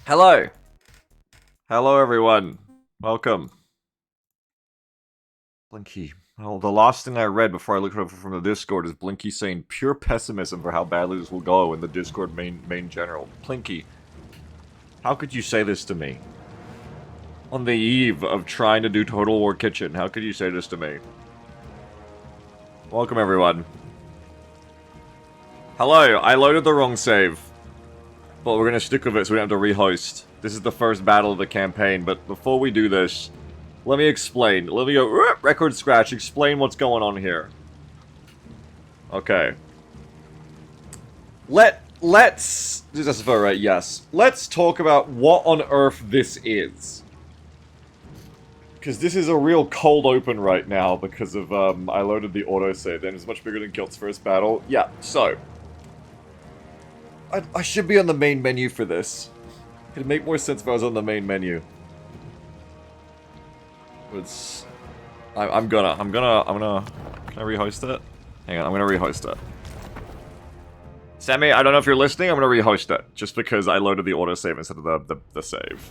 Hello. Hello, everyone. Welcome. Blinky. Well, the last thing I read before I looked it up from the Discord is Blinky saying pure pessimism for how badly this will go in the Discord main general. Blinky, how could you say this to me? On the eve of trying to do Total War Kitchen, how could you say this to me? Welcome, everyone. Hello, I loaded the wrong save. But we're gonna stick with it so we don't have to rehost. This is the first battle of the campaign, but before we do this, let me explain. Let me go, record scratch, explain what's going on here. Okay. Let's... That's about right, yes. Let's talk about what on earth this is. Because this is a real cold open right now because of, I loaded the autosave, and it's much bigger than Gilt's first battle. Yeah, so... I should be on the main menu for this. It'd make more sense if I was on the main menu. It's... I'm gonna... Can I rehost it? Hang on, I'm gonna rehost it. Sammy, I don't know if you're listening, I'm gonna rehost it. Just because I loaded the autosave instead of the save.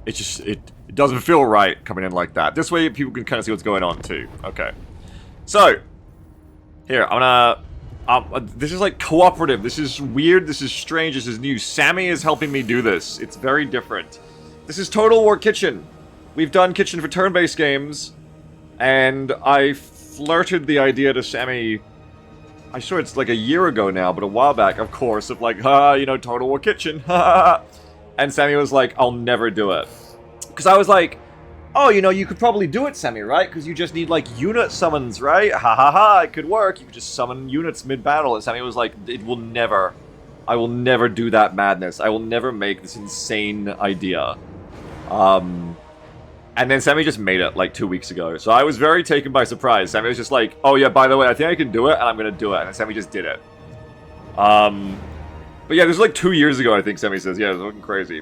It just... It doesn't feel right coming in like that. This way people can kind of see what's going on too. Okay. So... Here, I'm gonna... this is like cooperative, this is weird, this is strange, this is new. Sammy is helping me do this. It's very different. This is Total War Kitchen. We've done Kitchen for turn-based games, and I flirted the idea to Sammy, I'm sure it's like a year ago now, but a while back, of course, of like, you know, Total War Kitchen, and Sammy was like, I'll never do it. Because I was like, oh, you know, you could probably do it, Sammy, right? Because you just need, like, unit summons, right? Ha ha ha, it could work. You could just summon units mid-battle. And Sammy was like, it will never. I will never do that madness. I will never make this insane idea. And then Sammy just made it, like, 2 weeks ago. So I was very taken by surprise. Sammy was just like, oh, yeah, by the way, I think I can do it, and I'm going to do it. And then Sammy just did it. But yeah, this was like 2 years ago, I think Sammy says. Yeah, it was looking crazy.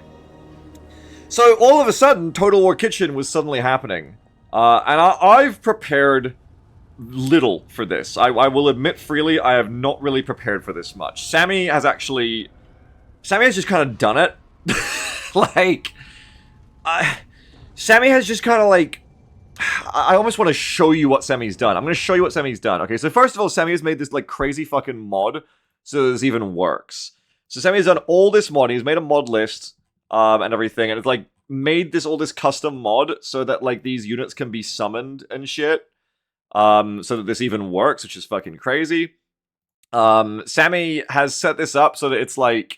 So, all of a sudden, Total War Kitchen was suddenly happening. And I've prepared little for this. I will admit freely, I have not really prepared for this much. Sammy has just kind of done it. Like... Sammy has just kind of like... I almost want to show you what Sammy's done. I'm going to show you what Sammy's done. Okay, so first of all, Sammy has made this like crazy fucking mod so this even works. So Sammy's done all this mod. He's made a mod list... and everything, and it's like made all this custom mod so that like these units can be summoned and shit. So that this even works, which is fucking crazy. Sammy has set this up so that it's like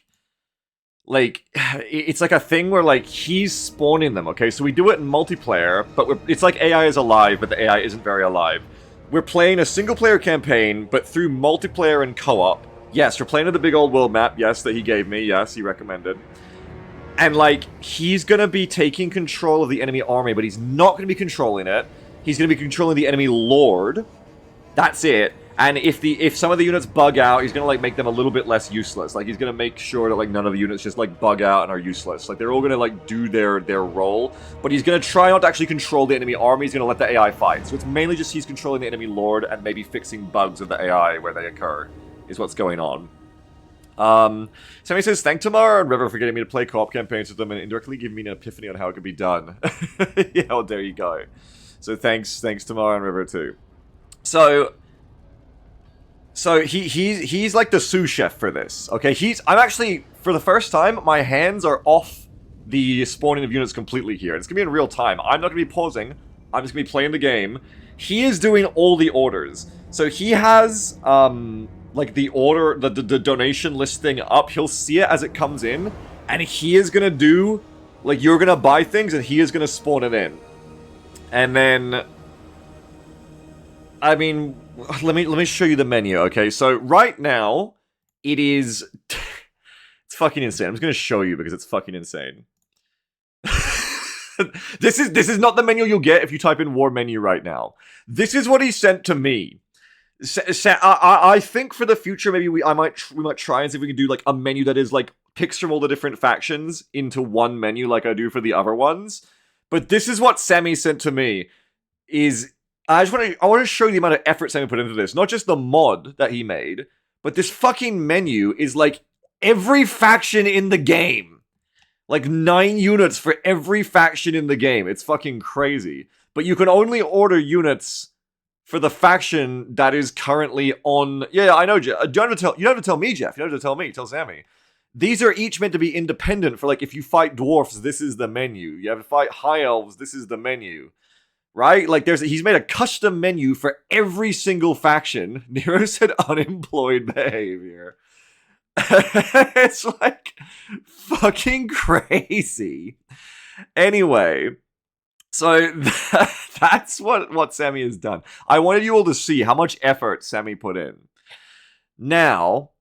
it's like a thing where like he's spawning them. Okay, so we do it in multiplayer, but it's like AI is alive, but the AI isn't very alive. We're playing a single player campaign, but through multiplayer and co-op. Yes, we're playing on the big old world map. Yes, that he gave me. Yes, he recommended. And, like, he's gonna be taking control of the enemy army, but he's not gonna be controlling it. He's gonna be controlling the enemy lord. That's it. And if some of the units bug out, he's gonna, like, make them a little bit less useless. Like, he's gonna make sure that, like, none of the units just, like, bug out and are useless. Like, they're all gonna, like, do their role. But he's gonna try not to actually control the enemy army. He's gonna let the AI fight. So it's mainly just he's controlling the enemy lord and maybe fixing bugs of the AI where they occur, is what's going on. Sammy says, thank Tamara and River for getting me to play co-op campaigns with them and indirectly giving me an epiphany on how it could be done. Yeah, well, there you go. So thanks Tamara and River too. So he's like the sous chef for this. Okay, I'm actually, for the first time, my hands are off the spawning of units completely here. It's gonna be in real time. I'm not gonna be pausing. I'm just gonna be playing the game. He is doing all the orders. So he has, like the order, the donation list thing up. He'll see it as it comes in, and he is gonna do, like, you're gonna buy things, and he is gonna spawn it in. And then, I mean, let me show you the menu, okay? So right now, it is, it's fucking insane. I'm just gonna show you because it's fucking insane. This is not the menu you'll get if you type in war menu right now. This is what he sent to me. I think for the future, maybe we might try and see if we can do like a menu that is like picks from all the different factions into one menu, like I do for the other ones. But this is what Sammy sent to me. I want to show you the amount of effort Sammy put into this. Not just the mod that he made, but this fucking menu is like every faction in the game. Like 9 units for every faction in the game. It's fucking crazy. But you can only order units for the faction that is currently on. Yeah, I know, Jeff. You don't have to tell me, Jeff. You don't have to tell me. Tell Sammy. These are each meant to be independent. For like, if you fight dwarfs, this is the menu. You have to fight high elves. This is the menu. Right? Like, he's made a custom menu for every single faction. Nero said unemployed behavior. It's like fucking crazy. Anyway, so that's what Sammy has done. I wanted you all to see how much effort Sammy put in. Now,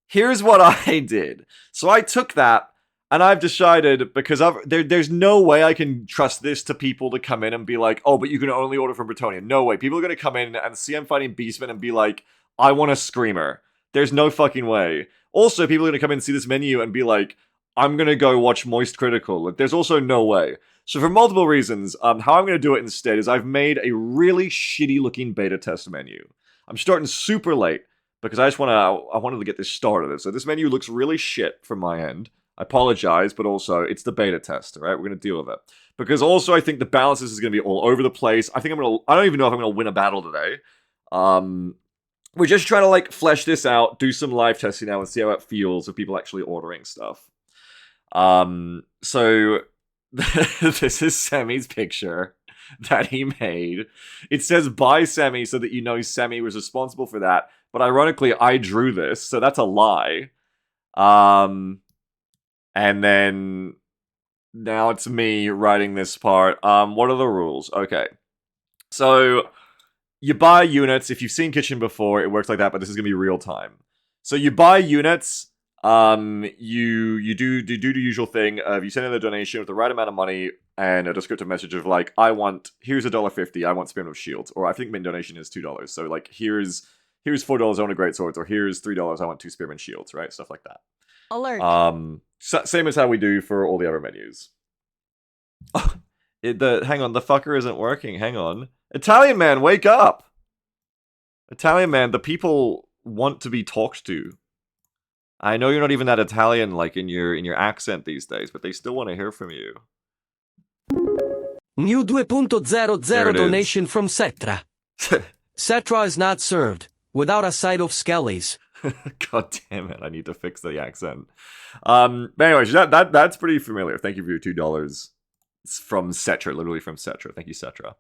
here's what I did. So I took that, and I've decided, because there's no way I can trust this to people to come in and be like, oh, but you can only order from Bretonnia. No way. People are going to come in and see I'm fighting Beastmen and be like, I want a Screamer. There's no fucking way. Also, people are going to come in and see this menu and be like, I'm going to go watch Moist Critical. Like, there's also no way. So for multiple reasons, how I'm going to do it instead is I've made a really shitty looking beta test menu. I'm starting super late because I wanted to get this started. So this menu looks really shit from my end. I apologize, but also it's the beta test, all right? We're going to deal with it. Because also I think the balances is going to be all over the place. I don't even know if I'm going to win a battle today. We're just trying to, like, flesh this out, do some live testing now, and see how it feels with people actually ordering stuff. So, this is Sammy's picture that he made. It says, by Sammy, so that you know Sammy was responsible for that. But ironically, I drew this, so that's a lie. And then, now it's me writing this part. What are the rules? Okay. So, you buy units. If you've seen Kitchen before, it works like that, but this is going to be real time. So you buy units, you do the usual thing of you send in a donation with the right amount of money and a descriptive message of like, here's $1.50, I want Spearman of Shields. Or I think min donation is $2. So like, here's $4, I want a Great Swords, or here's $3, I want 2 Spearman Shields, right? Stuff like that. Alert. Same as how we do for all the other menus. Hang on, the fucker isn't working, hang on. Italian man, wake up! Italian man, the people want to be talked to. I know you're not even that Italian, like, in your accent these days, but they still want to hear from you. New 2.00 donation from Cetra. Cetra is not served without a side of skellies. God damn it, I need to fix the accent. But anyways, that's pretty familiar. Thank you for your $2. It's from Cetra, literally from Cetra. Thank you, Cetra.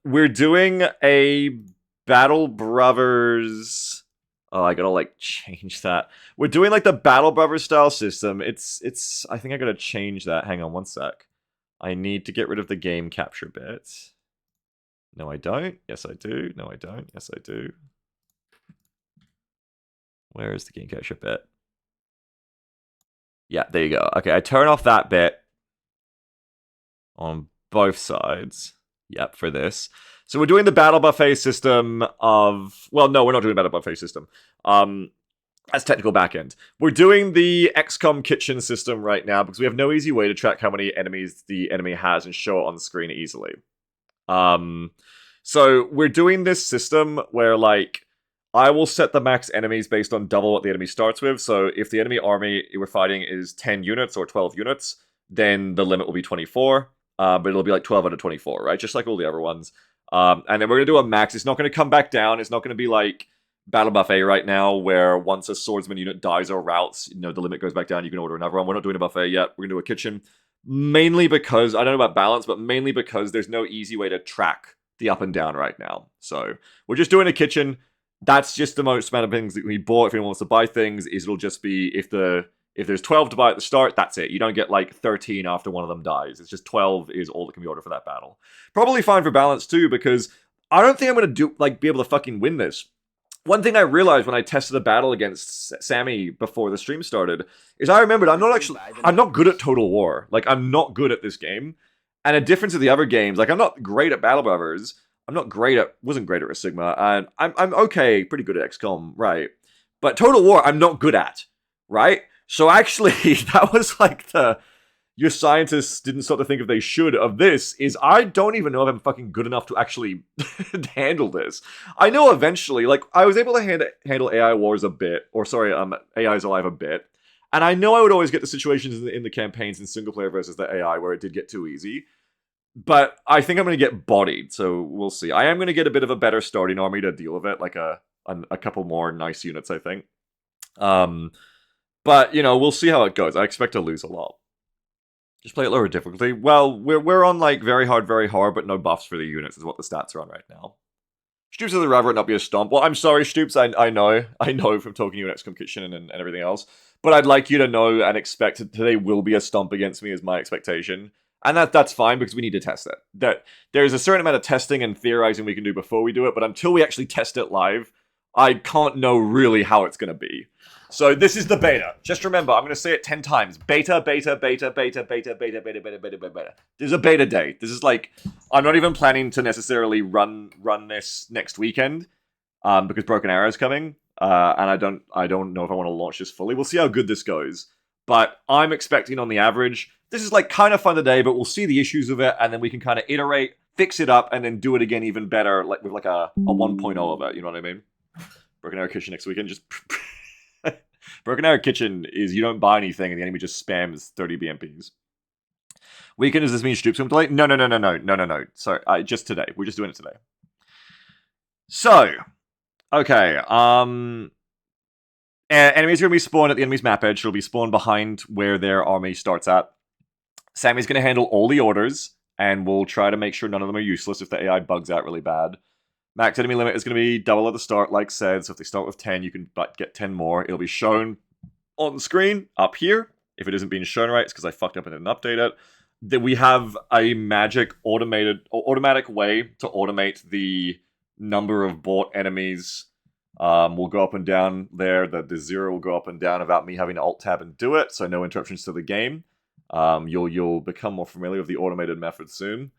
We're doing a Battle Brothers. Oh, I gotta like change that. We're doing like the Battle Brothers style system. It's. I think I gotta change that. Hang on one sec. I need to get rid of the game capture bit. No, I don't. Yes, I do. No, I don't. Yes, I do. Where is the game capture bit? Yeah, there you go. Okay, I turn off that bit on both sides. Yep, for this. So we're doing the battle buffet system of... Well, no, we're not doing the battle buffet system. That's technical backend. We're doing the XCOM kitchen system right now because we have no easy way to track how many enemies the enemy has and show it on the screen easily. So we're doing this system where, like, I will set the max enemies based on double what the enemy starts with. So if the enemy army we're fighting is 10 units or 12 units, then the limit will be 24. But it'll be like 12 out of 24, right? Just like all the other ones. And then we're going to do a max. It's not going to come back down. It's not going to be like Battle Buffet right now, where once a swordsman unit dies or routs, you know, the limit goes back down, you can order another one. We're not doing a buffet yet. We're going to do a kitchen. Mainly because, I don't know about balance, but mainly because there's no easy way to track the up and down right now. So we're just doing a kitchen. That's just the most amount of things that we bought. If anyone wants to buy things, it'll just be if there's 12 to buy at the start, that's it. You don't get like 13 after one of them dies. It's just 12 is all that can be ordered for that battle. Probably fine for balance too, because I don't think I'm going to be able to fucking win this. One thing I realized when I tested the battle against Sammy before the stream started is I remembered I'm not good at Total War. Like, I'm not good at this game. And a difference of the other games, like, I'm not great at Battle Brothers. Wasn't great at Sigma, and I'm okay, pretty good at XCOM, right? But Total War, I'm not good at, right? So actually, that was like your scientists didn't start to think if they should of this, is I don't even know if I'm fucking good enough to actually handle this. I know eventually, like, I was able to handle AI Wars a bit, or sorry, AI's Alive a bit, And I know I would always get the situations in the campaigns in single player versus the AI where it did get too easy. But I think I'm going to get bodied, so we'll see. I am going to get a bit of a better starting army to deal with it, like a couple more nice units, I think. But, you know, we'll see how it goes. I expect to lose a lot. Just play it lower difficulty. Well, we're on, like, very hard, but no buffs for the units is what the stats are on right now. Stoops would rather it not be a stomp. Well, I'm sorry, Stoops, I know from talking to you in XCOM Kitchen and everything else. But I'd like you to know and expect that today will be a stomp against me is my expectation. And that's fine because we need to test it. There's a certain amount of testing and theorizing we can do before we do it, but until we actually test it live, I can't know really how it's going to be. So this is the beta. Just remember, I'm going to say it 10 times. Beta, beta, beta, beta, beta, beta, beta, beta, beta, beta, beta. There's a beta day. This is like, I'm not even planning to necessarily run this next weekend, because Broken Arrow is coming, and I don't know if I want to launch this fully. We'll see how good this goes. But I'm expecting on the average, this is like kind of fun today, but we'll see the issues of it, and then we can kind of iterate, fix it up, and then do it again even better, like with like a 1.0 of it, you know what I mean? Broken Arrow Kitchen next weekend, just... Broken Arrow Kitchen is you don't buy anything and the enemy just spams 30 BMPs. Weekend, does this mean Stoops will delay? No. Sorry, just today. We're just doing it today. So, okay, enemies are going to be spawned at the enemy's map edge. It'll be spawned behind where their army starts at. Sammy's going to handle all the orders, and we'll try to make sure none of them are useless if the AI bugs out really bad. Max enemy limit is going to be double at the start, like said, so if they start with 10, you can get 10 more. It'll be shown on the screen, up here. If it isn't being shown right, it's because I fucked up and didn't update it. That we have a magic automatic way to automate the number of bought enemies. Will go up and down there. The 0 will go up and down without me having to alt-tab and do it, so no interruptions to the game. You'll become more familiar with the automated method soon.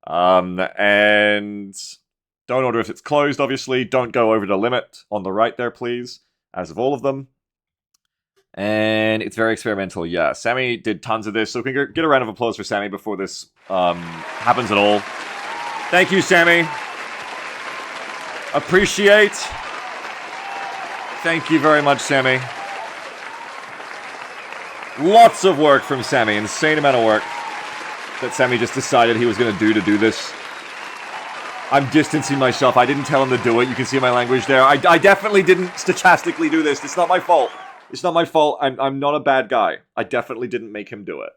And... don't order if it's closed, obviously. Don't go over the limit on the right there, please. As of all of them. And it's very experimental, yeah. Sammy did tons of this, so we can get a round of applause for Sammy before this happens at all. Thank you, Sammy. Appreciate. Thank you very much, Sammy. Lots of work from Sammy. Insane amount of work that Sammy just decided he was going to do this. I'm distancing myself. I didn't tell him to do it. You can see my language there. I definitely didn't stochastically do this. It's not my fault. It's not my fault. I'm not a bad guy. I definitely didn't make him do it.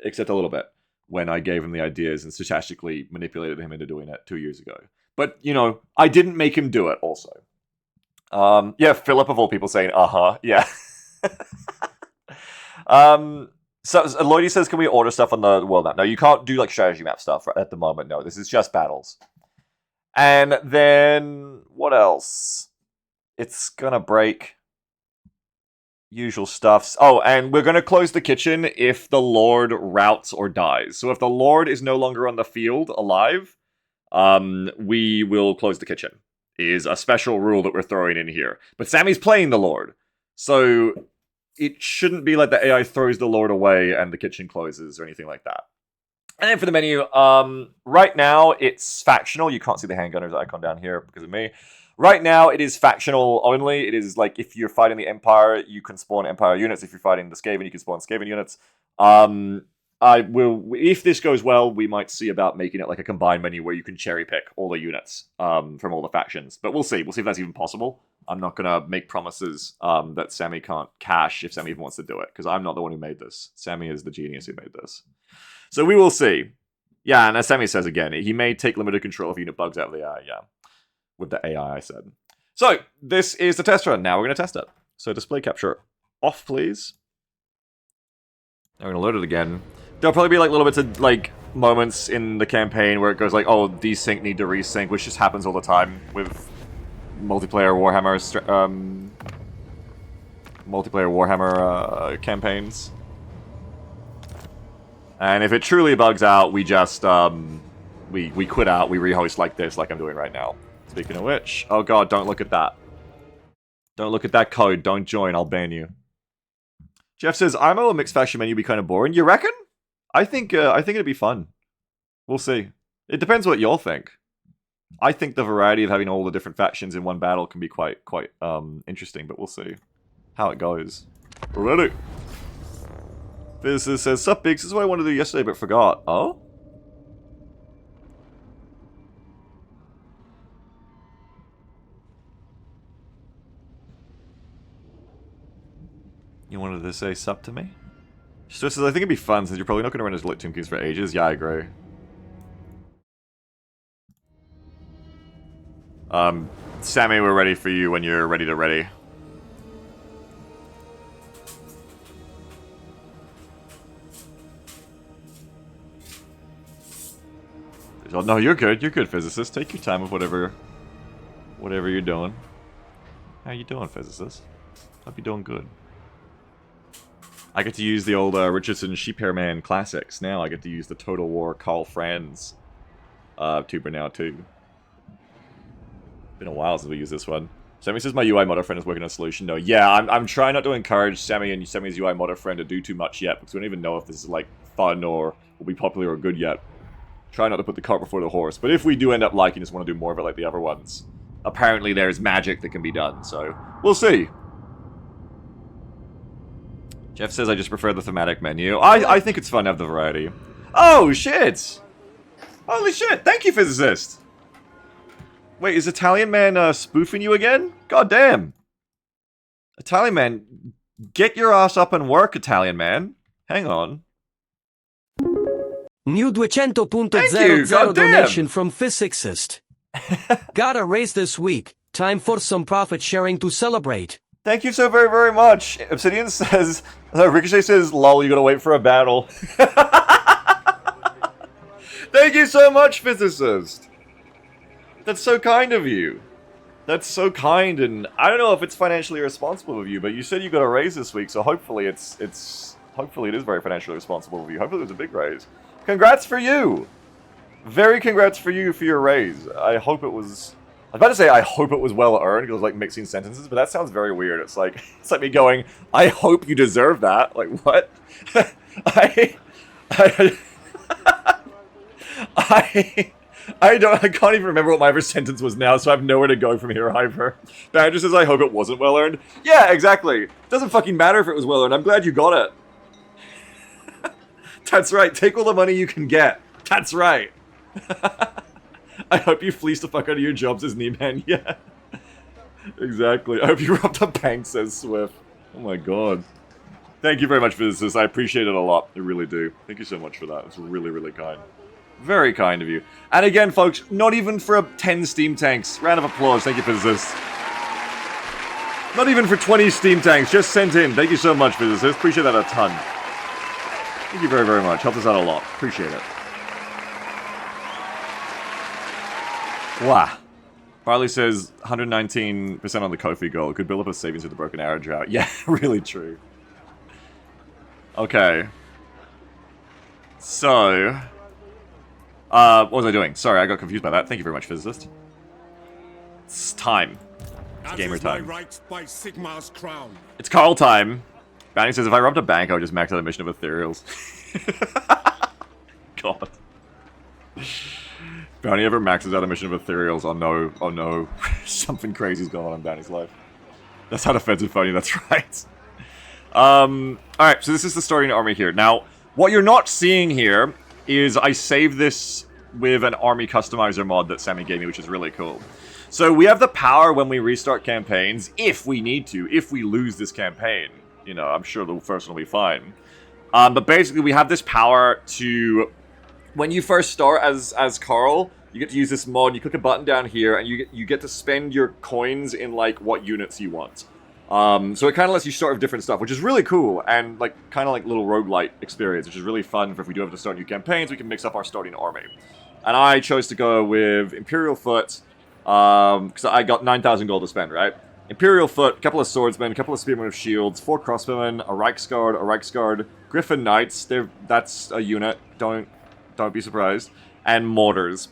Except a little bit. When I gave him the ideas and stochastically manipulated him into doing it 2 years ago. But, you know, I didn't make him do it also. Yeah, Philip of all people saying, yeah. So, Lloydie says, can we order stuff on the world map? No, you can't do, like, strategy map stuff at the moment. No, this is just battles. And then, what else? It's gonna break. Usual stuffs. Oh, and we're gonna close the kitchen if the Lord routs or dies. So if the Lord is no longer on the field alive, we will close the kitchen. Is a special rule that we're throwing in here. But Sammy's playing the Lord. So... it shouldn't be like the AI throws the Lord away and the kitchen closes or anything like that. And then for the menu, right now it's factional. You can't see the handgunners icon down here because of me. Right now it is factional only. It is like if you're fighting the Empire, you can spawn Empire units. If you're fighting the Skaven, you can spawn Skaven units. If this goes well, we might see about making it like a combined menu where you can cherry pick all the units from all the factions. But we'll see. We'll see if that's even possible. I'm not going to make promises that Sammy can't cash if Sammy even wants to do it, because I'm not the one who made this. Sammy is the genius who made this. So we will see. Yeah, and as Sammy says again, he may take limited control if unit bugs out of the AI, yeah. With the AI, I said. So, this is the test run. Now we're going to test it. So display capture off, please. Now we're going to load it again. There'll probably be like little bits of like moments in the campaign where it goes like, oh, desync, need to resync, which just happens all the time with multiplayer Warhammer campaigns. And if it truly bugs out, we just we quit out, we rehost like this, like I'm doing right now. Speaking of which, oh god, don't look at that. Don't look at that code, don't join, I'll ban you. Jeff says, IMO a mixed faction menu be kind of boring. You reckon? I think it'd be fun. We'll see. It depends what y'all think. I think the variety of having all the different factions in one battle can be quite interesting, but we'll see how it goes. Ready. Physicist says, sup, Biggs? This is what I wanted to do yesterday, but forgot. Oh? You wanted to say sup to me? Just says, I think it'd be fun since you're probably not going to run as lit Tomb Kings for ages. Yeah, I agree. Sammy, we're ready for you when you're ready to ready. Oh, no, you're good. You're good, physicist. Take your time with whatever you're doing. How you doing, physicist? Hope you're doing good. I get to use the old Richardson Sheephairman classics. Now I get to use the Total War Carl Franz tuber now, too. Been a while since we used this one. Sammy says my UI modder friend is working on a solution. No, yeah, I'm trying not to encourage Sammy and Sammy's UI modder friend to do too much yet, because we don't even know if this is, like, fun or will be popular or good yet. Try not to put the cart before the horse, but if we do end up liking, just want to do more of it like the other ones. Apparently there's magic that can be done, so we'll see. Jeff says I just prefer the thematic menu. I think it's fun to have the variety. Oh, shit! Holy shit, thank you, physicist! Wait, is Italian Man spoofing you again? God damn! Italian Man, get your ass up and work, Italian Man. Hang on. New 200.00 donation from Physicist. Got a raise this week. Time for some profit sharing to celebrate. Thank you so very, very much. Obsidian says, Ricochet says, lol, you gotta wait for a battle. Thank you so much, physicist. That's so kind of you. That's so kind, and I don't know if it's financially responsible of you, but you said you got a raise this week, so hopefully hopefully it is very financially responsible of you. Hopefully it was a big raise. Congrats for you! Very congrats for you for your raise. I hope it was... I was about to say I hope it was well earned, because it was like mixing sentences, but that sounds very weird. It's like me going, I hope you deserve that. Like, what? I can't even remember what my other sentence was now, so I have nowhere to go from here either. Badger says I hope it wasn't well earned. Yeah, exactly. Doesn't fucking matter if it was well earned. I'm glad you got it. That's right. Take all the money you can get. That's right. I hope you fleece the fuck out of your jobs as Knee-Man. Yeah. Exactly. I hope you robbed a bank, says Swift. Oh my god. Thank you very much, physicist. I appreciate it a lot. I really do. Thank you so much for that. It's really, really kind. Very kind of you. And again, folks, not even for 10 Steam Tanks. Round of applause. Thank you, physicist. Not even for 20 Steam Tanks. Just sent in. Thank you so much, physicist. Appreciate that a ton. Thank you very, very much. Helped us out a lot. Appreciate it. Wow. Barley says 119% on the Kofi goal. Could build up a savings with the Broken Arrow drought. Yeah, really true. Okay. So... what was I doing? Sorry, I got confused by that. Thank you very much, physicist. It's time. It's gamer time. It's Carl time. Bounty says, if I robbed a bank, I would just max out a mission of ethereals. God. Bounty ever maxes out a mission of ethereals. Oh no, oh no. Something crazy's going on in Bounty's life. That's how defensive phony, that's right. Alright, so this is the starting army here. Now, what you're not seeing here is I saved this with an army customizer mod that Sammy gave me, which is really cool. So we have the power when we restart campaigns, if we need to, if we lose this campaign. You know, I'm sure the first one will be fine. But basically we have this power to... When you first start as Carl, you get to use this mod, you click a button down here, and you get to spend your coins in, like, what units you want. So it kind of lets you start with different stuff, which is really cool, and like kind of like little roguelite experience, which is really fun for if we do have to start new campaigns, we can mix up our starting army. And I chose to go with Imperial Foot, because I got 9,000 gold to spend, right? Imperial Foot, a couple of swordsmen, a couple of spearmen with shields, 4 crossbowmen, a Reichsguard, Griffin Knights, that's a unit, don't be surprised, and mortars.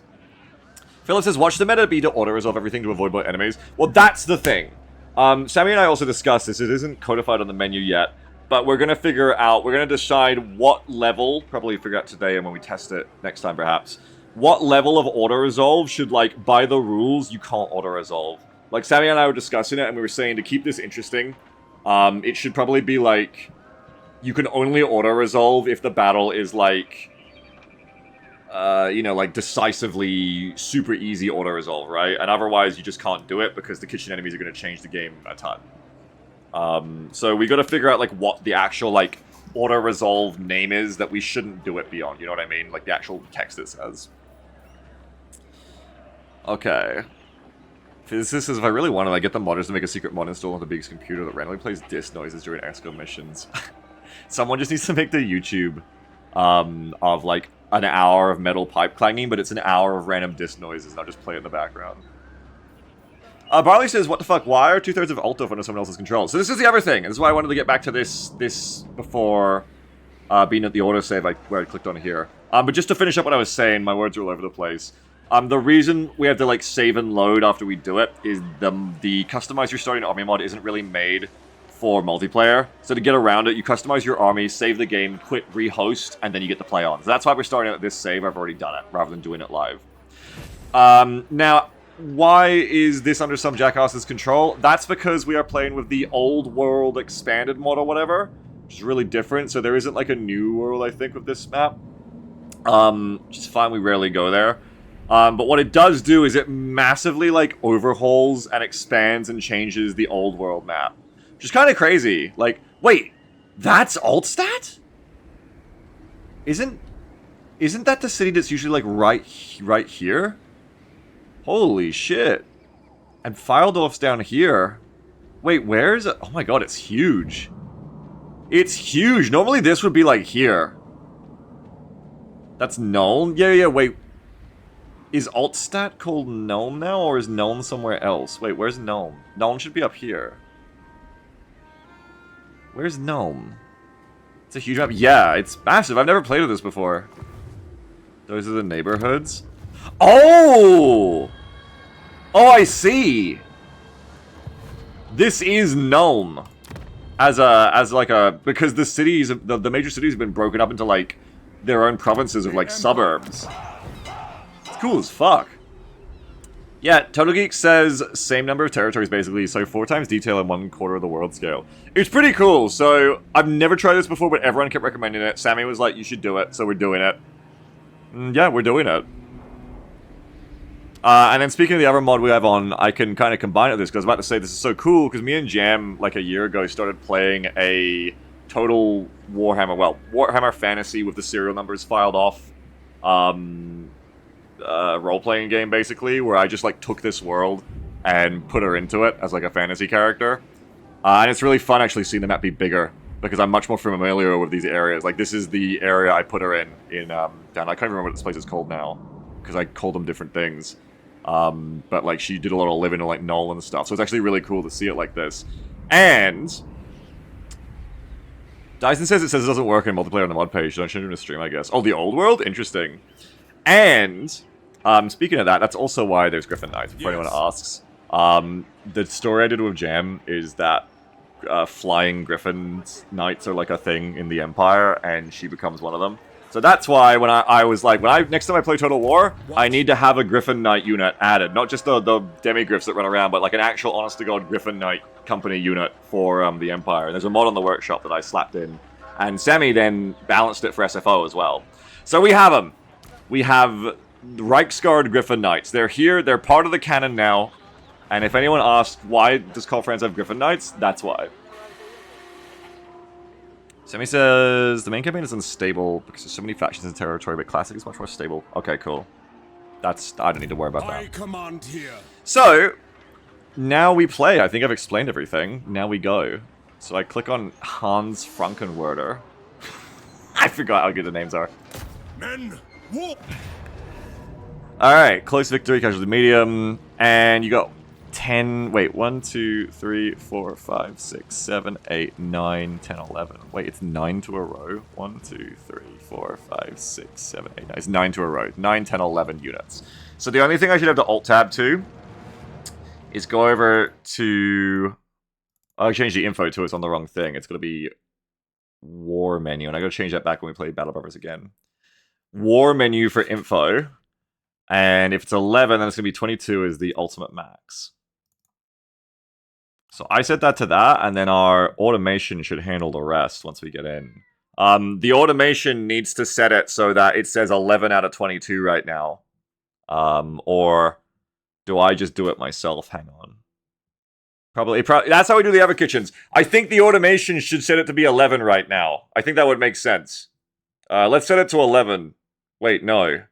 Philip says, watch the meta be to auto-resolve everything to avoid both enemies. Well, that's the thing. Sammy and I also discussed this. It isn't codified on the menu yet, but we're going to figure out, we're going to decide what level, probably figure out today and when we test it next time perhaps, what level of auto-resolve should, like, by the rules, you can't auto-resolve. Like, Sammy and I were discussing it, and we were saying to keep this interesting, It should probably be like, you can only auto-resolve if the battle is like, you know, like decisively super easy auto-resolve, right? And otherwise you just can't do it because the kitchen enemies are going to change the game a ton. So we got to figure out like what the actual like auto-resolve name is that we shouldn't do it beyond, you know what I mean? Like the actual text it says. Okay. Physicist says, if I really wanted, I get the modders to make a secret mod installed on the biggest computer that randomly plays disc noises during EXCO missions. Someone just needs to make the YouTube of like an hour of metal pipe clanging, but it's an hour of random disc noises, and I'll just play it in the background. Barley says, what the fuck, why are 2/3 of Alto under someone else's control? So this is the other thing, and this is why I wanted to get back to this before being at the autosave where I clicked on here. But just to finish up what I was saying, my words are all over the place. The reason we have to like save and load after we do it is the customize your starting army mod isn't really made for multiplayer. So to get around it, you customize your army, save the game, quit, rehost, and then you get to play on. So that's why we're starting at this save. I've already done it, rather than doing it live. Now, why is this under some jackass's control? That's because we are playing with the old world expanded mod or whatever, which is really different. So there isn't like a new world, I think, with this map. Which is fine, we rarely go there. But what it does do is it massively, like, overhauls and expands and changes the old world map. Which is kind of crazy. Like, wait, that's Altstat? Isn't that the city that's usually, like, right here? Holy shit. And Fildorf's down here. Wait, where is it? Oh my god, it's huge. It's huge. Normally this would be, like, here. That's Nuln? Yeah, wait. Is Altstat called Nuln now, or is Nuln somewhere else? Wait, where's Nuln? Nuln should be up here. Where's Nuln? It's a huge map. Yeah, it's massive. I've never played with this before. Those are the neighborhoods. Oh! Oh, I see! This is Nuln. Because the cities, the major cities have been broken up into, like, their own provinces of, like, suburbs. It's cool as fuck. Yeah, Total Geek says same number of territories basically, so 4 times detail and 1/4 of the world scale. It's pretty cool. So I've never tried this before, but everyone kept recommending it. Sammy was like, "You should do it," so we're doing it. Yeah, we're doing it. And then speaking of the other mod we have on, I can kind of combine it with this because I was about to say this is so cool because me and Jam like a year ago started playing a total Warhammer Fantasy with the serial numbers filed off. Role-playing game, basically, where I just, like, took this world and put her into it as, like, a fantasy character. And it's really fun, actually, seeing the map be bigger, because I'm much more familiar with these areas. Like, this is the area I put her in down, I can't remember what this place is called now, because I called them different things. But, like, she did a lot of living in, like, Null and stuff, so it's actually really cool to see it like this. And Dyson says it doesn't work in multiplayer on the mod page, so I shouldn't do a stream, I guess. Oh, the old world? Interesting. And speaking of that, that's also why there's Griffin Knights, if anyone asks. The story I did with Jam is that flying Griffin Knights are like a thing in the Empire, and she becomes one of them. So that's why when I was like, next time I play Total War, I need to have a Griffin Knight unit added. Not just the demigriffs that run around, but like an actual honest-to-God Griffin Knight company unit for the Empire. And there's a mod on the workshop that I slapped in. And Sammy then balanced it for SFO as well. So we have them. We have Reichsguard Griffin Knights. They're here, they're part of the canon now. And if anyone asks, why does Call Friends have Griffin Knights? That's why. Sammy says, the main campaign is unstable because there's so many factions in the territory, but Classic is much more stable. Okay, cool. I don't need to worry about that. I command here. So, now we play. I think I've explained everything. Now we go. So I click on Hans Frankenwerder. I forgot how good the names are. Men, whoop! Alright, close victory, casualty medium, and you go 10, wait, 1, 2, 3, 4, 5, 6, 7, 8, 9, 10, 11. Wait, it's 9 to a row? 1, 2, 3, 4, 5, 6, 7, 8, 9. It's 9 to a row. 9, 10, 11 units. So the only thing I should have to alt-tab to is go over to... I changed the info to it's on the wrong thing. It's going to be war menu, and I got to change that back when we play Battle Brothers again. War menu for info, and if it's 11, then it's going to be 22 is the ultimate max. So I set that to that, and then our automation should handle the rest once we get in. The automation needs to set it so that it says 11 out of 22 right now. Or do I just do it myself? Hang on. Probably, that's how we do the other kitchens. I think the automation should set it to be 11 right now. I think that would make sense. Let's set it to 11. Wait, no.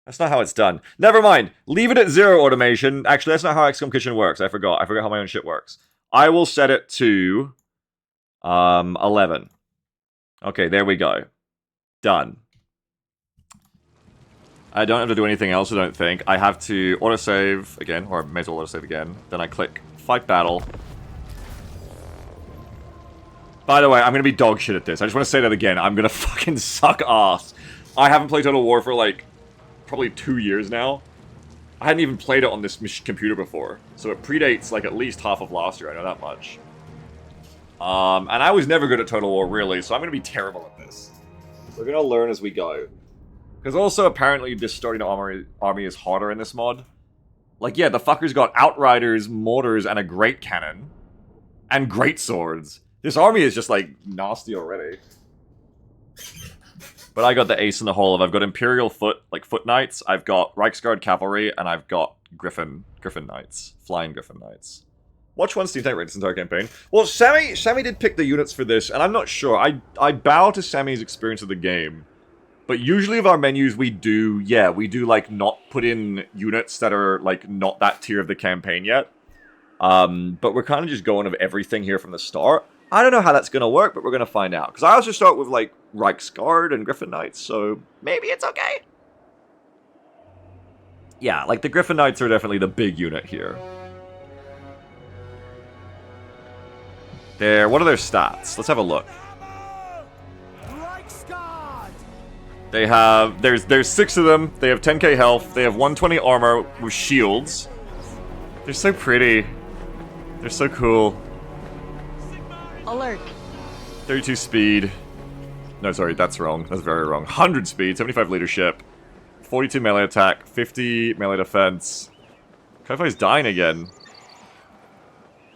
That's not how it's done. Never mind. Leave it at 0 automation. Actually, that's not how XCOM Kitchen works. I forgot. I forgot how my own shit works. I will set it to 11. Okay, there we go. Done. I don't have to do anything else, I don't think. I have to autosave again, or I may as well autosave again. Then I click Fight Battle. By the way, I'm gonna be dog shit at this. I just want to say that again. I'm gonna fucking suck ass. I haven't played Total War for like probably 2 years now. I hadn't even played it on this computer before, so it predates like at least half of last year. I know that much. And I was never good at Total War really, so I'm gonna be terrible at this. We're gonna learn as we go. Because also apparently this starting army is harder in this mod. Like yeah, the fuckers got outriders, mortars, and a great cannon, and great swords. This army is just like nasty already. But I got the ace in the hole of I've got Imperial foot knights, I've got Reichsguard cavalry, and I've got Griffin knights. Flying Griffin knights. Watch one Steam Tank rate this entire campaign. Well, Sammy did pick the units for this, and I'm not sure. I bow to Sammy's experience of the game. But usually of our menus we do like not put in units that are like not that tier of the campaign yet. But we're kind of just going of everything here from the start. I don't know how that's going to work, but we're going to find out. Because I also start with, like, Reichsguard and Griffin Knights, so maybe it's okay. Yeah, like, the Griffin Knights are definitely the big unit here. What are their stats? Let's have a look. They have, there's 6 of them, they have 10k health, they have 120 armor with shields. They're so pretty. They're so cool. Alert. 32 speed. No, sorry, that's wrong. That's very wrong. 100 speed, 75 leadership, 42 melee attack, 50 melee defense. Ko-Fi's dying again.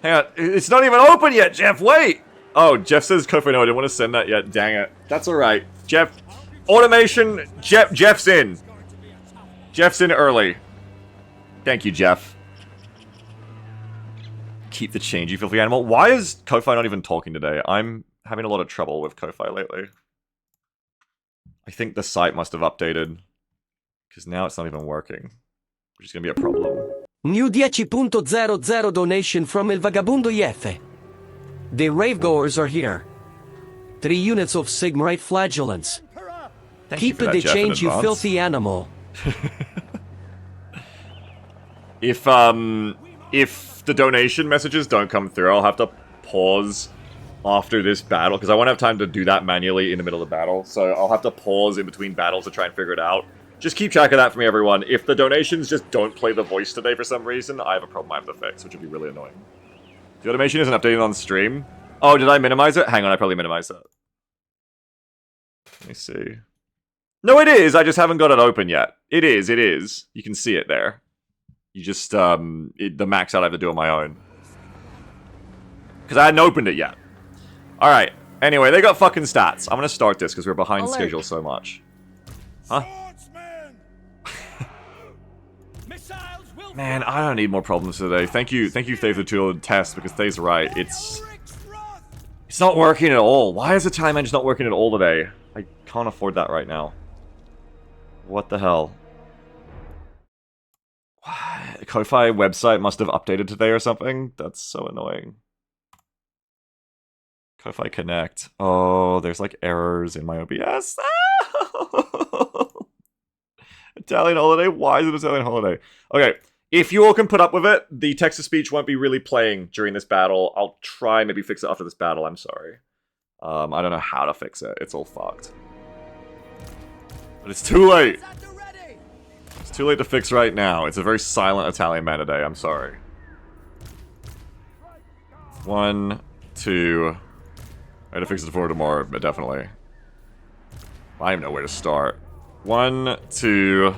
Hang on, it's not even open yet, Jeff, wait! Oh, Jeff says Ko-Fi, no, I didn't want to send that yet, dang it. That's alright. Jeff, automation, Jeff's in. Jeff's in early. Thank you, Jeff. Keep the change, you filthy animal. Why is Ko-Fi not even talking today? I'm having a lot of trouble with Ko-Fi lately. I think the site must have updated. Because now it's not even working. Which is going to be a problem. New 10.00 donation from El Vagabundo Yefe. The Ravegoers are here. 3 units of Sigmarite flagellants. Keep the change, you filthy animal. If the donation messages don't come through, I'll have to pause after this battle, because I won't have time to do that manually in the middle of the battle, so I'll have to pause in between battles to try and figure it out. Just keep track of that for me, everyone. If the donations just don't play the voice today for some reason, I have a problem I have to fix, which would be really annoying. The automation isn't updated on stream. Oh, did I minimize it? Hang on, I probably minimized it. Let me see. No, it is! I just haven't got it open yet. It is, it is. You can see it there. You just, the max out I have to do on my own. Because I hadn't opened it yet. Alright, anyway, they got fucking stats. I'm gonna start this because we're behind schedule so much. Huh? Man, I don't need more problems today. Thank you, Thave the Tool test, because Thave's right. It's not working at all. Why is the time engine not working at all today? I can't afford that right now. What the hell? Ko-Fi website must have updated today or something? That's so annoying. Ko-Fi Connect. Oh, there's like errors in my OBS. Italian holiday? Why is it Italian holiday? Okay, if you all can put up with it, the text-to-speech won't be really playing during this battle. I'll try maybe fix it after this battle, I'm sorry. I don't know how to fix it. It's all fucked. But it's too late! It's too late to fix right now. It's a very silent Italian man today, I'm sorry. 1, 2... I had to fix it for tomorrow, but definitely. I don't even know where to start. 1, 2...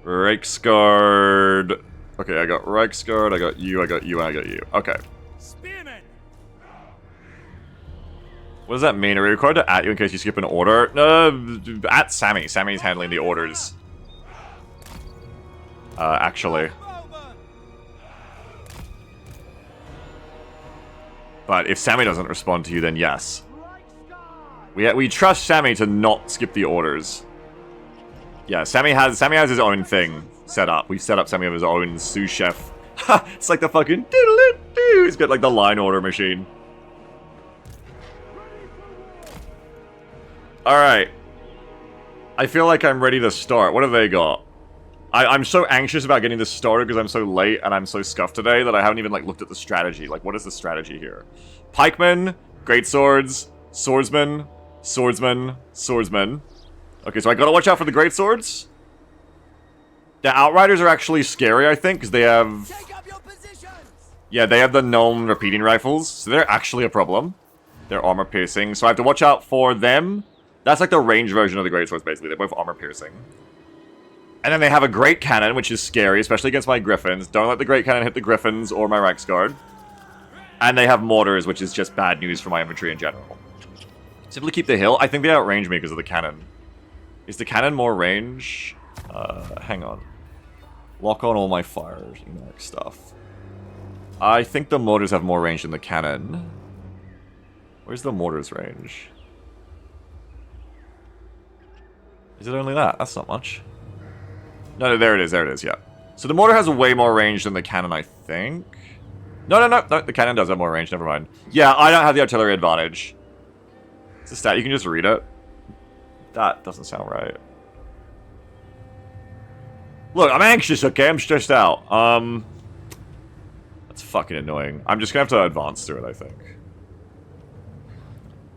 Reichsguard... Okay, I got Reichsguard, I got you, and I got you. Okay. Spearmen. What does that mean? Are we required to at you in case you skip an order? No, at Sammy. Sammy's handling the orders. Actually. But if Sammy doesn't respond to you, then yes. We trust Sammy to not skip the orders. Yeah, Sammy has his own thing set up. We've set up Sammy of his own sous chef. Ha! It's like the fucking doodle-doo. He's got like the line order machine. Alright. I feel like I'm ready to start. What have they got? I'm so anxious about getting this started because I'm so late and I'm so scuffed today that I haven't even like looked at the strategy. Like, what is the strategy here? Pikemen, greatswords, swordsmen, swordsman, swordsman. Okay, so I gotta watch out for the greatswords. The outriders are actually scary, I think, because they have... Take up your positions. Yeah, they have the gnome repeating rifles, so they're actually a problem. They're armor piercing, so I have to watch out for them. That's like the range version of the greatswords, basically. They're both armor piercing. And then they have a great cannon, which is scary, especially against my griffins. Don't let the great cannon hit the griffins or my Reichsguard. And they have mortars, which is just bad news for my infantry in general. Simply keep the hill. I think they outrange me because of the cannon. Is the cannon more range? Hang on. Lock on all my fires, stuff. I think the mortars have more range than the cannon. Where's the mortars range? Is it only that? That's not much. No, there it is, yeah. So the mortar has way more range than the cannon, I think. No, the cannon does have more range, never mind. Yeah, I don't have the artillery advantage. It's a stat, you can just read it. That doesn't sound right. Look, I'm anxious, okay? I'm stressed out. That's fucking annoying. I'm just gonna have to advance through it, I think.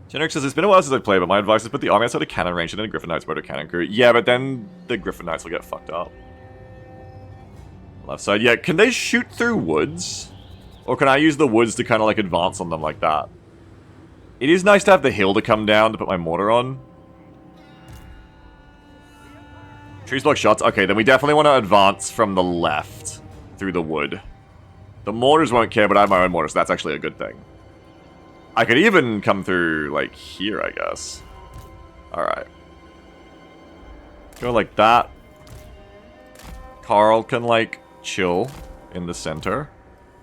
Generic says, it's been a while since I've played, but my advice is put the army outside of cannon range and then the Griffin Knights motor cannon crew. Yeah, but then the Griffin Knights will get fucked up. Left side. Yeah, can they shoot through woods? Or can I use the woods to kind of like advance on them like that? It is nice to have the hill to come down to put my mortar on. Trees block shots. Okay, then we definitely want to advance from the left through the wood. The mortars won't care, but I have my own mortar, so that's actually a good thing. I could even come through, like, here, I guess. Alright. Go like that. Carl can, like, chill in the center.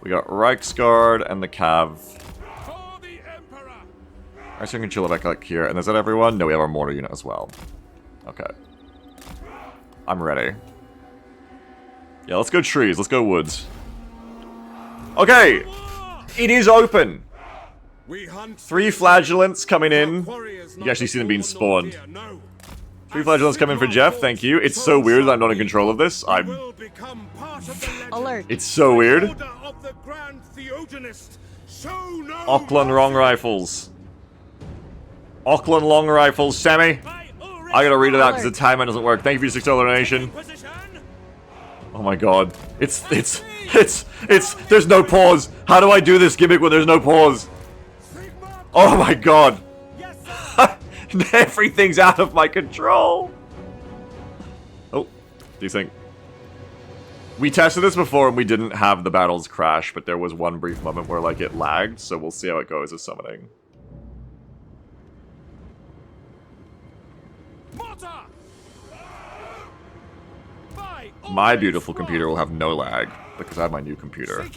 We got Reichsguard and the Cav. Alright, so we can chill back, like, here. And is that everyone? No, we have our mortar unit as well. Okay. I'm ready. Yeah, let's go trees. Let's go woods. Okay! It is open! 3 flagellants coming in. You actually see them being spawned. 3 flagellants coming for Jeff, thank you. It's so weird that I'm not in control of this. Alert. It's so weird. Auckland long rifles. Auckland long rifles. Sammy, I gotta read it out because the timer doesn't work. Thank you for your $6 donation. Oh my god. There's no pause. How do I do this gimmick when there's no pause? Oh my god. Everything's out of my control. Oh, desync. We tested this before and we didn't have the battles crash, but there was one brief moment where like it lagged, so we'll see how it goes with summoning. My beautiful computer will have no lag because I have my new computer.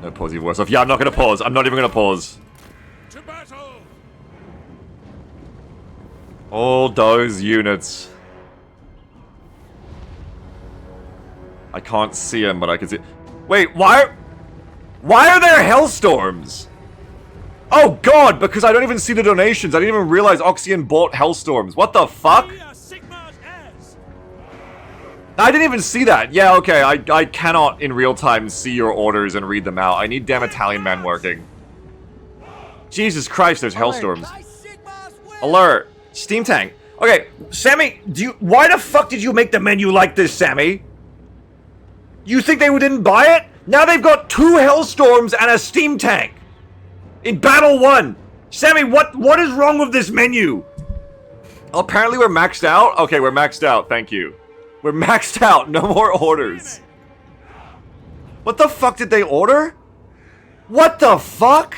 No pausey voice off. Yeah, I'm not gonna pause. I'm not even gonna pause. To battle. All those units. I can't see them, but I can see. Wait, why are there hellstorms? Oh god, because I don't even see the donations. I didn't even realize Oxian bought hellstorms. What the fuck? I didn't even see that. Yeah, okay, I cannot in real time see your orders and read them out. I need damn Italian men working. Jesus Christ, there's hellstorms. Alert. Steam tank. Okay, Sammy, why the fuck did you make the menu like this, Sammy? You think they didn't buy it? Now they've got 2 hellstorms and a steam tank. In Battle 1. Sammy, what is wrong with this menu? Apparently we're maxed out? Okay, we're maxed out, thank you. We're maxed out. No more orders. What the fuck did they order? What the fuck?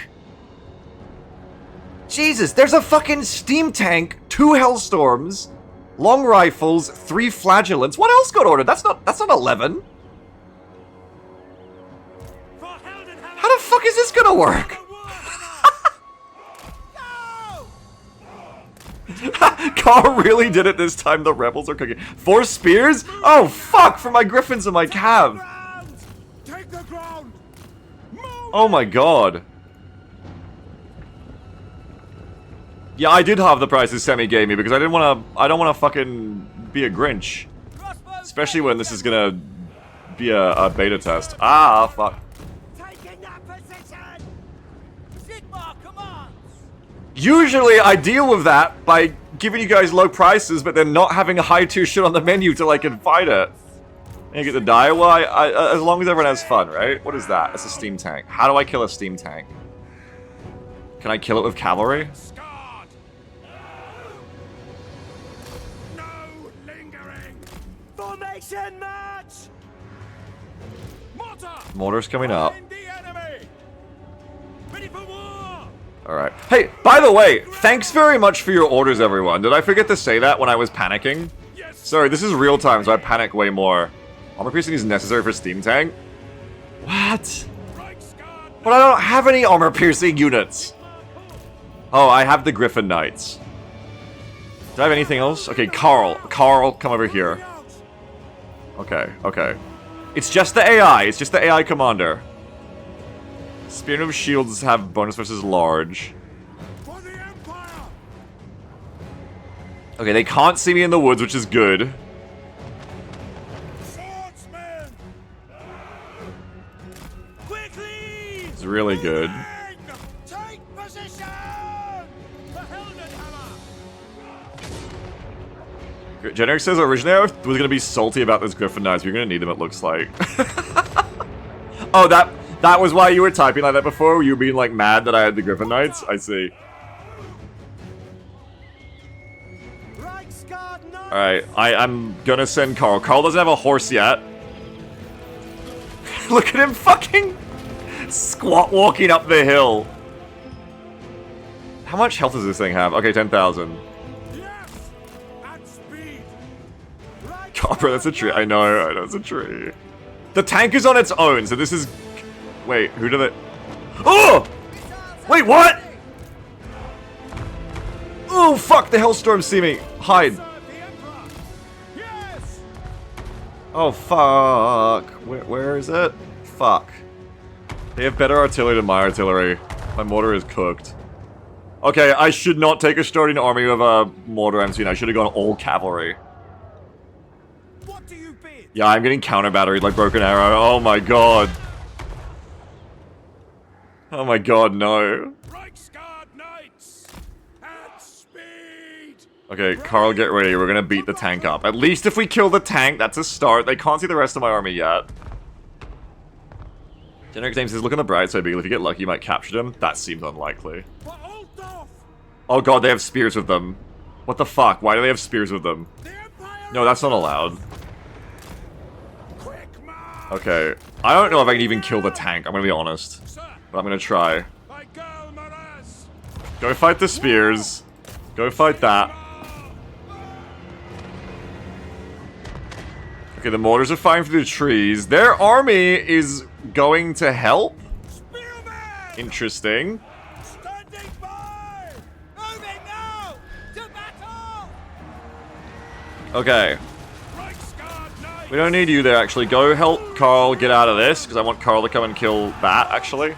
Jesus, there's a fucking steam tank, 2 Hellstorms, long rifles, 3 flagellants. What else got ordered? That's not 11. How the fuck is this gonna work? Carl really did it this time. The rebels are cooking. 4 spears? Oh fuck! For my griffins and my cav. Take the ground. Oh my god. Yeah, I did halve the prices Semi gave me because I don't wanna fucking be a Grinch. Especially when this is gonna be a beta test. Ah, fuck. Taking that position. Sigma commands. Usually I deal with that by giving you guys low prices, but then not having a high tier shit on the menu till I can fight it. And you get to die? Well, as long as everyone has fun, right? What is that? It's a steam tank. How do I kill a steam tank? Can I kill it with cavalry? Scarred. No lingering. Formation match. Mortar. Mortar's coming up. Find the enemy. Ready for war. Alright. Hey, by the way, thanks very much for your orders, everyone. Did I forget to say that when I was panicking? Yes. Sorry, this is real time, so I panic way more. Armor piercing is necessary for steam tank? What? Reichsguard. But I don't have any armor piercing units. Oh, I have the Griffin Knights. Do I have anything else? Okay, Carl. Carl, come over here. Okay, okay. It's just the AI. It's just the AI commander. Spearmen of Shields have bonus versus large. For the Empire. Okay, they can't see me in the woods, which is good. Swordsman. Quickly. It's really good. Take position. The Heldenhammer. Generic says originally I was gonna be salty about this Griffin Knights. You're gonna need them, it looks like. Oh, that was why you were typing like that before? You were being like mad that I had the Griffin Knights? I see. Alright, I'm gonna send Carl. Carl doesn't have a horse yet. Look at him fucking squat walking up the hill. How much health does this thing have? Okay, 10,000. Yes. At speed. Copper, that's a tree. I know it's a tree. The tank is on its own, so this is... Wait, who did it? Oh! Wait, what? Oh, fuck, the Hellstorms see me. Hide. Yes. Oh, fuck. Where is it? Fuck. They have better artillery than my artillery. My mortar is cooked. Okay, I should not take a starting army with a mortar M2. I should have gone all cavalry. What do you bid? Yeah, I'm getting counter batteried like Broken Arrow. Oh my god. Oh my god, no. Reichsguard Knights. At speed. Okay, Carl, get ready. We're gonna beat the tank up. At least if we kill the tank, that's a start. They can't see the rest of my army yet. Generic James says, look on the bright side, Beagle. If you get lucky, you might capture them. That seems unlikely. For Altdorf. Oh god, they have spears with them. What the fuck? Why do they have spears with them? The Empire. No, that's not allowed. Quick march. Okay. I don't know if I can even kill the tank, I'm gonna be honest. Sir. But I'm gonna try. By Girl Maraz. Go fight the spears. Go fight that. Okay, the mortars are firing through the trees. Their army is going to help? Spearman. Interesting. Standing by. Moving now. To battle. Okay. Reichsguard Knights. We don't need you there, actually. Go help Carl get out of this, because I want Carl to come and kill that, actually.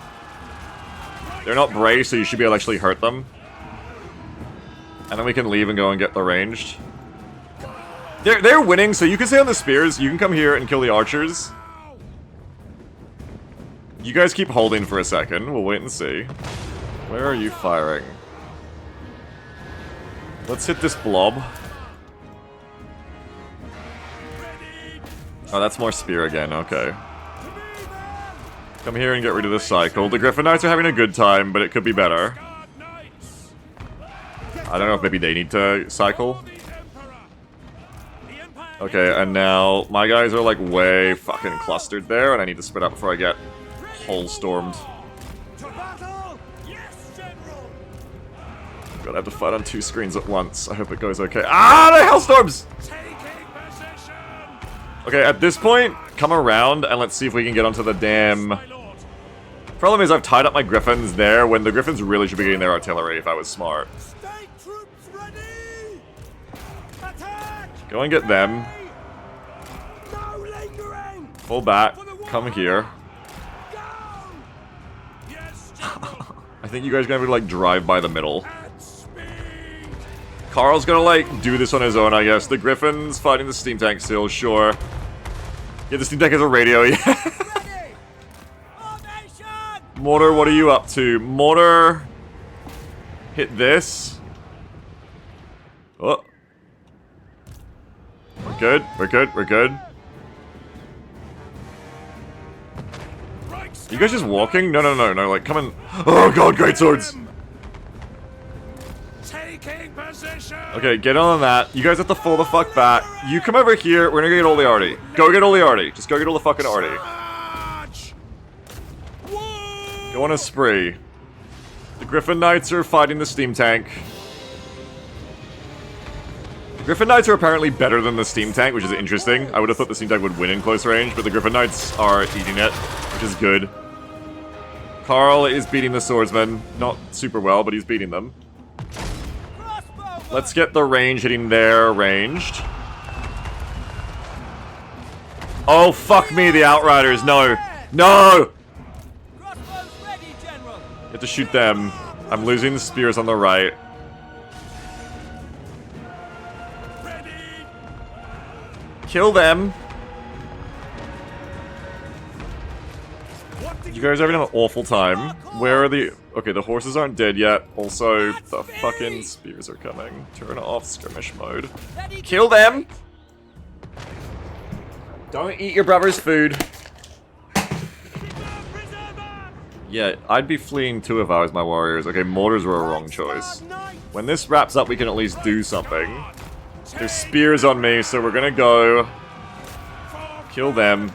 They're not brave, so you should be able to actually hurt them. And then we can leave and go and get the ranged. They're winning, so you can stay on the spears. You can come here and kill the archers. You guys keep holding for a second. We'll wait and see. Where are you firing? Let's hit this blob. Oh, that's more spear again. Okay. Come here and get rid of this cycle. The Griffin Knights are having a good time, but it could be better. I don't know if maybe they need to cycle. The Emperor. The Empire Okay, and now my guys are like way fucking clustered there, and I need to spread out before I get hole stormed. To battle! Yes, General! God, I have to fight on 2 screens at once. I hope it goes okay. Ah, the hellstorms! Taking position! Okay, at this point, come around and let's see if we can get onto the damn... My lord! Problem is I've tied up my griffins there when the griffins really should be getting their artillery if I was smart. State troops ready! Attack! Go and get them. No lingering! Pull back. Come here. Go! Yes, General! I think you guys are gonna have to like drive by the middle. At speed! Carl's gonna like do this on his own, I guess. The griffins fighting the steam tank still, sure. Yeah, the steam tank has a radio, yeah. Ready! Formation! Mortar, what are you up to? Mortar, hit this. Oh. We're good, we're good, we're good. You guys just walking? No, no, no, no, like, come in. Oh god, great swords! Taking position! Okay, get on that. You guys have to fall the fuck back. You come over here, we're gonna get all the arty. Go get all the arty. Just go get all the fucking arty. Charge! Whoa! Go on a spree. The Griffin Knights are fighting the steam tank. The Griffin Knights are apparently better than the steam tank, which is interesting. I would have thought the steam tank would win in close range, but the Griffin Knights are eating it, which is good. Carl is beating the swordsman. Not super well, but he's beating them. Let's get the range hitting their ranged. Oh, fuck me, the Outriders. No. No! Crossbows ready, General! You have to shoot them. I'm losing the spears on the right. Ready! Kill them. What did You guys are having an awful time. Where are the... Okay, the horses aren't dead yet. Also, the fucking spears are coming. Turn off skirmish mode. Kill them! Don't eat your brother's food. Yeah, I'd be fleeing too if I was my warriors. Okay, mortars were a wrong choice. When this wraps up, we can at least do something. There's spears on me, so we're gonna go... Kill them.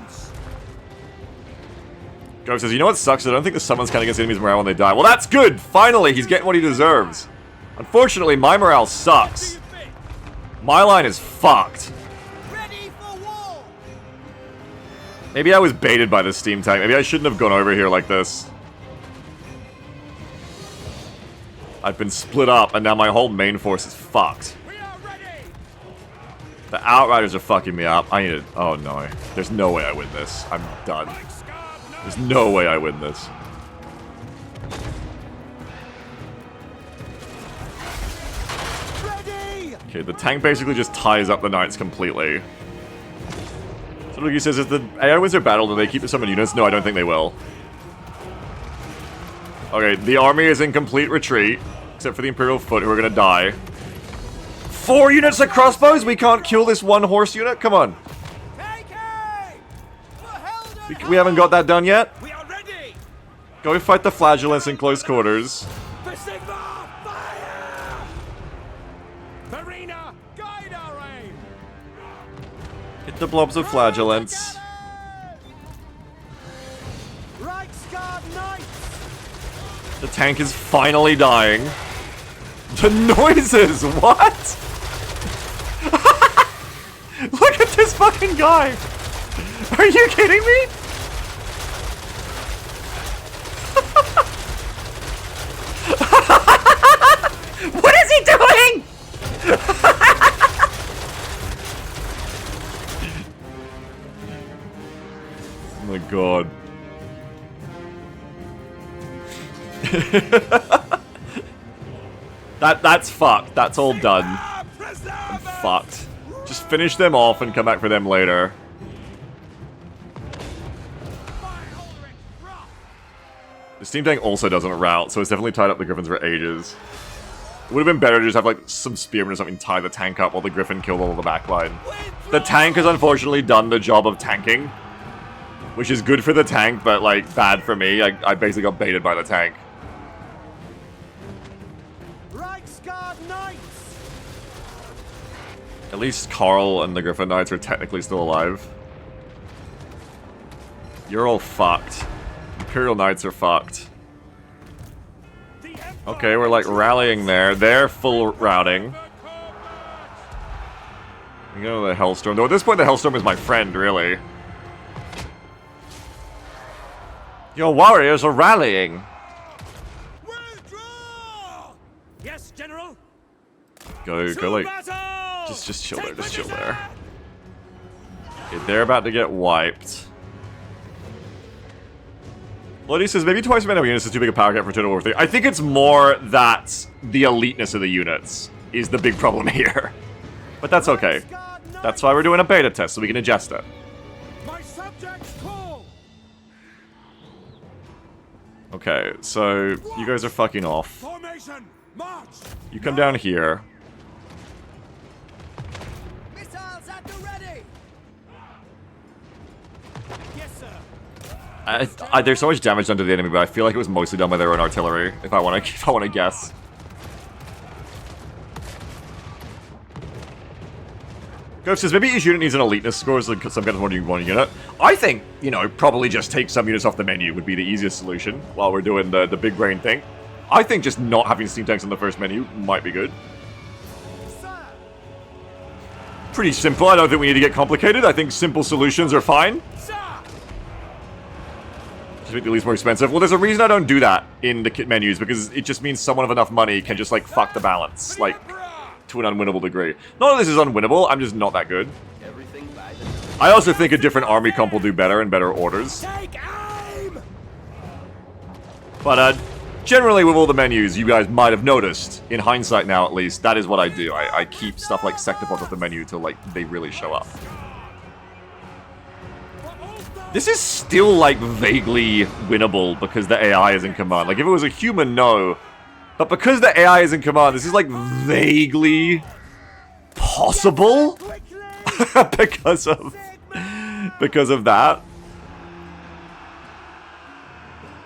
Go says, you know what sucks? I don't think the summons kind of gets enemies' morale when they die. Well, that's good! Finally, he's getting what he deserves. Unfortunately, my morale sucks. My line is fucked. Ready for war! Maybe I was baited by the steam tank. Maybe I shouldn't have gone over here like this. I've been split up, and now my whole main force is fucked. We are ready! The Outriders are fucking me up. I need to... Oh, no. There's no way I win this. I'm done. There's no way I win this. Ready! Okay, the tank basically just ties up the knights completely. So Luigi says, if the AI wins their battle, do they keep the summon units? No, I don't think they will. Okay, the army is in complete retreat, except for the Imperial Foot, who are gonna die. 4 units of crossbows? We can't kill this 1 horse unit? Come on. We haven't got that done yet? We are ready! Go fight the flagellants in close quarters. For Sigma, fire! Verena, guide our aim! Hit the blobs of flagellants. Reichsguard Knights! The tank is finally dying. The noises! What? Look at this fucking guy! Are you kidding me? What is he doing? Oh my god. That's fucked. That's all done. I'm fucked. Just finish them off and come back for them later. The steam tank also doesn't rout, so it's definitely tied up the griffins for ages. It would have been better to just have like some spearmen or something tie the tank up while the griffin killed all of the backline. The tank has unfortunately done the job of tanking, which is good for the tank, but like bad for me. I basically got baited by the tank. Reichsguard Knights! At least Carl and the Griffin Knights are technically still alive. You're all fucked. Imperial Knights are fucked. Okay, we're like rallying there. They're full routing. We go to the Hellstorm. Though at this point, the Hellstorm is my friend, really. Your warriors are rallying. Withdraw! Yes, General. Go, like, Battle! just chill there, Take just chill position! there. Okay, they're about to get wiped. Lodi says, maybe twice as many units is too big a power gap for total warfare. I think it's more that the eliteness of the units is the big problem here. But that's okay. That's why we're doing a beta test, so we can adjust it. My subjects call! Okay, so you guys are fucking off. Formation! March! You come down here. Missiles at the ready. Yes, sir. There's so much damage done to the enemy, but I feel like it was mostly done by their own artillery. If I want to guess. Ghost says maybe each unit needs an eliteness score, so some kind of one unit. I think, you know, probably just take some units off the menu would be the easiest solution while we're doing the big brain thing. I think just not having steam tanks on the first menu might be good. Pretty simple. I don't think we need to get complicated. I think simple solutions are fine. Sir! Just make the least more expensive. Well, there's a reason I don't do that in the kit menus, because it just means someone of enough money can just, like, fuck the balance. Like, to an unwinnable degree. Not that this is unwinnable, I'm just not that good. I also think a different army comp will do better and better orders. Take aim! But, generally with all the menus, you guys might have noticed, in hindsight now at least, that is what I do. I keep stuff like sector pods off the menu till, like, they really show up. This is still, like, vaguely winnable because the AI is in command. Like, if it was a human, no. But because the AI is in command, this is, like, vaguely possible because of that.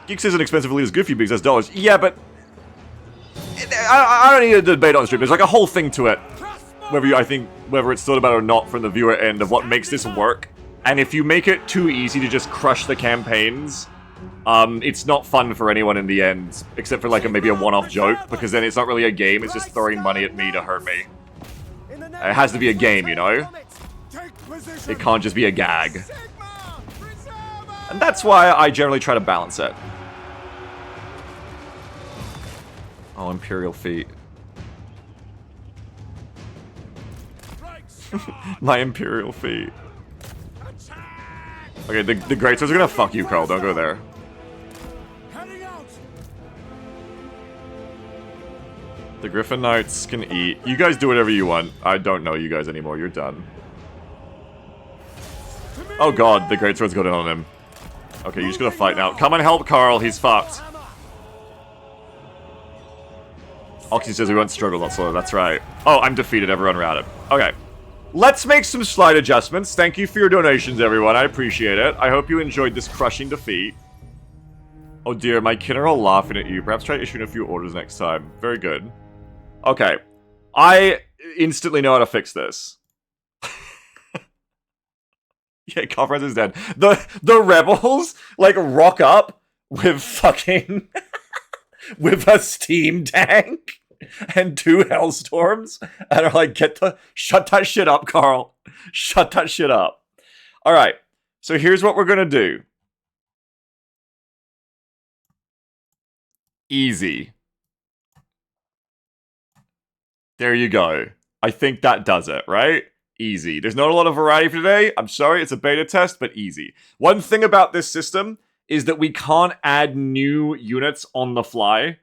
Geek says an expensive elite is good for you because that's dollars. Yeah, but I don't need a debate on stream. There's like a whole thing to it, whether it's thought about or not from the viewer end of what makes this work. And if you make it too easy to just crush the campaigns, it's not fun for anyone in the end, except for like maybe a one-off joke, because then it's not really a game, it's just throwing money at me to hurt me. It has to be a game, you know? It can't just be a gag. And that's why I generally try to balance it. Oh, Imperial feet. My Imperial feet. Okay, the Great Swords are gonna fuck you, Carl. Don't go there. The Griffin Knights can eat. You guys do whatever you want. I don't know you guys anymore. You're done. Oh god, the Great Swords got in on him. Okay, you're just gonna fight now. Come and help Carl. He's fucked. Oxy says we won't struggle that slow. That's right. Oh, I'm defeated. Everyone routed. Okay. Let's make some slight adjustments. Thank you for your donations, everyone. I appreciate it. I hope you enjoyed this crushing defeat. Oh dear, my kin are all laughing at you. Perhaps try issuing a few orders next time. Very good. Okay. I instantly know how to fix this. Yeah, Conference is dead. The rebels, like, rock up with fucking... with a steam tank and 2 Hellstorms, and are like, shut that shit up, Carl. Shut that shit up. Alright, so here's what we're gonna do. Easy. There you go. I think that does it, right? Easy. There's not a lot of variety for today. I'm sorry, it's a beta test, but easy. One thing about this system is that we can't add new units on the fly.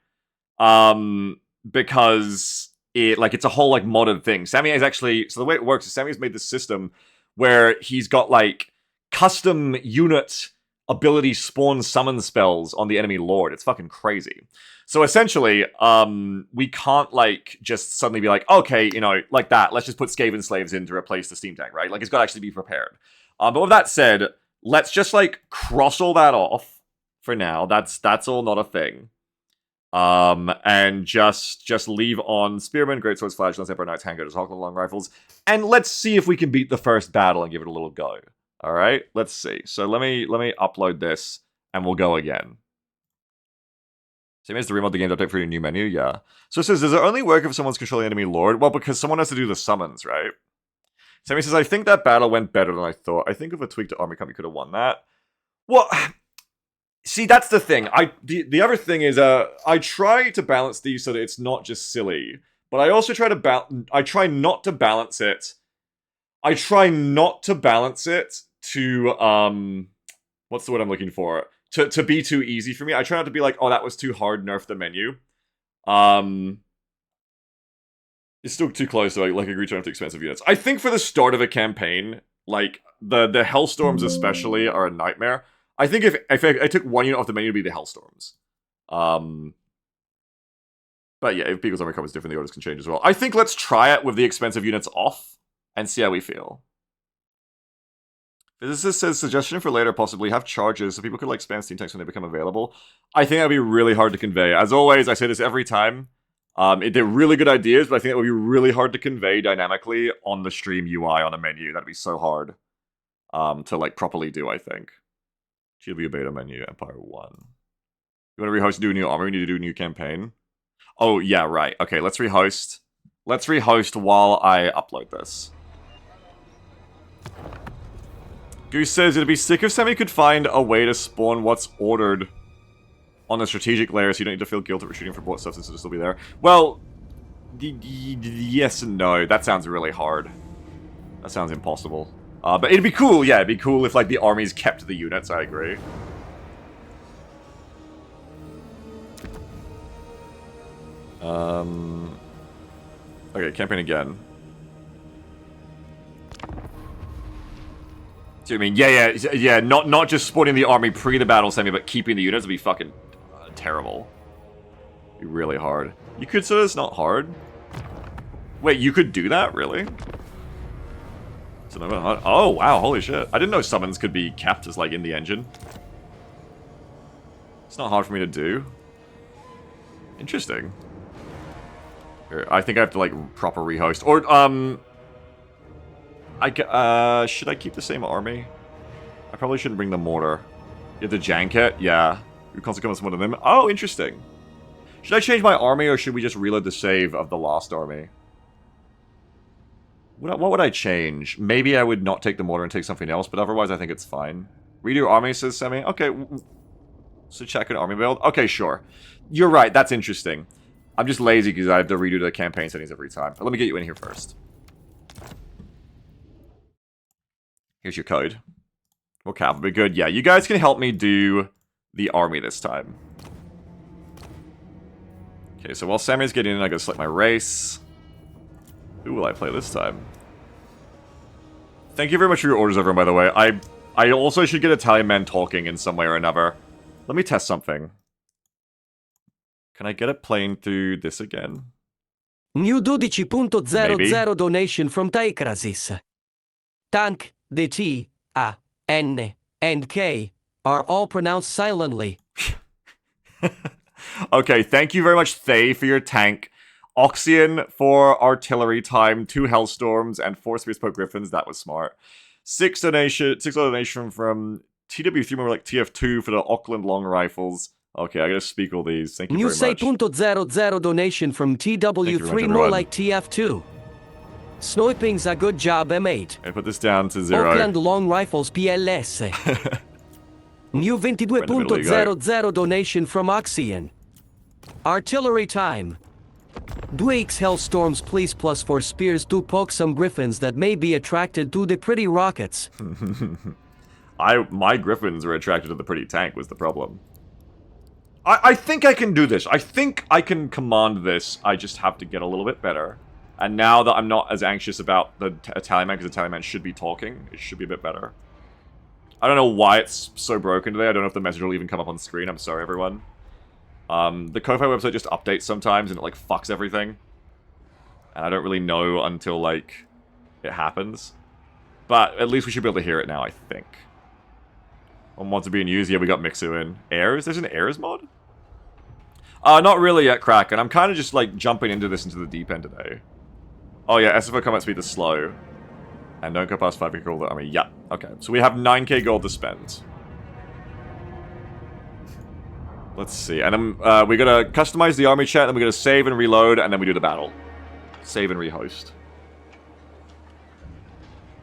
Because it's a whole, like, modded thing. Sammy is actually... So the way it works is Sammy's made this system where he's got, like, custom unit ability spawn summon spells on the enemy lord. It's fucking crazy. So essentially, we can't, like, just suddenly be like, okay, you know, like that, let's just put Skaven Slaves in to replace the Steam Tank, right? Like, it's got to actually be prepared. But with that said, let's just, like, cross all that off for now. That's all not a thing. And just leave on Spearmen, Greatswords, Flashlands, Emperor Knights, Handgunners, Hawkland Long Rifles, and let's see if we can beat the first battle and give it a little go. Alright, let's see. So let me upload this, and we'll go again. Same as to remod the game to update for your new menu, yeah. So it says, does it only work if someone's controlling enemy lord? Well, because someone has to do the summons, right? Sammy says, I think that battle went better than I thought. I think if a tweaked army company could have won that. Well, see, that's the thing. The other thing is, I try to balance these so that it's not just silly, but I also try to I try not to balance it. I try not to balance it to what's the word I'm looking for? To be too easy for me. I try not to be like, oh, that was too hard, nerf the menu. It's still too close to like agree to nerf the expensive units. I think for the start of a campaign, like the Hellstorms especially are a nightmare. I think if I took one unit off the menu, it'd be the Hellstorms. But yeah, if Beagle's armor covers different, the orders can change as well. I think let's try it with the expensive units off and see how we feel. Physicist says, suggestion for later, possibly have charges so people could like spam Steam tanks when they become available. I think that'd be really hard to convey. As always, I say this every time. They're really good ideas, but I think that would be really hard to convey dynamically on the stream UI on a menu. That'd be so hard to like properly do, I think. GW beta menu, Empire 1. You want to rehost and do a new armor? We need to do a new campaign. Oh, yeah, right. Okay, let's rehost. Let's rehost while I upload this. Goose says, it'd be sick if Sammy could find a way to spawn what's ordered on the strategic layer so you don't need to feel guilty for shooting for bought stuff since it'll still be there. Well, yes and no. That sounds really hard. That sounds impossible. But it'd be cool, yeah, it'd be cool if, like, the armies kept the units, I agree. Okay, campaign again. So I mean, yeah, not just spawning the army pre the battle, Sammy, but keeping the units would be fucking terrible. Be really hard. You could say it's not hard. Wait, you could do that, really? Oh wow, holy shit! I didn't know summons could be kept as like in the engine. It's not hard for me to do. Interesting. Here, I think I have to like proper rehost or should I keep the same army? I probably shouldn't bring the mortar. You have to jank it? Yeah. You consequence one of them. Oh, interesting. Should I change my army or should we just reload the save of the last army? What would I change? Maybe I would not take the mortar and take something else, but otherwise I think it's fine. Redo army, says Semi. Okay. So check an army build. Okay, sure. You're right, that's interesting. I'm just lazy because I have to redo the campaign settings every time. But let me get you in here first. Here's your code. More capital, be good. Yeah, you guys can help me do the army this time. Okay, so while Sammy's getting in, I gotta select my race. Who will I play this time? Thank you very much for your orders, everyone, by the way. I also should get Italian men talking in some way or another. Let me test something. Can I get it playing through this again? New 12.00 donation from Taikrasis. Tank, the T, A, N, and K are all pronounced silently. Okay, thank you very much, Thay, for your tank. Oxian for artillery time, 2 Hellstorms, and 4 Spearspoke Griffins. That was smart. 6 donation from TW3, more like TF2 for the Auckland Long Rifles. Okay, I gotta speak all these. Thank you New very much. 6.00 donation from TW3, more like TF2. Sniping's a good job, mate. I put this down to 0. Auckland Long Rifles PLS. New 22.00 donation from Oxian. Artillery time. Dweeks Hellstorms please plus 4 spears to poke some griffins that may be attracted to the pretty rockets. My griffins were attracted to the pretty tank was the problem. I think I can do this. I think I can command this. I just have to get a little bit better. And now that I'm not as anxious about the Italian man, because the Italian man should be talking, it should be a bit better. I don't know why it's so broken today. I don't know if the message will even come up on screen. I'm sorry, everyone. The Ko-Fi website just updates sometimes, and it, like, fucks everything. And I don't really know until, like, it happens. But at least we should be able to hear it now, I think. On mods are being used, yeah, we got Mixu in. Airs? There's an Airs mod? Not really yet, Kraken. I'm kind of just, like, jumping into the deep end today. Oh, yeah, SFO combat speed is slow. And don't go past 5k gold army. Yeah, okay. So we have 9k gold to spend. Let's see. And then we gotta customize the army chat, then we gotta save and reload, and then we do the battle. Save and rehost.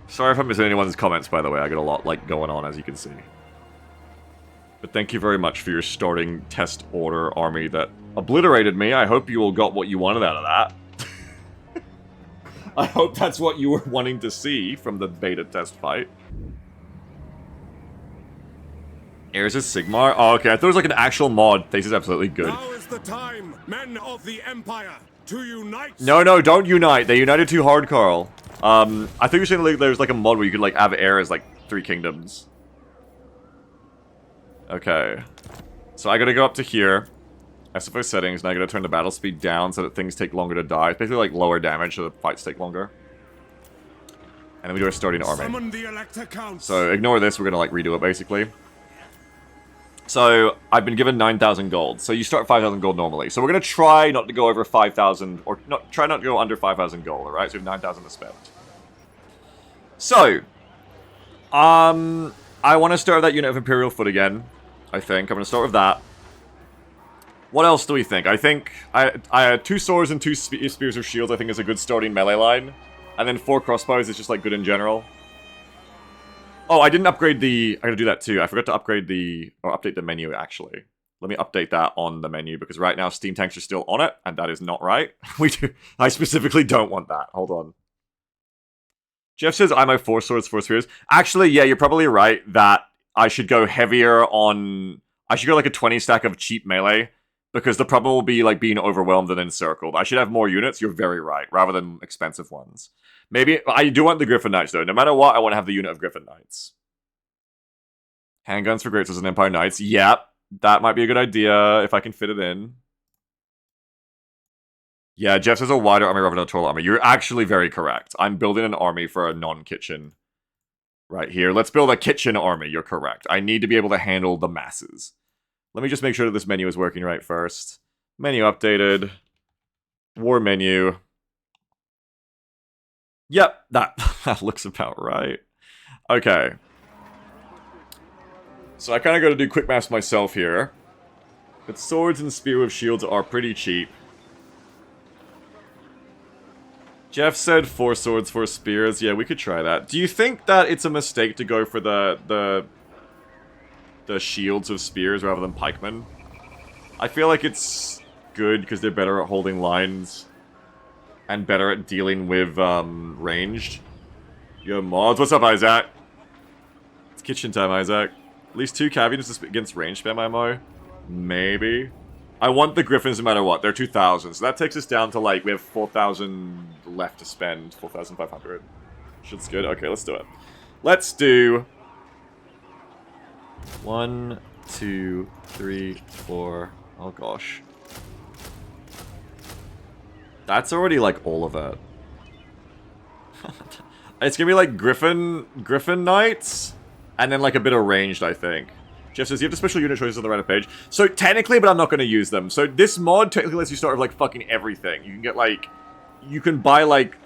Sorry if I'm missing anyone's comments, by the way. I got a lot, like, going on, as you can see. But thank you very much for your starting test order army that obliterated me. I hope you all got what you wanted out of that. I hope that's what you were wanting to see from the beta test fight. Heirs of Sigmar? Oh, okay. I thought it was like an actual mod. This is absolutely good. Now is the time, men of the Empire, to unite. No, don't unite. They united too hard, Carl. I think you were saying like, there's like a mod where you could like have heirs like 3 kingdoms. Okay. So I gotta go up to here. SFO settings, and I gotta turn the battle speed down so that things take longer to die. It's basically like lower damage so the fights take longer. And then we do our starting army. Summon the Elector Counts. So ignore this, we're gonna like redo it basically. So I've been given 9,000 gold. So you start 5,000 gold normally. So we're gonna try not to go over 5,000, or try not to go under 5,000 gold, alright? So we have 9,000 to spend. So, I want to start with that unit of Imperial Foot again. I think I'm gonna start with that. What else do we think? I think I had 2 swords and 2 spears of shields. I think is a good starting melee line, and then 4 crossbows is just like good in general. Oh, I didn't upgrade the... I gotta do that too. I forgot to upgrade the... or update the menu, actually. Let me update that on the menu, because right now Steam tanks are still on it, and that is not right. I specifically don't want that. Hold on. Jeff says, I'm a 4 swords, 4 spears. Actually, yeah, you're probably right that I should go heavier on... I should go like a 20 stack of cheap melee, because the problem will be like being overwhelmed and encircled. I should have more units, you're very right, rather than expensive ones. Maybe, I do want the Griffin Knights though. No matter what, I want to have the unit of Griffin Knights. Handguns for Great Swords and Empire Knights. Yep, that might be a good idea if I can fit it in. Yeah, Jeff says a wider army rather than a total army. You're actually very correct. I'm building an army for a non-kitchen right here. Let's build a kitchen army. You're correct. I need to be able to handle the masses. Let me just make sure that this menu is working right first. Menu updated. War menu. Yep, that looks about right. Okay. So I kind of got to do quick maths myself here. But swords and spear with shields are pretty cheap. Jeff said 4 swords, 4 spears. Yeah, we could try that. Do you think that it's a mistake to go for the shields of spears rather than pikemen? I feel like it's good because they're better at holding lines and better at dealing with ranged. Yo, mods. What's up, Isaac? It's kitchen time, Isaac. At least 2 cabinets against range spam ammo? Maybe. I want the Griffins no matter what. They're 2,000. So that takes us down to, like, we have 4,000 left to spend. 4,500. Shit's good. Okay, let's do it. Let's do... 1, 2, 3, 4... Oh, gosh. That's already, like, all of it. It's gonna be, like, Griffin Knights, and then, like, a bit of ranged, I think. Jeff says, you have the special unit choices on the right page. So, technically, but I'm not gonna use them. So, this mod technically lets you start with, like, fucking everything. You can get, like... You can buy, like...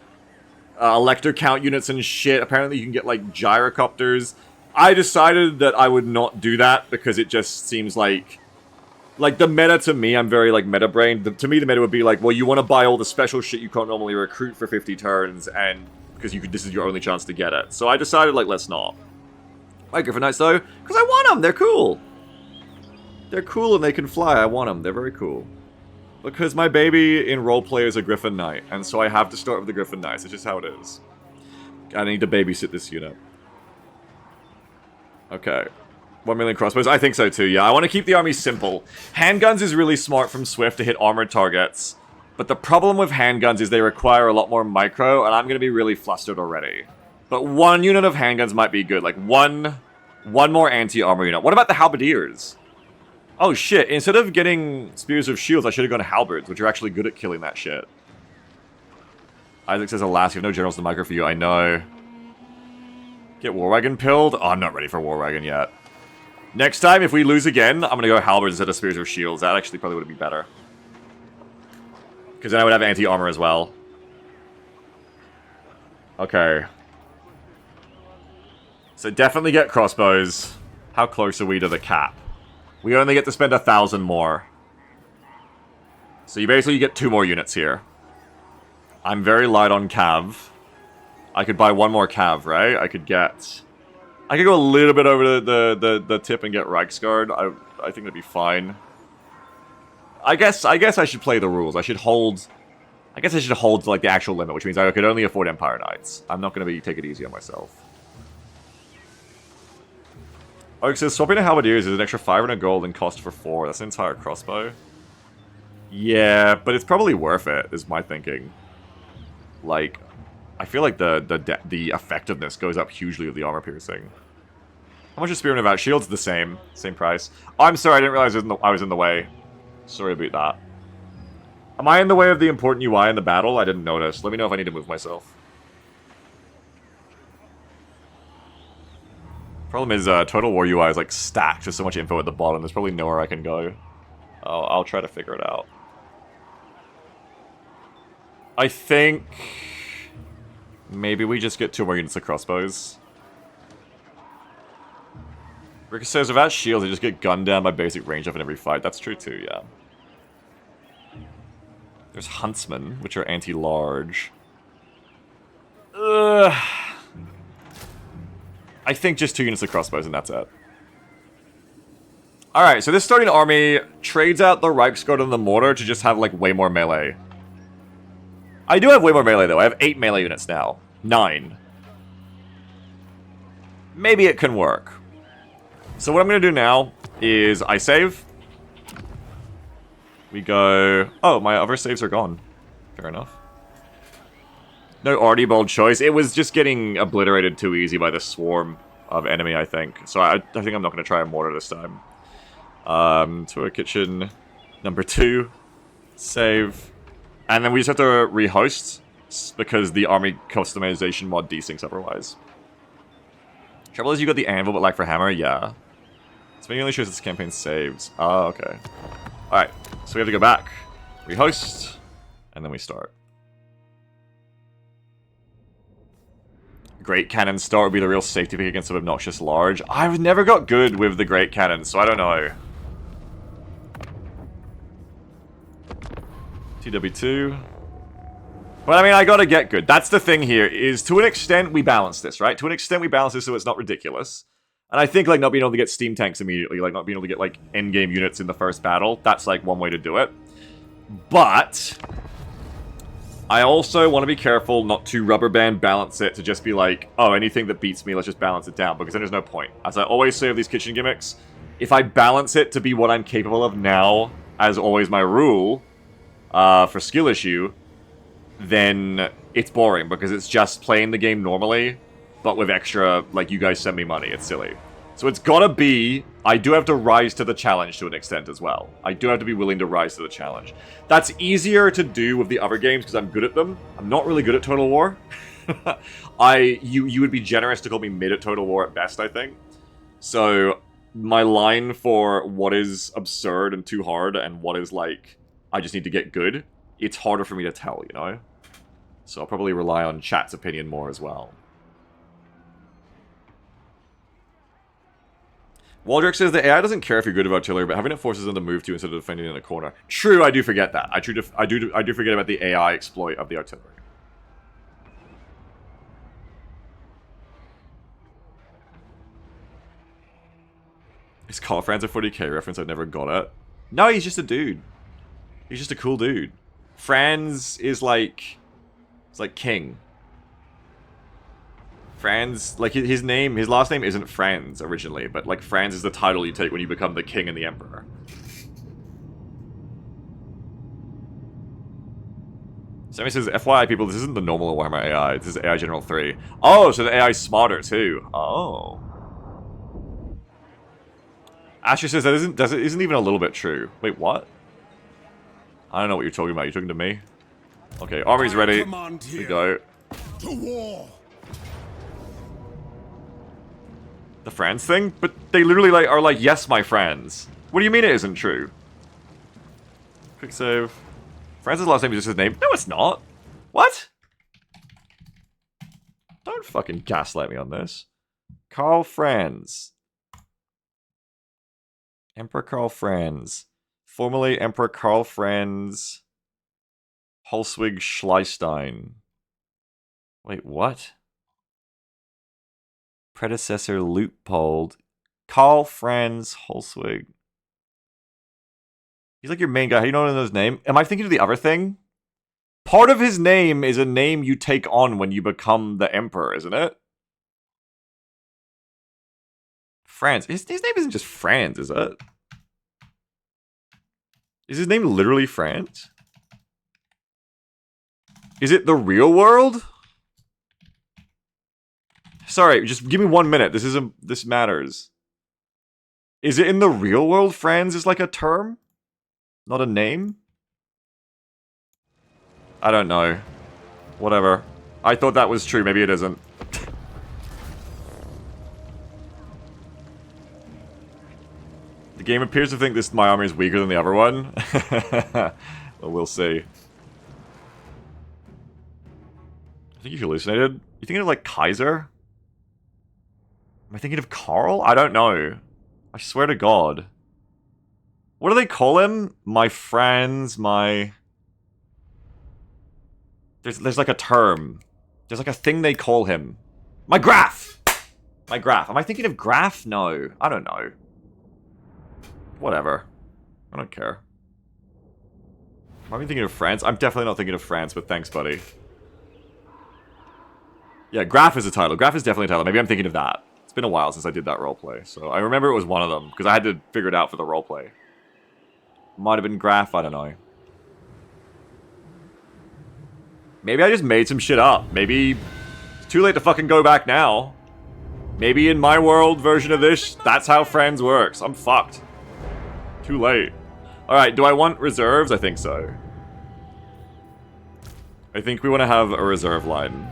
elector count units and shit. Apparently, you can get, like, gyrocopters. I decided that I would not do that, because it just seems like... Like, the meta to me, I'm very, like, meta-brained. To me, the meta would be like, well, you want to buy all the special shit you can't normally recruit for 50 turns, and... Because this is your only chance to get it. So I decided, like, let's not. Like Griffin Knights, though, because I want them! They're cool! They're cool and they can fly, I want them. They're very cool. Because my baby in roleplay is a Griffin Knight, and so I have to start with the Griffin Knights. It's just how it is. I need to babysit this unit. Okay. 1 million crossbows? I think so too, yeah. I want to keep the army simple. Handguns is really smart from Swift to hit armored targets. But the problem with handguns is they require a lot more micro, and I'm going to be really flustered already. But 1 unit of handguns might be good. Like, one more anti-armor unit. What about the halberdiers? Oh shit, instead of getting spears of shields, I should have gone to halberds, which are actually good at killing that shit. Isaac says, alas, you have no generals to micro for you. I know. Get War Wagon pilled? Oh, I'm not ready for War Wagon yet. Next time, if we lose again, I'm going to go halberds instead of spears of shields. That actually probably would be better. Because then I would have anti-armor as well. Okay. So definitely get crossbows. How close are we to the cap? We only get to spend 1,000 more. So you basically get 2 more units here. I'm very light on cav. I could buy 1 more cav, right? I could go a little bit over the tip and get Reichsguard. I think that'd be fine. I guess I should play the rules. I guess I should hold to like the actual limit, which means I could only afford Empire Knights. I'm not gonna take it easy on myself. Oh, it says swapping to Halberdiers is an extra 500 gold and cost for 4. That's an entire crossbow. Yeah, but it's probably worth it, is my thinking. Like, I feel like the effectiveness goes up hugely with the armor piercing. How much is Spearman about? Shield's the same price. Oh, I'm sorry, I didn't realize I was in the way. Sorry about that. Am I in the way of the important UI in the battle? I didn't notice. Let me know if I need to move myself. Problem is, Total War UI is like stacked with so much info at the bottom. There's probably nowhere I can go. I'll try to figure it out. I think maybe we just get 2 more units of crossbows. Rick says without shields, I just get gunned down by basic range up in every fight. That's true too, yeah. There's Huntsmen, which are anti-large. I think just 2 units of crossbows and that's it. Alright, so this starting army trades out the Reichsguard and the Mortar to just have like way more melee. I do have way more melee though. I have 8 melee units now. 9. Maybe it can work. So what I'm going to do now is I save. We go... Oh, my other saves are gone. Fair enough. No already bold choice. It was just getting obliterated too easy by the swarm of enemy, I think. So I think I'm not going to try a mortar this time. To a kitchen number 2. Save. And then we just have to rehost because the army customization mod desyncs otherwise. Trouble is you got the anvil but like for hammer, yeah. This menu only shows this campaign saves. Oh, okay. Alright, so we have to go back, rehost, and then we start. Great Cannon start would be the real safety pick against an obnoxious large. I've never got good with the Great Cannon, so I don't know. TW2. But I mean, I gotta get good. That's the thing here, is to an extent we balance this, right? To an extent we balance this so it's not ridiculous. And I think like not being able to get steam tanks immediately, like not being able to get like endgame units in the first battle, that's like one way to do it. But I also want to be careful not to rubber band balance it to just be like, oh, anything that beats me, let's just balance it down, because then there's no point. As I always say of these kitchen gimmicks, if I balance it to be what I'm capable of now, as always my rule, for skill issue, then it's boring, because it's just playing the game normally, but with extra, like, you guys send me money. It's silly. So it's gotta be, I do have to rise to the challenge to an extent as well. I do have to be willing to rise to the challenge. That's easier to do with the other games, because I'm good at them. I'm not really good at Total War. You would be generous to call me mid at Total War at best, I think. So, my line for what is absurd and too hard, and what is, like, I just need to get good, it's harder for me to tell, you know? So I'll probably rely on chat's opinion more as well. Waldrick says the AI doesn't care if you're good at artillery, but having it forces them to move to you instead of defending in a corner. True, I do forget that. I do forget about the AI exploit of the artillery. Is Carl Franz a 40k reference? I've never got it. No, he's just a dude. He's just a cool dude. Franz is like... It's like king. Franz, like his last name isn't Franz originally, but like Franz is the title you take when you become the king and the emperor. Sammy says, FYI people, this isn't the normal Warhammer AI, this is AI General 3. Oh, so the AI is smarter too. Oh. Asher says that isn't even a little bit true. Wait, what? I don't know what you're talking about. You're talking to me? Okay, army's ready. We go. To war. The Franz thing? But they literally like are like, yes, my friends. What do you mean it isn't true? Quick save. Franz's last name is just his name. No, it's not. What? Don't fucking gaslight me on this. Karl Franz. Emperor Karl Franz. Formerly Emperor Karl Franz Holzwig Schlestein. Wait, what? Predecessor Luitpold. Karl Franz Holzwig. He's like your main guy. How do you know his name? Am I thinking of the other thing? Part of his name is a name you take on when you become the emperor, isn't it? Franz. His name isn't just Franz, is it? Is his name literally Franz? Is it the real world? Sorry, just give me 1 minute. This matters. Is it in the real world Franz is like a term? Not a name? I don't know. Whatever. I thought that was true. Maybe it isn't. The game appears to think my army is weaker than the other one. Well, we'll see. I think you hallucinated. You thinking of like Kaiser? Am I thinking of Karl? I don't know. I swear to God. What do they call him? My friends, my... There's like a term. There's like a thing they call him. My Graf! My Graf. Am I thinking of Graf? No. I don't know. Whatever. I don't care. Am I thinking of France? I'm definitely not thinking of France, but thanks, buddy. Yeah, Graf is a title. Graf is definitely a title. Maybe I'm thinking of that. It's been a while since I did that roleplay, so I remember it was one of them, because I had to figure it out for the roleplay. Might have been Graf, I don't know. Maybe I just made some shit up. Maybe it's too late to fucking go back now. Maybe in my world version of this, that's how Friends works. I'm fucked. Too late. Alright, do I want reserves? I think so. I think we want to have a reserve line.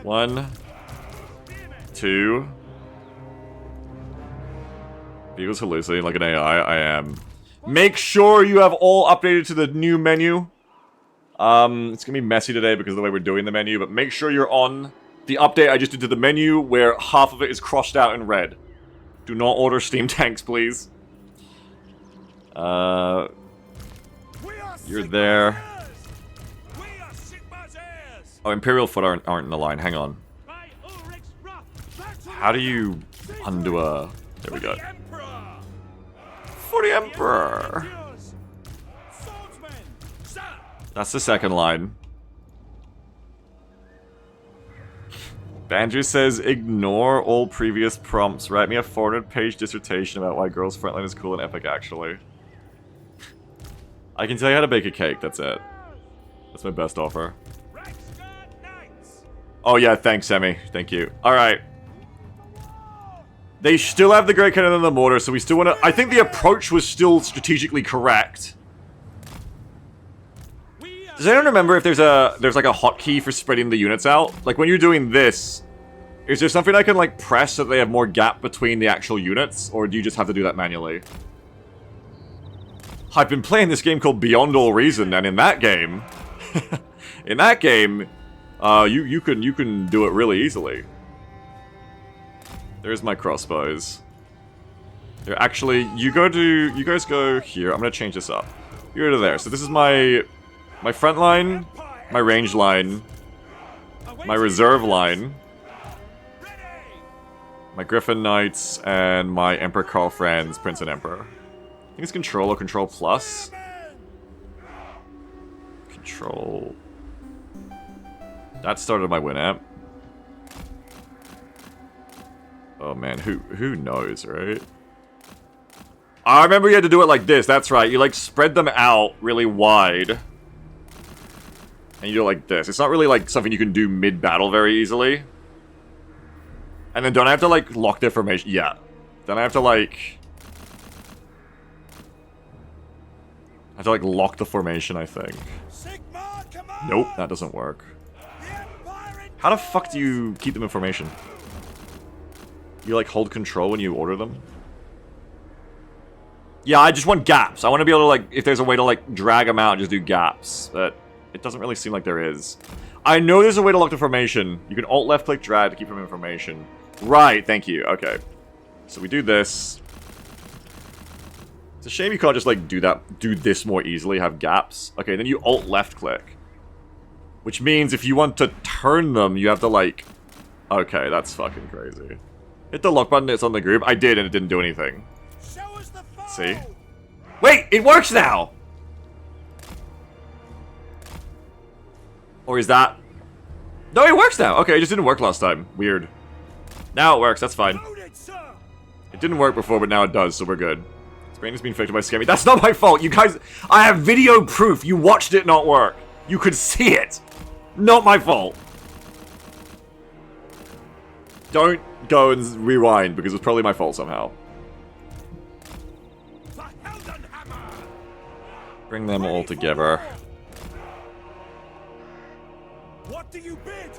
1, 2. Vehicle's hallucinating like an AI. I am. Make sure you have all updated to the new menu. It's gonna be messy today because of the way we're doing the menu, but make sure you're on the update I just did to the menu where half of it is crossed out in red. Do not order steam tanks, please. You're there. Oh, Imperial Foot aren't in the line. Hang on. How do you undo a... There we go. For the Emperor! That's the second line. Banjo says, ignore all previous prompts. Write me a 400-page dissertation about why Girls Frontline is cool and epic, actually. I can tell you how to bake a cake, that's it. That's my best offer. Oh yeah, thanks, Emmy. Thank you. Alright. They still have the Great Cannon and the Mortar, so we still want to... I think the approach was still strategically correct. Does anyone remember if there's like a hotkey for spreading the units out? Like when you're doing this, is there something I can like press so that they have more gap between the actual units? Or do you just have to do that manually? I've been playing this game called Beyond All Reason, and in that game... in that game... you can do it really easily. There's my crossbows. They're actually, you guys go here. I'm gonna change this up. You go to there. So this is my front line, my range line, my reserve line, my Griffin Knights, and my Emperor Karl Franz, Prince and Emperor. I think it's Control or Control Plus. Control. That started my win amp. Oh man, who knows, right? I remember you had to do it like this, that's right. You like spread them out really wide. And you do it like this. It's not really like something you can do mid-battle very easily. And then don't I have to like lock their formation? Yeah. Then I have to like... I have to like lock the formation, I think. Nope, that doesn't work. How the fuck do you keep them in formation? You like hold control when you order them? Yeah, I just want gaps. I want to be able to, like, if there's a way to, like, drag them out and just do gaps. But it doesn't really seem like there is. I know there's a way to lock the formation. You can alt left click drag to keep them in formation. Right, thank you. Okay. So we do this. It's a shame you can't just, like, do this more easily, have gaps. Okay, then you alt left click. Which means if you want to turn them, you have to, like... Okay, that's fucking crazy. Hit the lock button, it's on the group. I did, and it didn't do anything. See? Wait, it works now! Or is that... No, it works now! Okay, it just didn't work last time. Weird. Now it works, that's fine. It didn't work before, but now it does, so we're good. His brain has been infected by scammy. That's not my fault, you guys... I have video proof! You watched it not work! You could see it! Not my fault! Don't go and rewind, because it's probably my fault somehow. Bring them all together. What do you bid?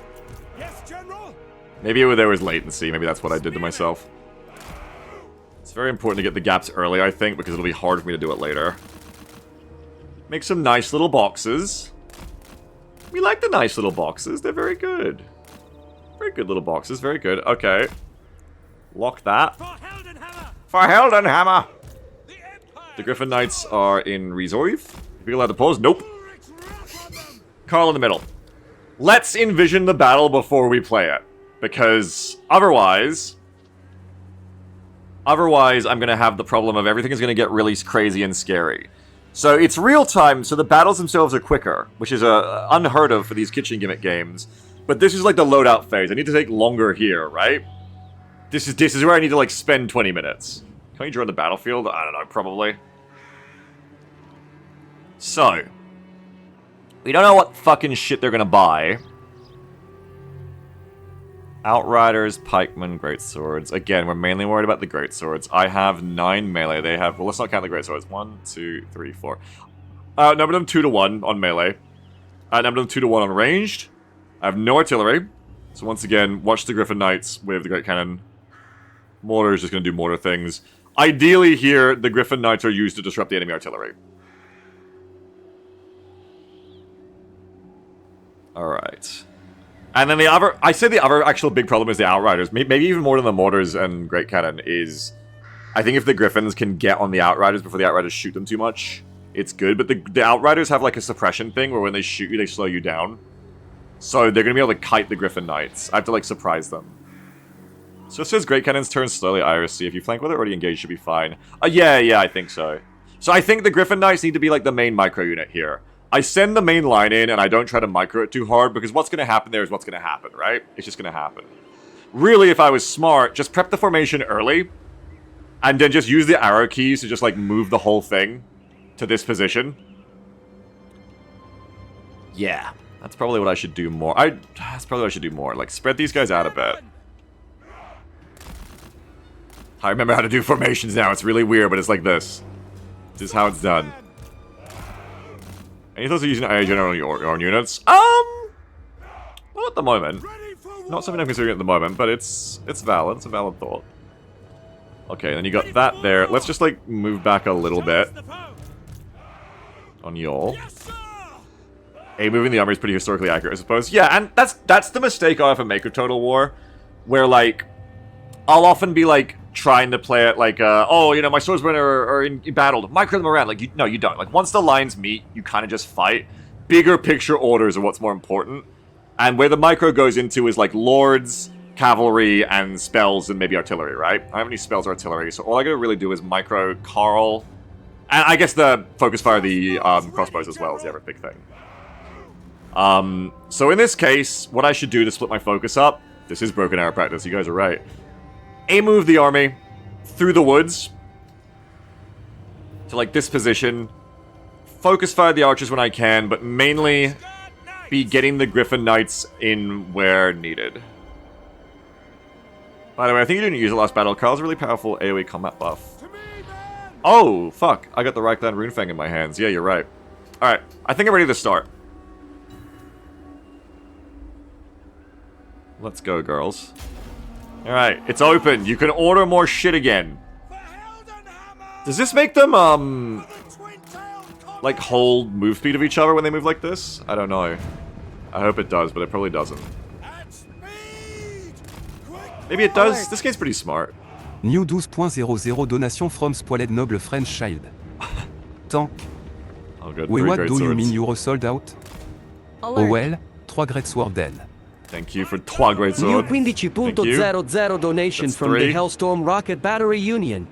Yes, General? Maybe there was latency. Maybe that's what I did to myself. It's very important to get the gaps early, I think, because it'll be hard for me to do it later. Make some nice little boxes. We like the nice little boxes. They're very good. Very good little boxes. Very good. Okay. Lock that. For Heldenhammer! For Heldenhammer! The Griffin Knights are in reserve. Are we allowed to pause? Nope. Carl in the middle. Let's envision the battle before we play it. Because otherwise I'm going to have the problem of everything is going to get really crazy and scary. So it's real time, so the battles themselves are quicker, which is unheard of for these kitchen gimmick games. But this is like the loadout phase. I need to take longer here, right? This is where I need to like spend 20 minutes. Can you join the battlefield? I don't know, probably. So, we don't know what fucking shit they're gonna buy. Outriders, pikemen, greatswords. Again, we're mainly worried about the greatswords. I have 9 melee. They have... Well, let's not count the greatswords. 1, 2, 3, 4. Number them 2-to-1 on melee. Number them 2-to-1 on ranged. I have no artillery. So once again, watch the Griffin Knights with the Great Cannon. Mortar is just gonna do mortar things. Ideally here, the Griffin Knights are used to disrupt the enemy artillery. Alright. And then the other... I say the other actual big problem is the Outriders. Maybe even more than the Mortars and Great Cannon is... I think if the Griffins can get on the Outriders before the Outriders shoot them too much, it's good. But the Outriders have like a suppression thing where when they shoot you, they slow you down. So they're going to be able to kite the Griffin Knights. I have to like surprise them. So it says Great Cannons turn slowly, Iris. If you flank with it already engaged, should be fine. Yeah, I think so. So I think the Griffin Knights need to be like the main micro unit here. I send the main line in and I don't try to micro it too hard because what's going to happen there is what's going to happen, right? It's just going to happen. Really, if I was smart, just prep the formation early and then just use the arrow keys to just like move the whole thing to this position. Yeah, that's probably what I should do more. That's probably what I should do more. Like spread these guys out a bit. I remember how to do formations now. It's really weird, but it's like this. This is how it's done. Any thoughts of using AI General on your own units? Not at the moment. Not something I'm considering at the moment, but it's valid. It's a valid thought. Okay, then you got that there. Let's just like move back a little bit on y'all. Moving the army is pretty historically accurate, I suppose. Yeah, and that's the mistake I often make with Total War, where like I'll often be like trying to play it like, oh, you know, my swordsmen are embattled. Micro them around. Like, no, you don't. Like, once the lines meet, you kind of just fight. Bigger picture orders are what's more important. And where the micro goes into is, like, lords, cavalry, and spells, and maybe artillery, right? I don't have any spells or artillery, so all I gotta really do is micro Carl. And I guess the focus fire the crossbows as well is the other big thing. So in this case, what I should do to split my focus up, this is broken arrow practice, you guys are right. Move the army through the woods to like this position. Focus fire the archers when I can, but mainly be getting the Griffin Knights in where needed. By the way, I think you didn't use it last battle. Carl's a really powerful AoE combat buff. Oh, fuck. I got the Reichland Runefang in my hands. Yeah, you're right. Alright, I think I'm ready to start. Let's go, girls. Alright, it's open. You can order more shit again. Does this make them, like, hold move speed of each other when they move like this? I don't know. I hope it does, but it probably doesn't. Maybe it does. This game's pretty smart. New 12.00 donation from Spoiled Noble French Child. Tank. Oh, good. Wait, Three what great do you swords. mean you're sold out? Oh Alert. well, 3 great sword then. Thank you for 3 great New sword. 15.00 donation That's from 3. the Hellstorm Rocket Battery Union.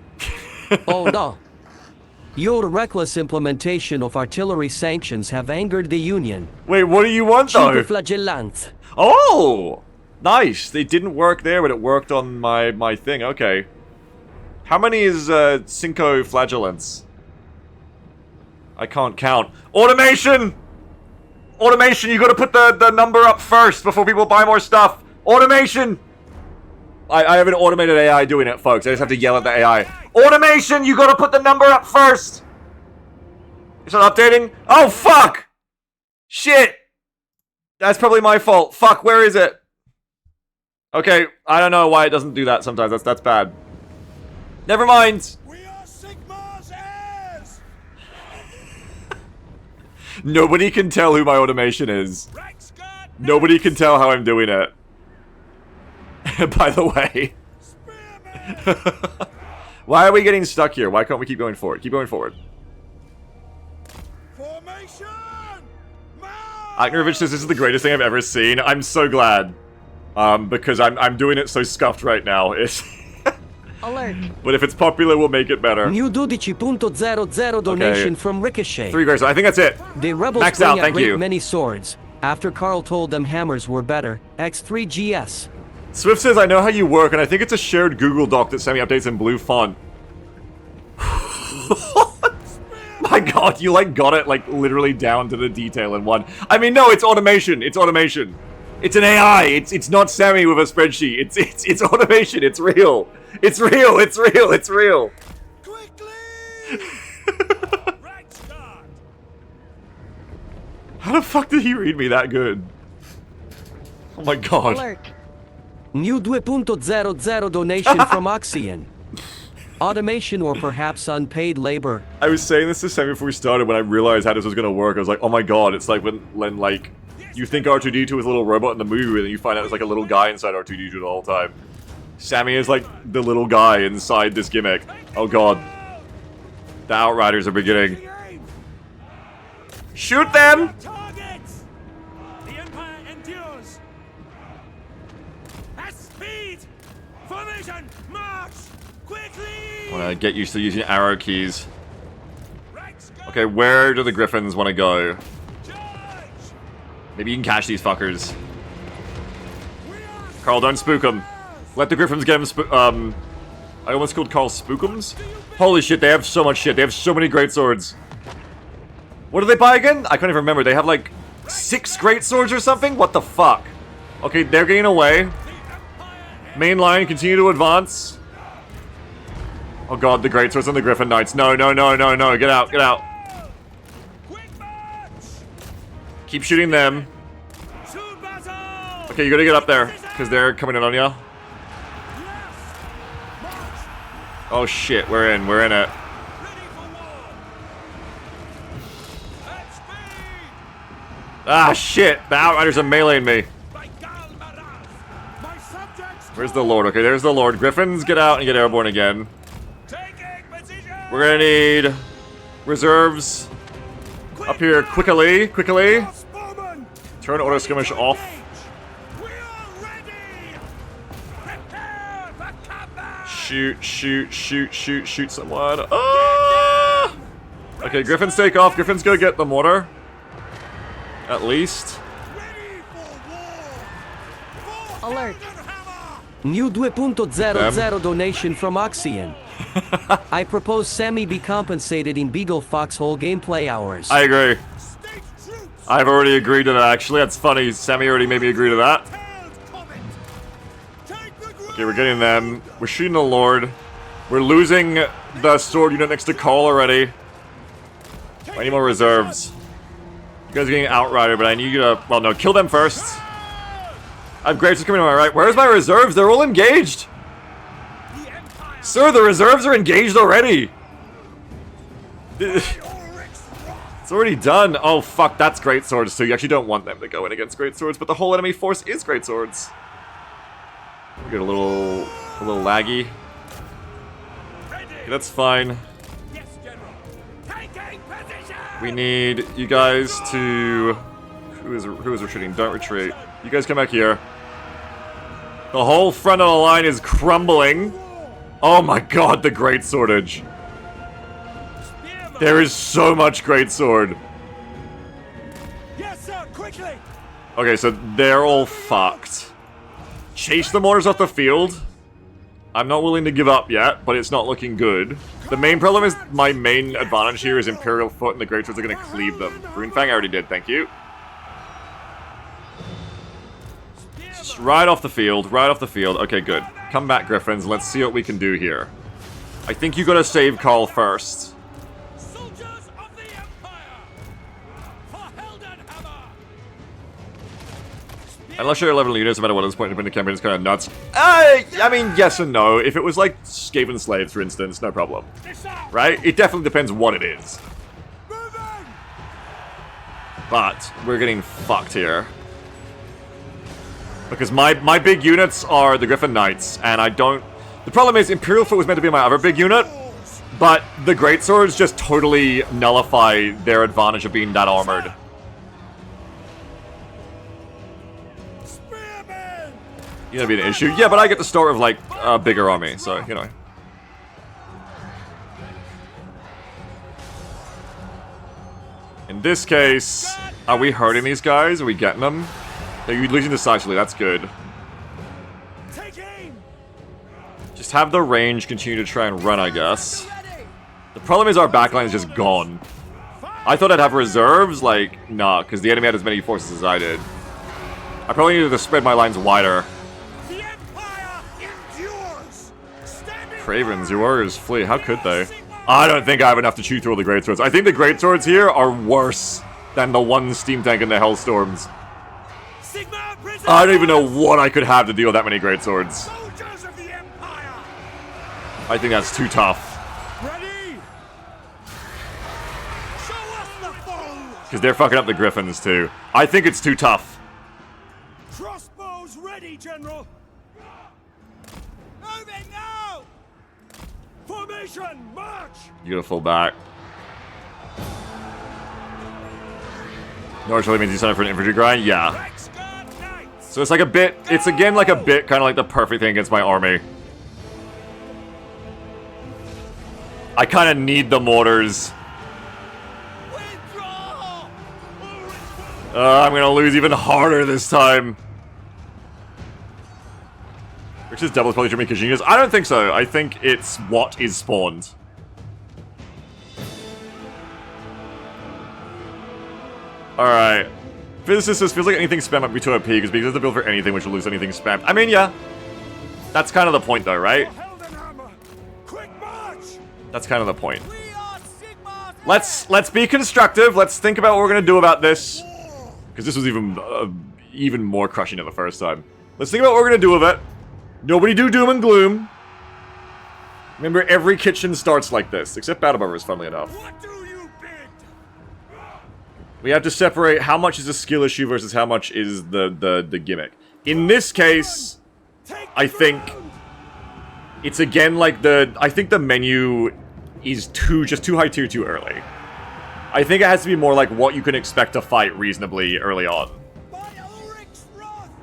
Oh no. Your reckless implementation of artillery sanctions have angered the Union. Wait, what do you want though? Flagellant. Oh! Nice! They didn't work there, but it worked on my thing. Okay. How many is Cinco Flagellants? I can't count. Automation! Automation, you gotta put the number up first before people buy more stuff. Automation! I have an automated AI doing it, folks. I just have to yell at the AI. Automation, you gotta put the number up first! Is it updating? Oh, fuck! Shit! That's probably my fault. Fuck, where is it? Okay, I don't know why it doesn't do that sometimes. That's bad. Never mind! We are Sigmar's heirs! Nobody can tell who my automation is. Reichsguard Nobody can tell how I'm doing it. By the way. Spearmen! Why are we getting stuck here? Why can't we keep going forward? Keep going forward. Formation! March! Aknerovich says this is the greatest thing I've ever seen. I'm so glad. Because I'm doing it so scuffed right now. It's Alert. but if it's popular, we'll make it better. New 12.00 donation from Ricochet. 3 great. I think that's it. The rebels Maxed bring out, a thank great you. many swords. After Carl told them hammers were better. X3GS. Swift says, I know how you work, and I think it's a shared Google Doc that semi-updates in blue font. My god, you like got it like literally down to the detail in one. I mean, no, it's automation. It's automation. It's an AI. It's not Sammy with a spreadsheet. It's automation. It's real. It's real. It's real. It's real. Quickly! Reichsguard! How the fuck did he read me that good? Oh my god. Alert. New 2.00 donation from Oxian. Automation or perhaps unpaid labor. I was saying this to Sammy before we started when I realized how this was gonna work. I was like, oh my god, it's like when like you think R2-D2 is a little robot in the movie, and then you find out it's like a little guy inside R2-D2 the whole time. Sammy is like the little guy inside this gimmick. Oh god. The Outriders are beginning. Aim! Shoot them! Targets! The Empire endures! At speed! Formation! March! Quickly! I wanna get used to using arrow keys. Reichsguard! Okay, where do the Griffins wanna go? Charge! Maybe you can catch these fuckers. We are Carl, don't spook them. Let the Griffins get them I almost called Carl Spookums? Holy shit, they have so much shit. They have so many great swords. What do they buy again? I can't even remember. They have like 6 great swords or something? What the fuck? Okay, they're getting away. Main line, continue to advance. Oh god, the great swords and the Griffin Knights. No, no, no, no, no. Get out, get out. quick march! Keep shooting them. To battle! Okay, you gotta get up there, because they're coming in on you. Yes! March! Oh shit, we're in it. Ready for war! At speed! Ah shit, the Outriders are meleeing me. By Gal Maraz! My subjects! Where's the Lord? Okay, there's the Lord. Griffins, get out and get airborne again. Taking position! We're gonna need reserves up here quickly, quickly. Crossbowmen! Turn auto skirmish off. We are ready! Prepare for combat! Shoot, shoot, shoot, shoot, shoot someone. Ah! Okay, Griffins take off. Griffins go get the mortar. At least. Ready for war! Alert. Hammer! New 2.00 donation from Oxian. I propose Sammy be compensated in Beagle Foxhole gameplay hours. I agree. State troops! I've already agreed to that, actually. That's funny. Sammy already made me agree to that. Tailed comet! Take the ground! Okay, we're getting them. We're shooting the Lord. We're losing the sword unit next to Cole already. I need more reserves. You guys are getting Outrider, but I need you to... Well, no, kill them first. I have great coming on my right. Where's my reserves? They're all engaged. The Empire! Sir, the reserves are engaged already. It's already done. Oh, fuck, that's great swords, too. You actually don't want them to go in against great swords, but the whole enemy force is great swords. We get a little laggy. Okay, that's fine. Yes, General. Taking position. We need you guys to... Who is retreating? Don't retreat. You guys come back here. The whole front of the line is crumbling. Oh my god, the great swordage. There is so much great sword. Yes, sir. Quickly. Okay, so they're all fucked. Chase the mortars off the field. I'm not willing to give up yet, but it's not looking good. The main problem is my main advantage here is Imperial Foot, and the great swords are going to cleave them. Runefang I already did, thank you. Just right off the field, right off the field. Okay, good. Come back, Griffins. Let's see what we can do here. I think you got to save Carl first. Soldiers of the Empire. For Heldenhammer. Unless you're 11 units, no matter what at this point in the campaign, it's kind of nuts. I mean, yes and no. If it was like Skaven Slaves, for instance, no problem. Right? It definitely depends what it is. But we're getting fucked here. Because my big units are the Griffin Knights, and I don't... The problem is, Imperial Foot was meant to be my other big unit, but the Greatswords just totally nullify their advantage of being that armored. You know, be an issue. Yeah, but I get the start of, like, a bigger army, so, you know. In this case, are we hurting these guys? Are we getting them? They're losing decisively, that's good. Just have the range continue to try and run, I guess. The problem is our backline is just gone. I thought I'd have reserves, like, nah, because the enemy had as many forces as I did. I probably needed to spread my lines wider. Cravens, your warriors flee. How could they? I don't think I have enough to chew through all the greatswords. I think the greatswords here are worse than the one steam tank in the Hellstorms. I don't even know what I could have to deal with that many greatswords. I think that's too tough. Because they're fucking up the Griffins too. I think it's too tough. Crossbows ready, General. Moving now! Formation, march! You gotta fall back. Norwich really means you sign up for an infantry grind? Yeah. So it's like a bit, it's again like a bit kind of like the perfect thing against my army. I kind of need the mortars. I'm gonna lose even harder this time. Which is double probably Jimmy Kajingas. I don't think so. I think it's what is spawned. Alright. Physicist says, feels like anything spam might be too OP because it's the build for anything which will lose anything spammed. I mean, yeah. That's kind of the point though, right? That's kind of the point. Let's be constructive. Let's think about what we're gonna do about this. Because this was even more crushing than the first time. Let's think about what we're gonna do with it. Nobody do doom and gloom. Remember, every kitchen starts like this, except Battle Brothers, funnily enough. We have to separate how much is a skill issue versus how much is the gimmick. In this case, I think it's again like I think the menu is just too high tier too early. I think it has to be more like what you can expect to fight reasonably early on.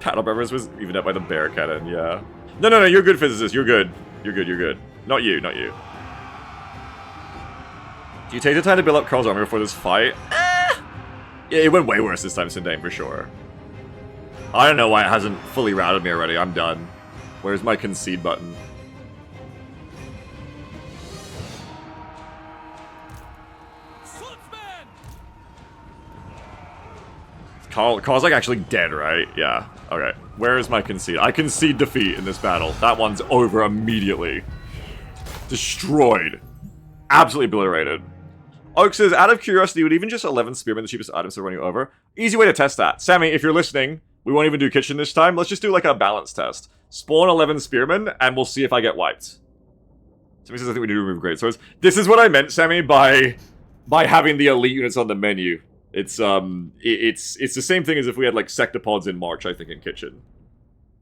Battle Brothers was evened up by the bear cannon, yeah. No, you're good, physicist. You're good. You're good. Not you. Do you take the time to build up Carl's armor before this fight? Yeah, it went way worse this time, Sindane, for sure. I don't know why it hasn't fully routed me already. I'm done. Where's my concede button? Carl's like actually dead, right? Yeah. Okay. Where is my concede? I concede defeat in this battle. That one's over immediately. Destroyed. Absolutely obliterated. Oak says, out of curiosity, would even just 11 spearmen the cheapest items to run you over? Easy way to test that. Sammy, if you're listening, we won't even do kitchen this time. Let's just do like a balance test. Spawn 11 spearmen, and we'll see if I get wiped. Sammy says, I think we need to remove greatswords. This is what I meant, Sammy, by by having the elite units on the menu. It's it's the same thing as if we had like sectopods in March, I think, in kitchen.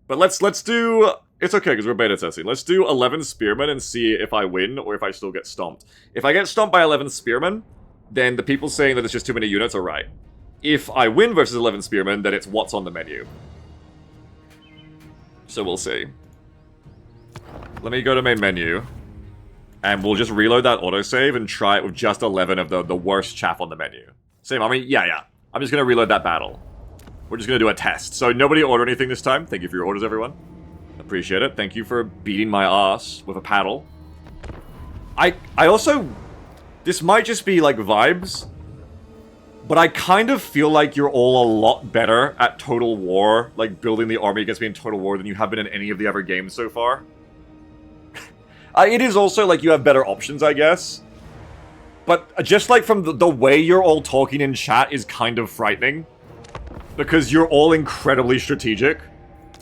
But let's do. It's okay because we're beta testing. Let's do 11 spearmen and see if I win or if I still get stomped. If I get stomped by 11 spearmen, then the people saying that it's just too many units are right. If I win versus 11 spearmen, then it's what's on the menu. So we'll see. Let me go to main menu. And we'll just reload that autosave and try it with just 11 of the worst chaff on the menu. Same army? Yeah. I'm just going to reload that battle. We're just going to do a test. So nobody order anything this time. Thank you for your orders, everyone. Appreciate it. Thank you for beating my ass with a paddle. I also... This might just be, like, vibes. But I kind of feel like you're all a lot better at Total War, like, building the army against me in Total War than you have been in any of the other games so far. It is also, like, you have better options, I guess. But just, like, from the way you're all talking in chat is kind of frightening. Because you're all incredibly strategic.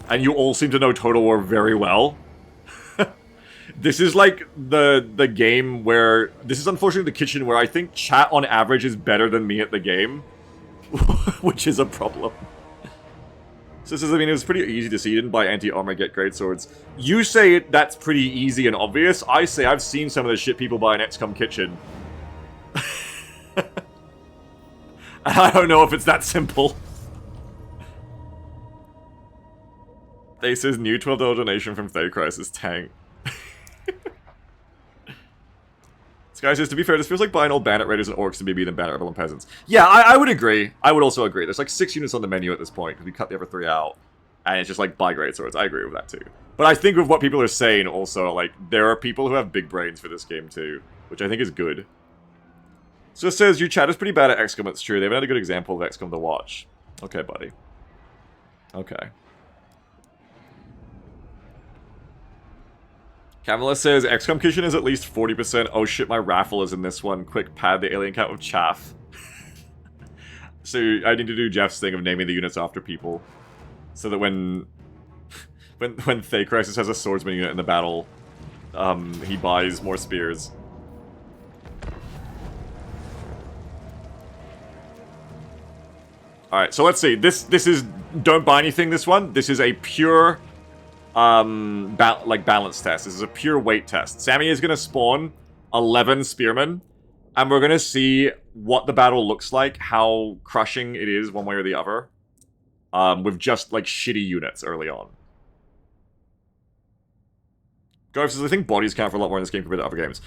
And you all seem to know Total War very well. This is, like, the game where... This is unfortunately the kitchen where I think chat on average is better than me at the game. Which is a problem. So this is, I mean, it was pretty easy to see. You didn't buy anti-armor, get great swords. You say that's pretty easy and obvious. I say I've seen some of the shit people buy in XCOM Kitchen. And I don't know if it's that simple. They says new $12 donation from Thay Crisis Tank. This guy says, to be fair, this feels like buying old Bandit Raiders and Orcs and BB than Bandit Rebel and Peasants. Yeah, I would agree. I would also agree. There's like 6 units on the menu at this point, because we cut the other 3 out. And it's just like, buy great swords. I agree with that too. But I think with what people are saying also, like, there are people who have big brains for this game too. Which I think is good. So it says, your chat is pretty bad at XCOM, it's true. They haven't had a good example of XCOM to watch. Okay, buddy. Okay. Camilla says, XCOM Kitchen is at least 40%. Oh shit, my raffle is in this one. Quick, pad the alien count with chaff. So I need to do Jeff's thing of naming the units after people. So that when Thay Crisis has a swordsman unit in the battle, he buys more spears. Alright, so let's see. This is... Don't buy anything, this one. This is a pure... balance test. This is a pure weight test. Sammy is going to spawn 11 spearmen, and we're going to see what the battle looks like, how crushing it is one way or the other, with just, like, shitty units early on. Garf says, I think bodies count for a lot more in this game compared to other games.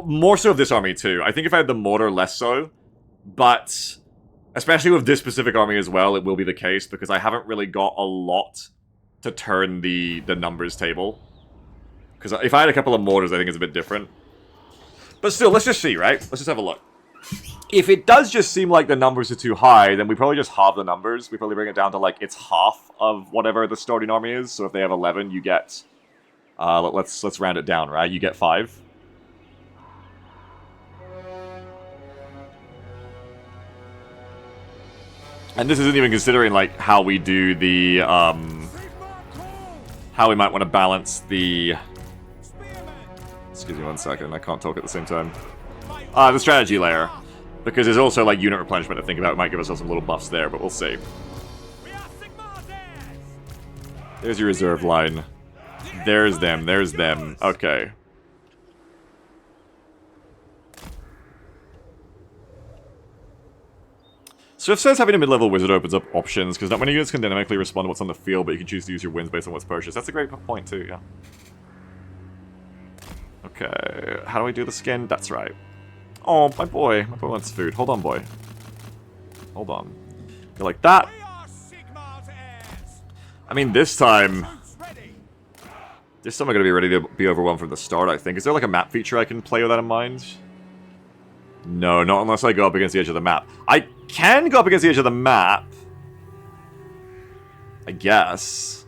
More so of this army, too. I think if I had the mortar, less so, but especially with this specific army as well, it will be the case, because I haven't really got a lot to turn the numbers table. Because if I had a couple of mortars, I think it's a bit different. But still, let's just see, right? Let's just have a look. If it does just seem like the numbers are too high, then we probably just halve the numbers. We probably bring it down to, like, it's half of whatever the starting army is. So if they have 11, you get... let's round it down, right? You get 5. And this isn't even considering, like, how we do the, how we might want to balance the... Excuse me one second, I can't talk at the same time. The strategy layer. Because there's also, like, unit replenishment to think about. It might give ourselves some little buffs there, but we'll see. There's your reserve line. There's them, there's them. Okay. Swift says having a mid-level wizard opens up options, because not many units can dynamically respond to what's on the field, but you can choose to use your wins based on what's purchased. That's a great point too, yeah. Okay, how do we do the skin? That's right. Oh, my boy wants food. Hold on, boy. Hold on. Go like that. I mean, this time I'm gonna be ready to be overwhelmed from the start, I think. Is there like a map feature I can play with that in mind? No, not unless I go up against the edge of the map. I can go up against the edge of the map. I guess.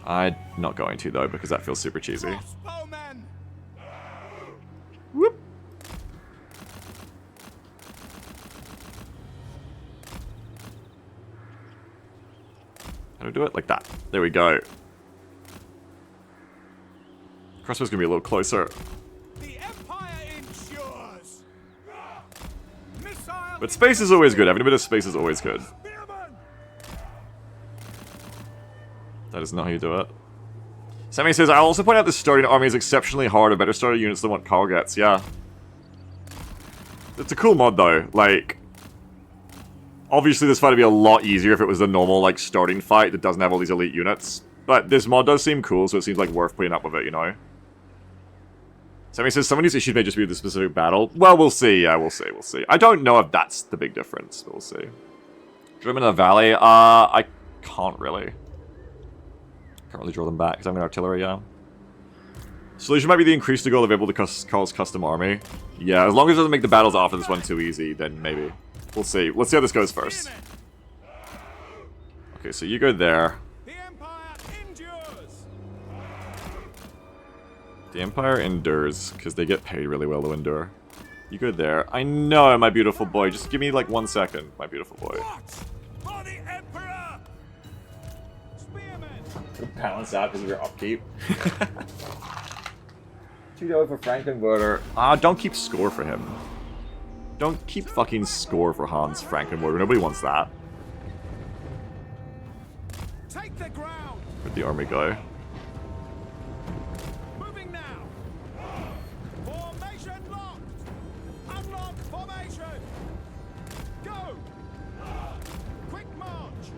I'm not going to, though, because that feels super cheesy. Whoop. How do we do it? Like that. There we go. Crossbow's gonna be a little closer. The Empire ensures. But space is always good. Having a bit of space is always good. Spearman! That is not how you do it. Sammy says, I'll also point out this starting army is exceptionally hard, a better starter units than what Carl gets. Yeah. It's a cool mod, though. Like, obviously this fight would be a lot easier if it was a normal, like, starting fight that doesn't have all these elite units. But this mod does seem cool, so it seems like worth putting up with it, you know? Sammy says, some of these issues may just be with the specific battle. Well, we'll see. Yeah, we'll see. We'll see. I don't know if that's the big difference, but we'll see. Draw them in the valley? I can't really. Can't really draw them back, because I'm an artillery, yeah. Solution might be the increase the goal available to Carl's custom army. Yeah, as long as it doesn't make the battles after this one too easy, then maybe. We'll see. Let's see how this goes first. Okay, so you go there. The Empire endures! The Empire endures, because they get paid really well to endure. You go there. I know, my beautiful boy. Just give me, like, 1 second, my beautiful boy. What? For the Emperor! Spearmen! Balance out because of your upkeep. $2 for Frankenwerder. Don't keep score for him. Don't keep fucking score for Hans Frankenwerder. Nobody wants that. Take the ground! Where'd the army go? Moving now! Formation locked! Unlock formation! Go! Quick march!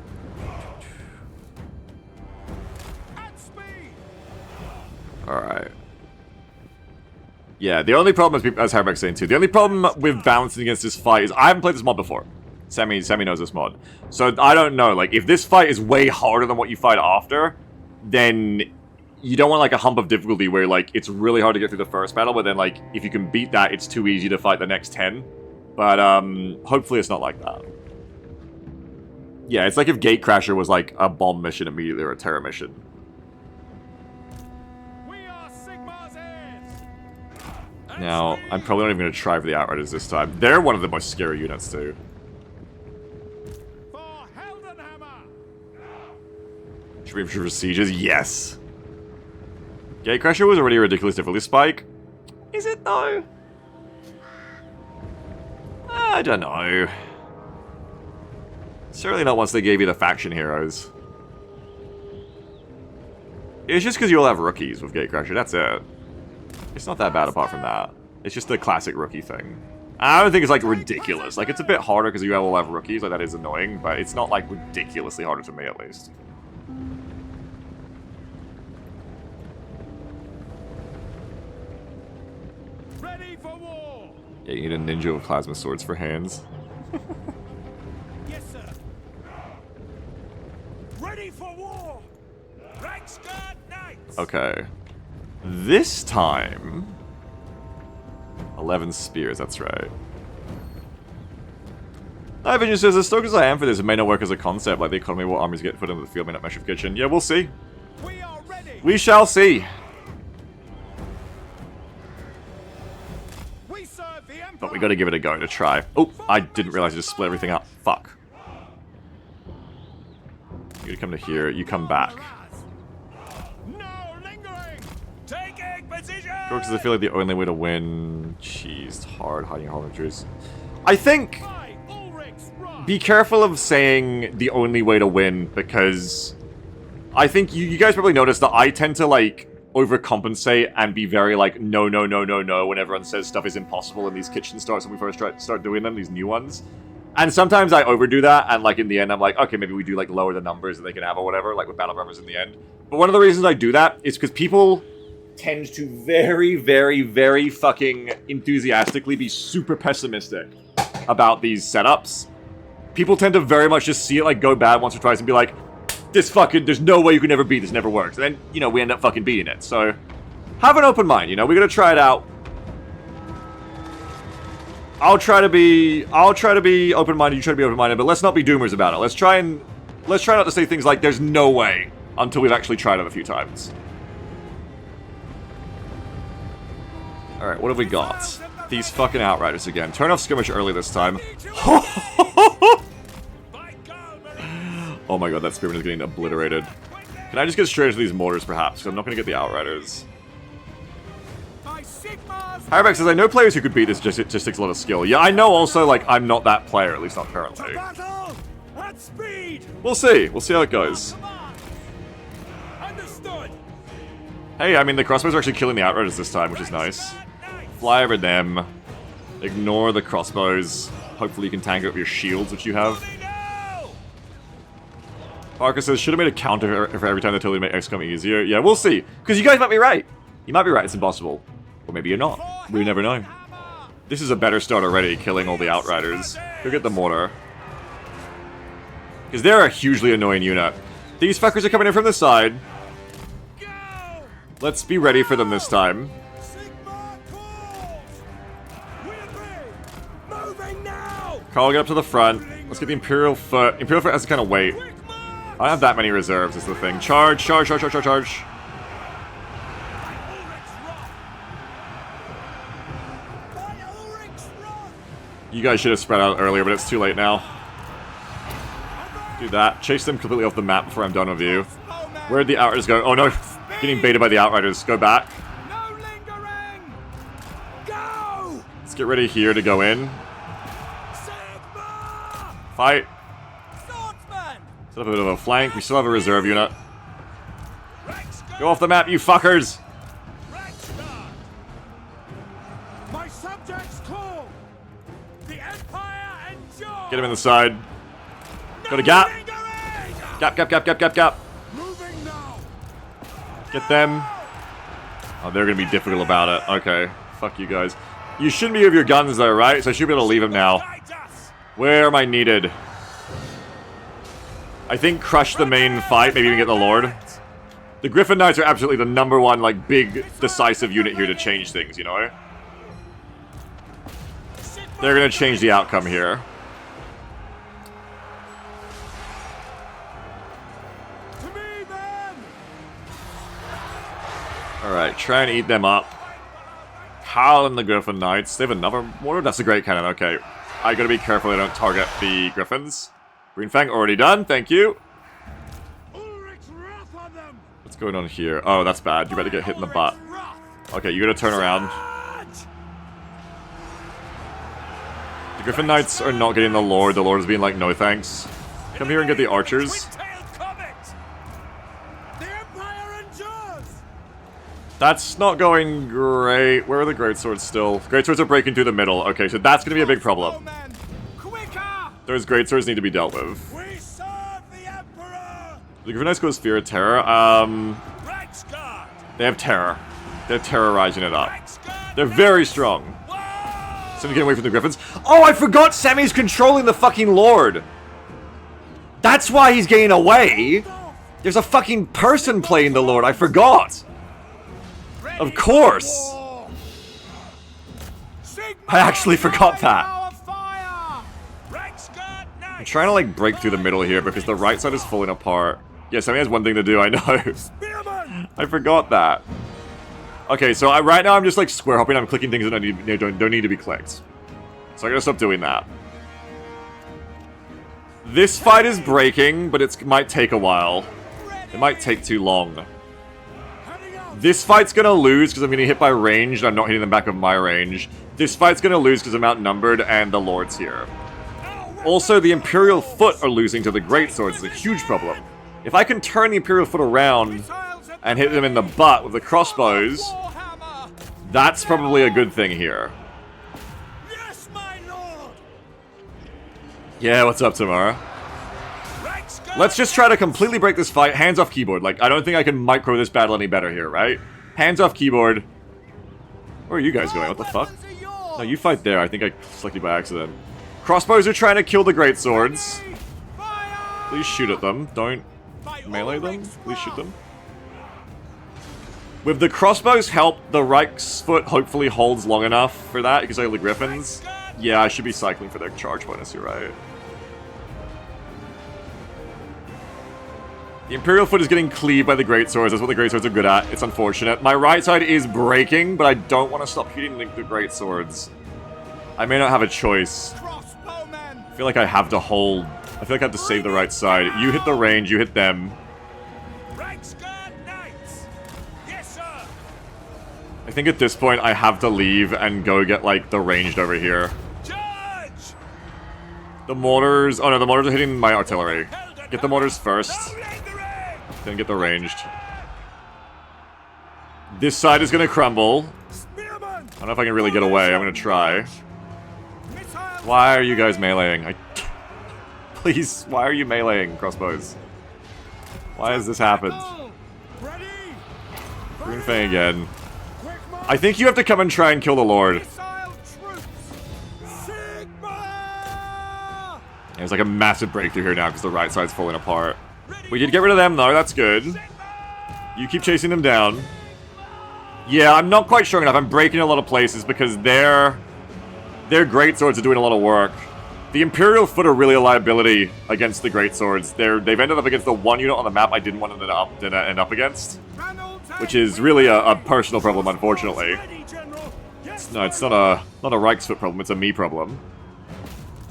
At speed! Alright. Yeah, the only problem, as Harbeck's saying too, the only problem with balancing against this fight is I haven't played this mod before. Sammy knows this mod. So I don't know, like, if this fight is way harder than what you fight after, then you don't want, like, a hump of difficulty where, like, it's really hard to get through the first battle, but then, like, if you can beat that, it's too easy to fight the next 10. But, hopefully it's not like that. Yeah, it's like if Gatecrasher was, like, a bomb mission immediately or a terror mission. Now, I'm probably not even going to try for the Outriders this time. They're one of the most scary units, too. For Heldenhammer! Should we have for sieges? Yes! Gatecrasher was already a ridiculous difficulty spike. Is it, though? I don't know. Certainly not once they gave you the faction heroes. It's just because you all have rookies with Gatecrasher, that's it. It's not that bad apart from that. It's just the classic rookie thing. I don't think it's, like, ridiculous. Like, it's a bit harder because you all have rookies. Like, that is annoying, but it's not, like, ridiculously harder to me, at least. Ready for war! Yeah, you need a ninja with plasma swords for hands. Yes, sir. Ready for war! Reichsguard Knights! Okay. This time... 11 spears, that's right. Night Vision says, as stoked as I am for this, it may not work as a concept, like the economy where armies get put into the field may not mesh with kitchen. Yeah, we'll see. We are ready! We shall see. We serve the Emperor! But we gotta give it a go to try. Oh, I didn't realize I just split everything up. Fuck. You come to here, you come back. No lingering! Taking position! Because I feel like the only way to win... Jeez, it's hard hiding harvesters. I think... By Ulrich's right! Be careful of saying the only way to win, because... I think you guys probably noticed that I tend to, like, overcompensate and be very like, no, no, no, no, no, when everyone says stuff is impossible in these kitchen starts when we first start doing them, these new ones. And sometimes I overdo that, and like in the end I'm like, okay, maybe we do like lower the numbers that they can have or whatever, like with battle brothers in the end. But one of the reasons I do that is because people tend to very, very, very fucking enthusiastically be super pessimistic about these setups. People tend to very much just see it like go bad once or twice and be like, this fucking, there's no way you can ever beat this, never works. And then, you know, we end up fucking beating it. So, have an open mind, you know, we're gonna try it out. I'll try to be open-minded, you try to be open-minded, but let's not be doomers about it. Let's try not to say things like, there's no way, until we've actually tried it a few times. Alright, what have we got? These fucking Outriders again. Turn off skirmish early this time. Oh my god, that spearman is getting obliterated. Can I just get straight into these mortars, perhaps? Because I'm not going to get the Outriders. Harabex says, I know players who could beat this, it just takes a lot of skill. Yeah, I know also, like, I'm not that player, at least not currently. Battle at speed. We'll see. We'll see how it goes. Understood. Hey, I mean, the crossbows are actually killing the Outriders this time, which is nice. Fly over them. Ignore the crossbows. Hopefully you can tank it with your shields, which you have. Parker says, should have made a counter for every time they totally make XCOM easier. Yeah, we'll see. Because you guys might be right. You might be right, it's impossible. Or maybe you're not. We never know. This is a better start already, killing all the Outriders. Go get the mortar. Because they're a hugely annoying unit. These fuckers are coming in from the side. Let's be ready for them this time. Carl, get up to the front. Let's get the Imperial Foot. Imperial Foot has to kind of wait. I don't have that many reserves, is the thing. Charge, charge, charge, charge, charge, charge. You guys should have spread out earlier, but it's too late now. Do that. Chase them completely off the map before I'm done with you. Where'd the Outriders go? Oh no, getting baited by the Outriders. Go back. Let's get ready here to go in. Fight. Set up a bit of a flank. We still have a reserve unit. Go off the map, you fuckers! My subjects call. The Empire endures. Get him in the side. Go to gap. Gap, gap, gap, gap, gap, gap. Moving now. Get them. Oh, they're gonna be difficult about it. Okay. Fuck you guys. You shouldn't be with your guns though, right? So I should be able to leave them now. Where am I needed? I think crush the main fight, maybe even get the Lord. The Griffin Knights are absolutely the #1, like, big, decisive unit here to change things, you know? They're gonna change the outcome here. Alright, try and eat them up. Howl and the Griffin Knights. They have another mortar? That's a great cannon, okay. I gotta be careful I don't target the Griffins. Greenfang already done, thank you. What's going on here? Oh, that's bad. You better get hit in the butt. Okay, you gotta turn around. The Griffin Knights are not getting the Lord. The Lord is being like, no thanks. Come here and get the archers. That's not going great. Where are the greatswords still? Greatswords are breaking through the middle. Okay, so that's gonna be a big problem. Those greatswords need to be dealt with. We serve the Emperor. The Griffin Knights goes Fear of Terror. They have terror. They're terrorizing it up. They're very strong. Sammy getting away from the Griffins. Oh, I forgot Sammy's controlling the fucking Lord. That's why he's getting away. There's a fucking person playing the Lord. I forgot. Of course. I actually forgot that. I'm trying to, like, break through the middle here because the right side is falling apart. Yeah, Sammy has one thing to do, I know. I forgot that. Okay, so right now I'm just, like, square hopping. I'm clicking things that don't need to be clicked. So I gotta stop doing that. This fight is breaking, but it might take a while. It might take too long. This fight's gonna lose because I'm getting hit by range and I'm not hitting them back with my range. This fight's gonna lose because I'm outnumbered and the Lord's here. Also, the Imperial Foot are losing to the Greatswords. It's a huge problem. If I can turn the Imperial Foot around and hit them in the butt with the crossbows, that's probably a good thing here. Yes, my lord. Yeah, what's up, Tamara? Let's just try to completely break this fight. Hands off keyboard. Like, I don't think I can micro this battle any better here, right? Hands off keyboard. Where are you guys going? What the fuck? No, you fight there. I think I selected by accident. Crossbows are trying to kill the greatswords. Please shoot at them. Don't melee them. Please shoot them. With the crossbows help, the Reich's Foot hopefully holds long enough for that, because I have the Griffins. Yeah, I should be cycling for their charge bonus, you're right. The Imperial Foot is getting cleaved by the Greatswords. That's what the Greatswords are good at. It's unfortunate. My right side is breaking, but I don't want to stop hitting the Greatswords. I may not have a choice. I feel like I have to hold. I feel like I have to save the right side. You hit the range, you hit them. I think at this point I have to leave and go get, like, the ranged over here. Charge! The mortars... Oh no, the mortars are hitting my artillery. Get the mortars first, then get the ranged. This side is gonna crumble. Spearman! I don't know if I can really get away. I'm gonna try. Why are you guys meleeing? Please, why are you meleeing, crossbows? Why has this happened? Ready! Green Fang again. I think you have to come and try and kill the Lord. Missile troops! Sigma! There's like a massive breakthrough here now because the right side's falling apart. We did get rid of them though, that's good. You keep chasing them down. Yeah, I'm not quite strong enough. I'm breaking a lot of places because their greatswords are doing a lot of work. The Imperial Foot are really a liability against the greatswords. They've ended up against the one unit on the map I didn't want them to end up against. Which is really a personal problem, unfortunately. No, it's not a Reichsfoot problem, it's a me problem.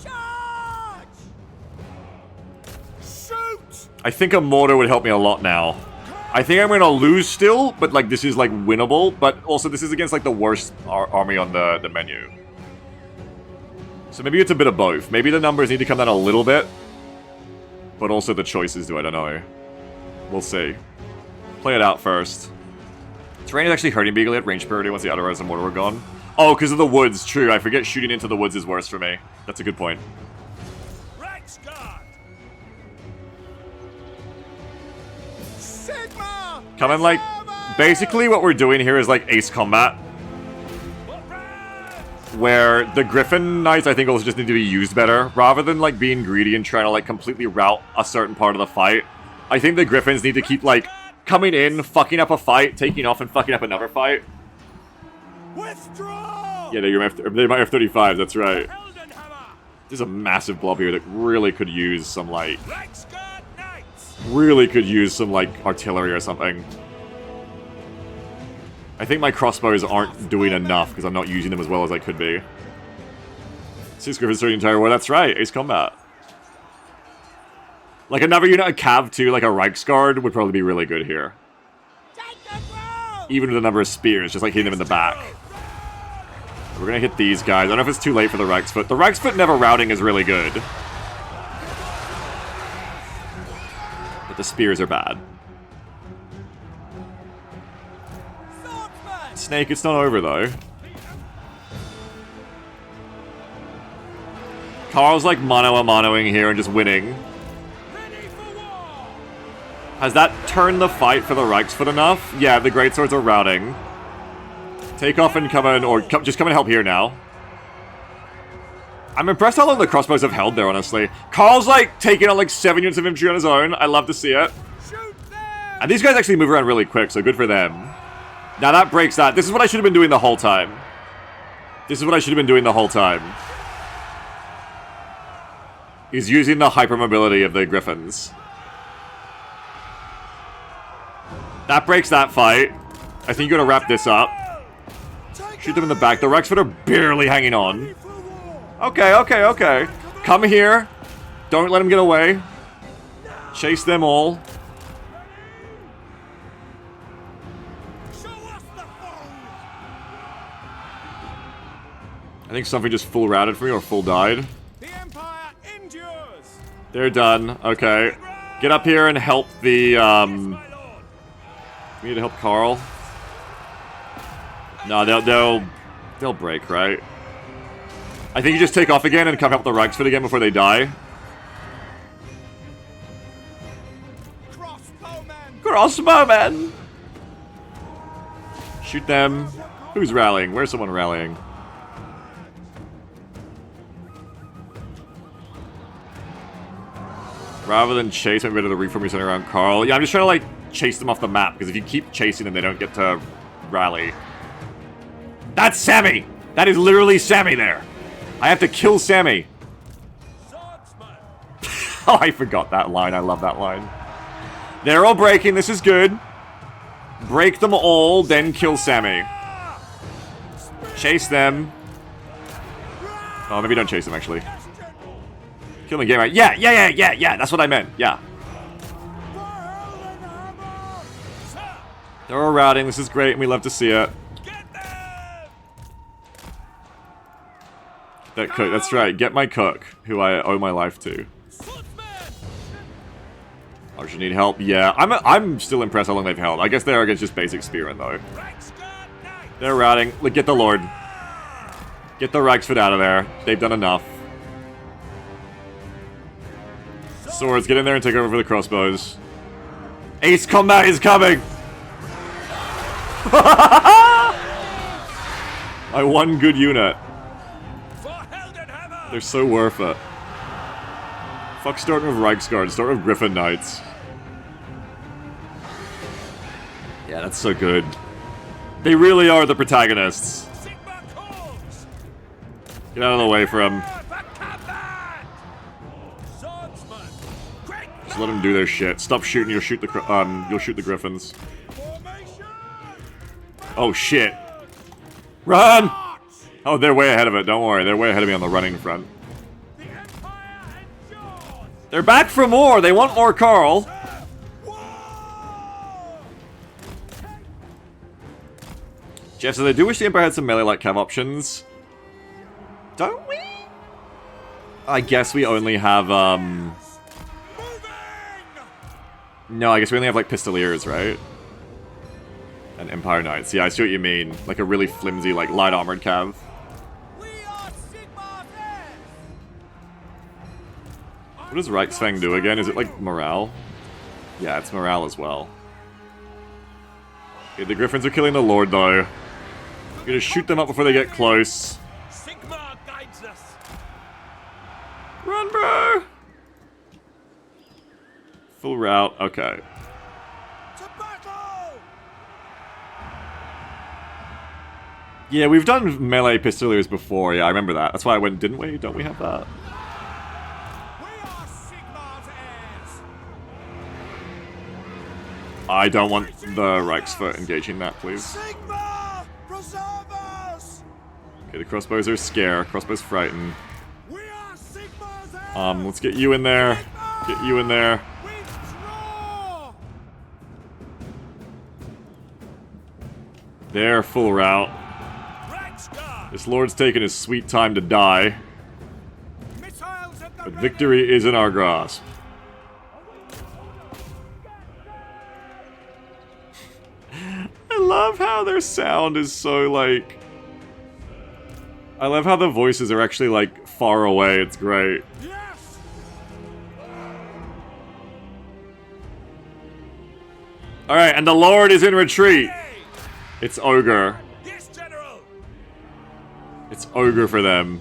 Charge! Shoot! I think a mortar would help me a lot now. I think I'm gonna lose still, but like this is like winnable, but also this is against like the worst army on the menu. So maybe it's a bit of both. Maybe the numbers need to come down a little bit, but also the choices do, I don't know. We'll see. Play it out first. Terrain is actually hurting Beagle at range priority once the outer res and mortar were gone. Oh, because of the woods, true. I forget shooting into the woods is worse for me. That's a good point. Reichsguard! Sigma! Come in, like, basically what we're doing here is like ace combat. Where the Griffin Knights, I think, also just need to be used better. Rather than, like, being greedy and trying to, like, completely rout a certain part of the fight. I think the Griffins need to keep, like, coming in, fucking up a fight, taking off and fucking up another fight. Withdraw! Yeah, they're my F-35s, that's right. Heldenhammer! There's a massive blob here that really could use some, like... Reichsguard Knights! Really could use some, like, artillery or something. I think my crossbows aren't doing enough because I'm not using them as well as I could be. 6 Griffins through the entire war, that's right, ace combat. Like another unit, a cav too, like a Reichsguard would probably be really good here. Even with the number of spears, just like hitting them in the back. We're gonna hit these guys. I don't know if it's too late for the Reichsfoot. The Reichsfoot never routing is really good. But the spears are bad. Snake, it's not over though. Carl's like mano-a-manoing here and just winning. Has that turned the fight for the Reichsfoot enough? Yeah, the greatswords are routing. Take off and come in, or just come and help here now. I'm impressed how long the crossbows have held there, honestly. Carl's like taking on like 7 units of infantry on his own. I love to see it. And these guys actually move around really quick, so good for them. Now that breaks that. This is what I should have been doing the whole time. This is what I should have been doing the whole time. Is using the hypermobility of the Griffins. That breaks that fight. I think you're gonna wrap this up. Shoot them in the back. The Reichsfoot are barely hanging on. Okay, okay, okay. Come here. Don't let them get away. Chase them all. I think something just full routed for me or full died. The Empire endures! They're done. Okay. Get up here and help the, We need to help Carl. No, they'll break, right? I think you just take off again and come help the Reichsfoot again before they die. Crossbowmen! Crossbowmen! Shoot them. Who's rallying? Where's someone rallying? Rather than chase, I'm rid of the reform center around Carl. Yeah, I'm just trying to, like, chase them off the map, because if you keep chasing them, they don't get to rally. That's Sammy! That is literally Sammy there! I have to kill Sammy! Oh, I forgot that line. I love that line. They're all breaking. This is good. Break them all, then kill Sammy. Chase them. Oh, maybe don't chase them, actually. Kill them, game right. Yeah. That's what I meant. Yeah. They're all routing. This is great, and we love to see it. That cook, that's right. Get my cook, who I owe my life to. Oh, you need help? Yeah, I'm still impressed how long they've held. I guess they're against just basic spearmen, though. They're routing. Look, get the Lord. Get the Reichsford out of there. They've done enough. Swords, get in there and take over for the crossbows. Ace combat is coming! My one good unit. They're so worth it. Fuck starting with Reichsguard, start with Griffin Knights. Yeah, that's so good. They really are the protagonists. Get out of the way for them. Just let them do their shit. Stop shooting, you'll shoot the Griffins. Oh shit. Run! Oh, they're way ahead of it, don't worry. They're way ahead of me on the running front. They're back for more! They want more Carl! Jeff says, I do wish the Empire had some melee-like cav options. Don't we? I guess we only have, No, I guess we only have, like, Pistoliers, right? And Empire Knights. Yeah, I see what you mean. Like a really flimsy, like, light-armored cav. What does Reichsfang do again? Is it like morale? Yeah, it's morale as well. Okay, the Griffins are killing the Lord though. I'm gonna shoot them up before they get close. Sigmar guides us. Run, bro! Full route, okay. To battle! Yeah, we've done melee pistoliers before, yeah, I remember that. That's why I went, didn't we? Don't we have that? I don't want the Reichsfoot engaging that, please. Sigmar! Preserve us! Okay, the crossbows are scare. Crossbows frighten. We are Sigmar's heirs! Let's get you in there. Get you in there. Withdraw! There, full route. This Lord's taking his sweet time to die. Missiles at the But victory is in our grasp. I love how their sound is so, like... I love how the voices are actually, like, far away. It's great. Yes! Alright, and the Lord is in retreat. It's Ogre. Yes, General. It's Ogre for them.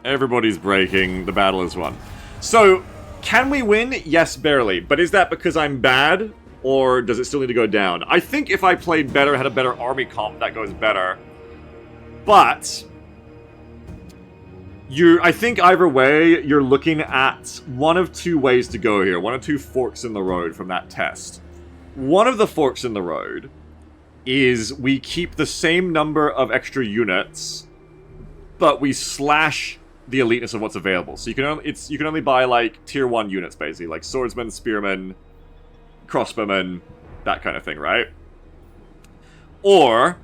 Everybody's breaking. The battle is won. So, can we win? Yes, barely. But is that because I'm bad? Or does it still need to go down? I think if I played better, had a better army comp, that goes better. But I think either way, you're looking at one of two ways to go here. One of two forks in the road from that test. One of the forks in the road is we keep the same number of extra units, but we slash the eliteness of what's available. So you can only buy like tier 1 units basically, like swordsmen, spearmen, crossbowmen, that kind of thing, right? Or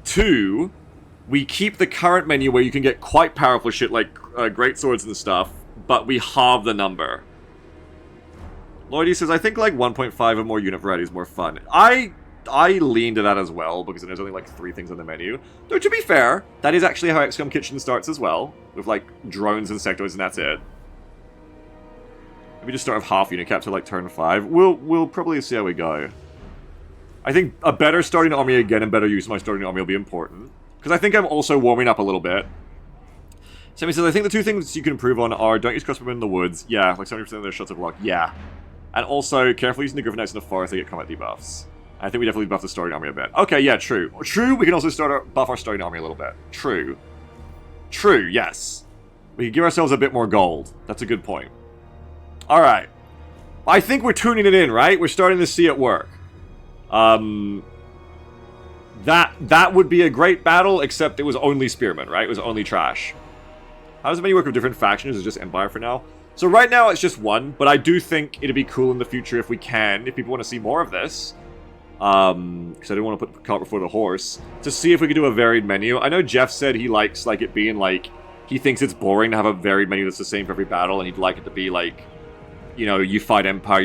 2, we keep the current menu where you can get quite powerful shit like great swords and stuff, but we halve the number. Lloydie says, I think like 1.5 or more unit variety is more fun. I lean to that as well, because there's only like 3 things on the menu. Though to be fair, that is actually how XCOM Kitchen starts as well, with like drones and sectoids and that's it. Maybe just start with half unit cap to like turn 5. We'll probably see how we go. I think a better starting army again and better use of my starting army will be important. Because I think I'm also warming up a little bit. Sammy says, I think the 2 things you can improve on are don't use crossbowmen in the woods. Yeah, like 70% of their shots are blocked. Yeah. And also, carefully using the Griffin Knights in the forest, they get combat debuffs. I think we definitely buff the starting army a bit. Okay, yeah, true. True, we can also buff our starting army a little bit. True. True, yes. We can give ourselves a bit more gold. That's a good point. Alright. I think we're tuning it in, right? We're starting to see it work. That would be a great battle, except it was only spearmen, right? It was only trash. How does the menu work with different factions? Is it just Empire for now? So right now it's just 1, but I do think it'd be cool in the future if we can, if people want to see more of this, because I didn't want to put the cart before the horse, to see if we could do a varied menu. I know Jeff said he likes, like, it being, like, he thinks it's boring to have a varied menu that's the same for every battle, and he'd like it to be, like, you know, you fight Empire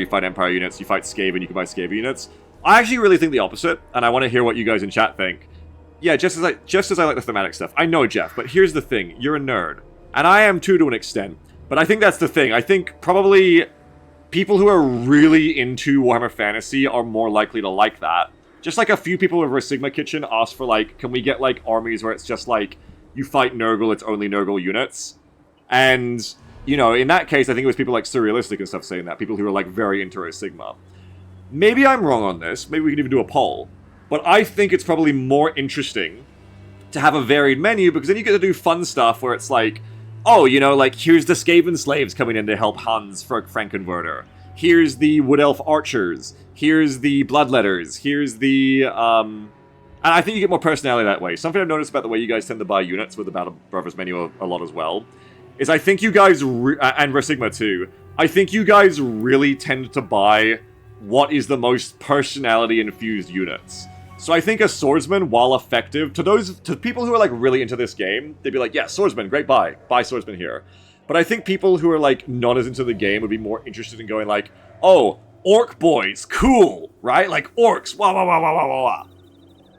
units, you fight Skaven, you can buy Skaven units. I actually really think the opposite, and I want to hear what you guys in chat think. Yeah, just as I like the thematic stuff. I know, Jeff, but here's the thing. You're a nerd. And I am too, to an extent. But I think that's the thing. I think probably people who are really into Warhammer Fantasy are more likely to like that. Just like a few people over a Sigma Kitchen asked for, like, can we get, like, armies where it's just, like, you fight Nurgle, it's only Nurgle units. And, you know, in that case, I think it was people like Surrealistic and stuff saying that. People who are, like, very into Sigma. Maybe I'm wrong on this. Maybe we can even do a poll. But I think it's probably more interesting to have a varied menu, because then you get to do fun stuff where it's like, oh, you know, like, here's the Skaven slaves coming in to help Hans for Frankenwerder. Here's the Wood Elf archers. Here's the Bloodletters. Here's the, and I think you get more personality that way. Something I've noticed about the way you guys tend to buy units with the Battle Brothers menu a lot as well, is I think you guys, and Resigma too, I think you guys really tend to buy what is the most personality-infused units. So I think a swordsman, while effective, to people who are, like, really into this game, they'd be like, yeah, swordsman, great buy swordsman here. But I think people who are, like, not as into the game would be more interested in going, like, oh, orc boys, cool, right? Like, orcs, wah, wah, wah, wah, wah, wah, wah.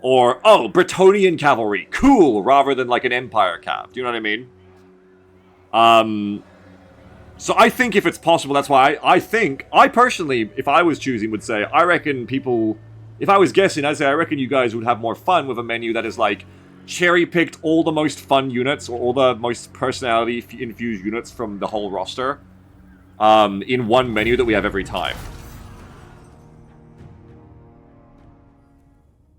Or, oh, Bretonnian cavalry, cool, rather than, like, an empire cap. Do you know what I mean? So I think if it's possible, that's why I personally, if I was choosing, would say, I reckon people... If I was guessing, I'd say I reckon you guys would have more fun with a menu that is, like, cherry-picked all the most fun units, or all the most personality-infused units from the whole roster, in one menu that we have every time.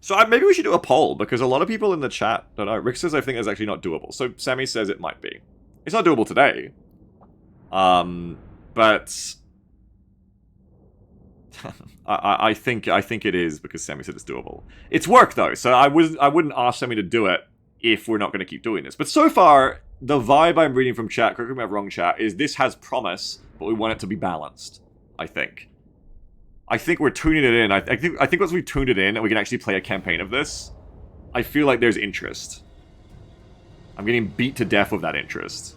So maybe we should do a poll, because a lot of people in the chat don't know. Rick says I think it's actually not doable, so Sammy says it might be. It's not doable today. But... I think it is, because Sammy said it's doable. It's work, though, so I wouldn't ask Sammy to do it if we're not going to keep doing this. But so far, the vibe I'm reading from chat, correct me if I have wrong, chat, is this has promise, but we want it to be balanced, I think. I think we're tuning it in. I think once we've tuned it in and we can actually play a campaign of this, I feel like there's interest. I'm getting beat to death with that interest.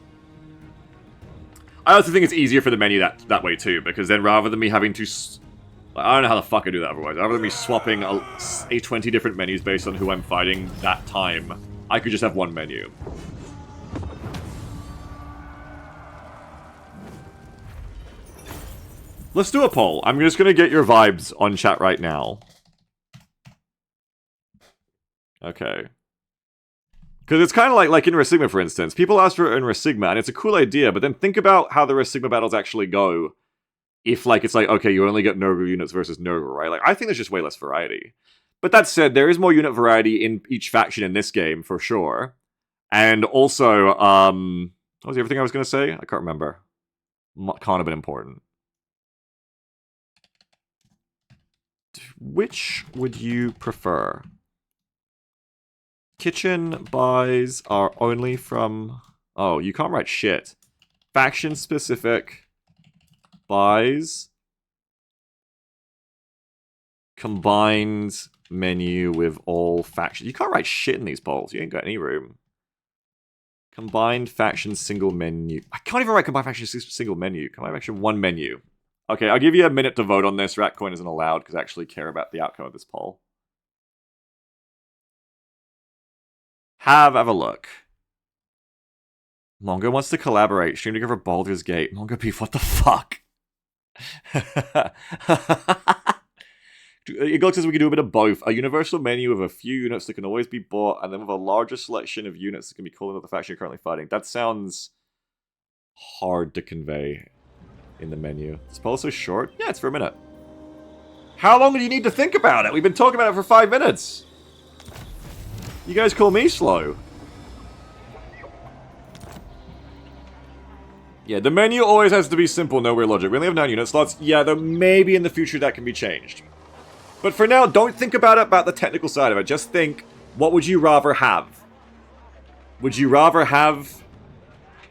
I also think it's easier for the menu that way, too, because then rather than me having to... I don't know how the fuck I do that otherwise. Rather than me swapping a 20 different menus based on who I'm fighting that time, I could just have one menu. Let's do a poll. I'm just gonna get your vibes on chat right now. Okay. Because it's kind of like in Resigma, for instance. People ask for it in Resigma, and it's a cool idea, but then think about how the Resigma battles actually go. If, like, it's like, okay, you only get Nurgle units versus Nurgle, right? Like, I think there's just way less variety. But that said, there is more unit variety in each faction in this game, for sure. And also, what was everything I was going to say? I can't remember. Can't have been important. Which would you prefer? Kitchen buys are only from... Oh, you can't write shit. Faction-specific... buys combined menu with all factions. You can't write shit in these polls. You ain't got any room. Combined faction single menu. I can't even write combined faction single menu. Combined faction one menu. Okay, I'll give you a minute to vote on this. Ratcoin isn't allowed because I actually care about the outcome of this poll. Have a look. Mongo wants to collaborate. Stream together Baldur's Gate. Mongo Beef, what the fuck? Igor says we can do a bit of both. A universal menu with a few units that can always be bought, and then with a larger selection of units that can be called into the faction you're currently fighting. That sounds hard to convey in the menu. Is poll so short? Yeah, it's for a minute. How long do you need to think about it? We've been talking about it for 5 minutes. You guys call me slow. Yeah, the menu always has to be simple, no real logic. We only have 9 unit slots. Yeah, though maybe in the future that can be changed. But for now, don't think about the technical side of it. Just think, what would you rather have? Would you rather have...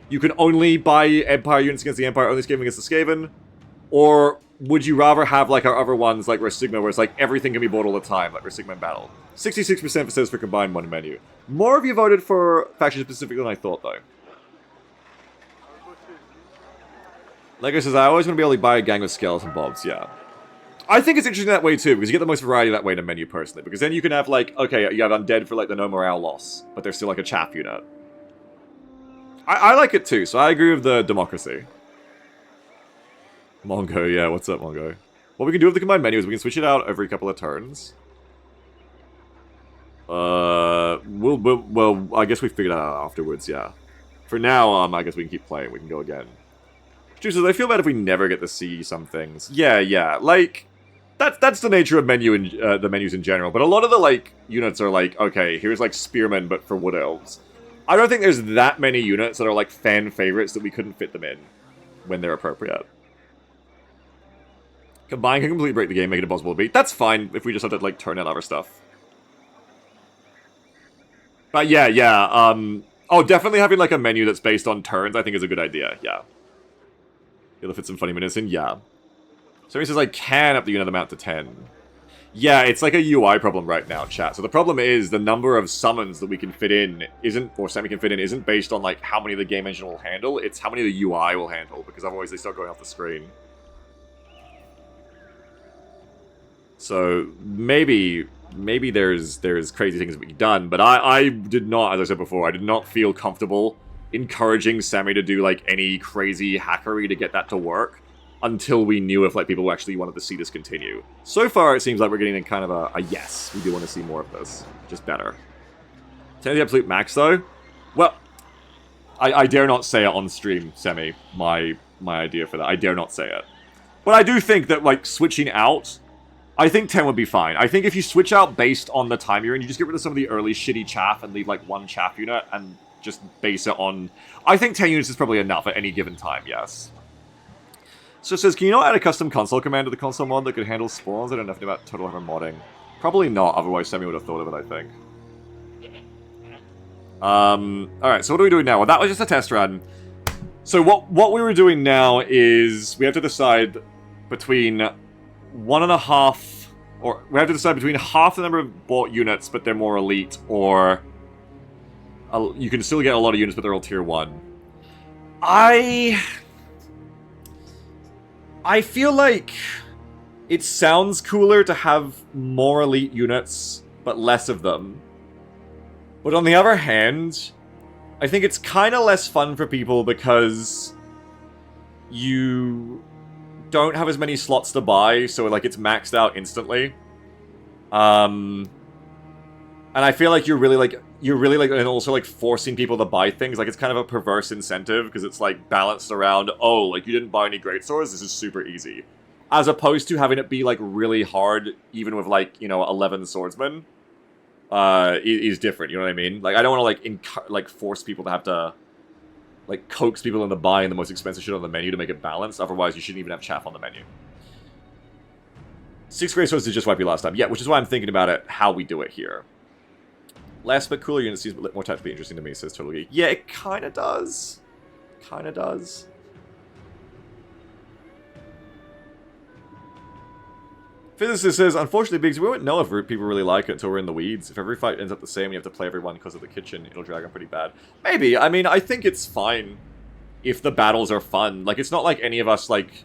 You can only buy Empire units against the Empire, only Skaven against the Skaven? Or would you rather have like our other ones like Resigma, where it's like everything can be bought all the time, like Resigma and Battle? 66% says for combined one menu. More of you voted for faction specific than I thought, though. Lego says, I always want to be able to buy a gang of skeleton bobs, yeah. I think it's interesting that way too, because you get the most variety that way in a menu, personally. Because then you can have, like, okay, you have undead for, like, the no morale loss, but they're still, like, a chaff unit. I like it too, so I agree with the democracy. Mongo, yeah, what's up, Mongo? What we can do with the combined menu is we can switch it out every couple of turns. Well, I guess we figured that out afterwards, yeah. For now, I guess we can keep playing, we can go again. Juices, I feel bad if we never get to see some things. Yeah, like... That's the nature of the menus in general, but a lot of the, like, units are like, okay, here's, like, spearmen, but for wood elves. I don't think there's that many units that are, like, fan favorites that we couldn't fit them in when they're appropriate. Combine can completely break the game, make it impossible to beat. That's fine if we just have to, like, turn in other stuff. But yeah, oh, definitely having, like, a menu that's based on turns, I think is a good idea, yeah. You'll fit some funny minutes in, yeah. So he says I can up the unit amount to 10. Yeah, it's like a UI problem right now, chat. So the problem is the number of summons that we can fit in isn't, or Semi can fit in, isn't based on like how many the game engine will handle. It's how many the UI will handle, because otherwise they start going off the screen. So maybe there's crazy things that we can done, but I did not, as I said before, I did not feel comfortable encouraging Semi to do like any crazy hackery to get that to work until we knew if like people actually wanted to see this continue. So far, it seems like we're getting in kind of a yes, we do want to see more of this. Just better. 10 to the absolute max, though? Well, I dare not say it on stream, Semi, my idea for that. I dare not say it. But I do think that, like, switching out, I think 10 would be fine. I think if you switch out based on the time you're in, you just get rid of some of the early shitty chaff and leave, like, one chaff unit and just base it on... I think 10 units is probably enough at any given time, yes. So it says, can you not add a custom console command to the console mod that could handle spawns? I don't know nothing about Total Hammer modding. Probably not, otherwise Semi would have thought of it, I think. Alright, so what are we doing now? Well, that was just a test run. So what we were doing now is we have to decide between 1.5... Or we have to decide between half the number of bought units, but they're more elite, or... you can still get a lot of units, but they're all tier 1. I feel like it sounds cooler to have more elite units, but less of them. But on the other hand, I think it's kind of less fun for people because you don't have as many slots to buy, so like it's maxed out instantly. And I feel like you're really like, and also like forcing people to buy things. Like it's kind of a perverse incentive because it's like balanced around, oh, like you didn't buy any great swords, this is super easy. As opposed to having it be like really hard, even with like, you know, 11 swordsmen, is different, you know what I mean? Like I don't want to like force people to have to like coax people into buying the most expensive shit on the menu to make it balanced, otherwise you shouldn't even have chaff on the menu. 6 great swords did just wipe you last time. Yeah, which is why I'm thinking about it, how we do it here. Less but cooler units seems more tactically interesting to me, says Total Geek. Yeah, it kind of does. Kind of does. Physicist says, unfortunately, Biggs, we won't know if people really like it until we're in the weeds. If every fight ends up the same and you have to play everyone because of the kitchen, it'll drag on pretty bad. Maybe. I mean, I think it's fine if the battles are fun. Like, it's not like any of us, like...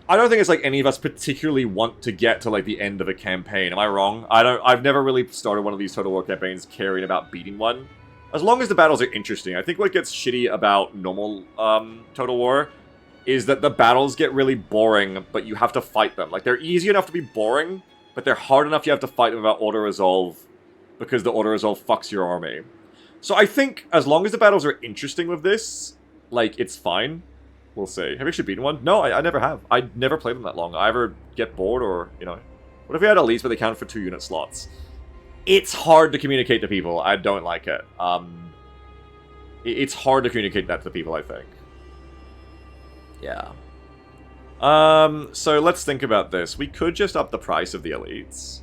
I don't think it's like any of us particularly want to get to like the end of a campaign. Am I wrong? I've never really started one of these Total War campaigns caring about beating one. As long as the battles are interesting. I think what gets shitty about normal Total War is that the battles get really boring, but you have to fight them. Like they're easy enough to be boring, but they're hard enough you have to fight them without auto-resolve because the auto-resolve fucks your army. So I think as long as the battles are interesting with this, like it's fine. We'll see. Have you actually beaten one? No, I never have. I never played them that long. I either get bored or, you know... What if we had elites but they count for 2 unit slots? It's hard to communicate to people. I don't like it. It's hard to communicate that to people, I think. Yeah. So let's think about this. We could just up the price of the elites.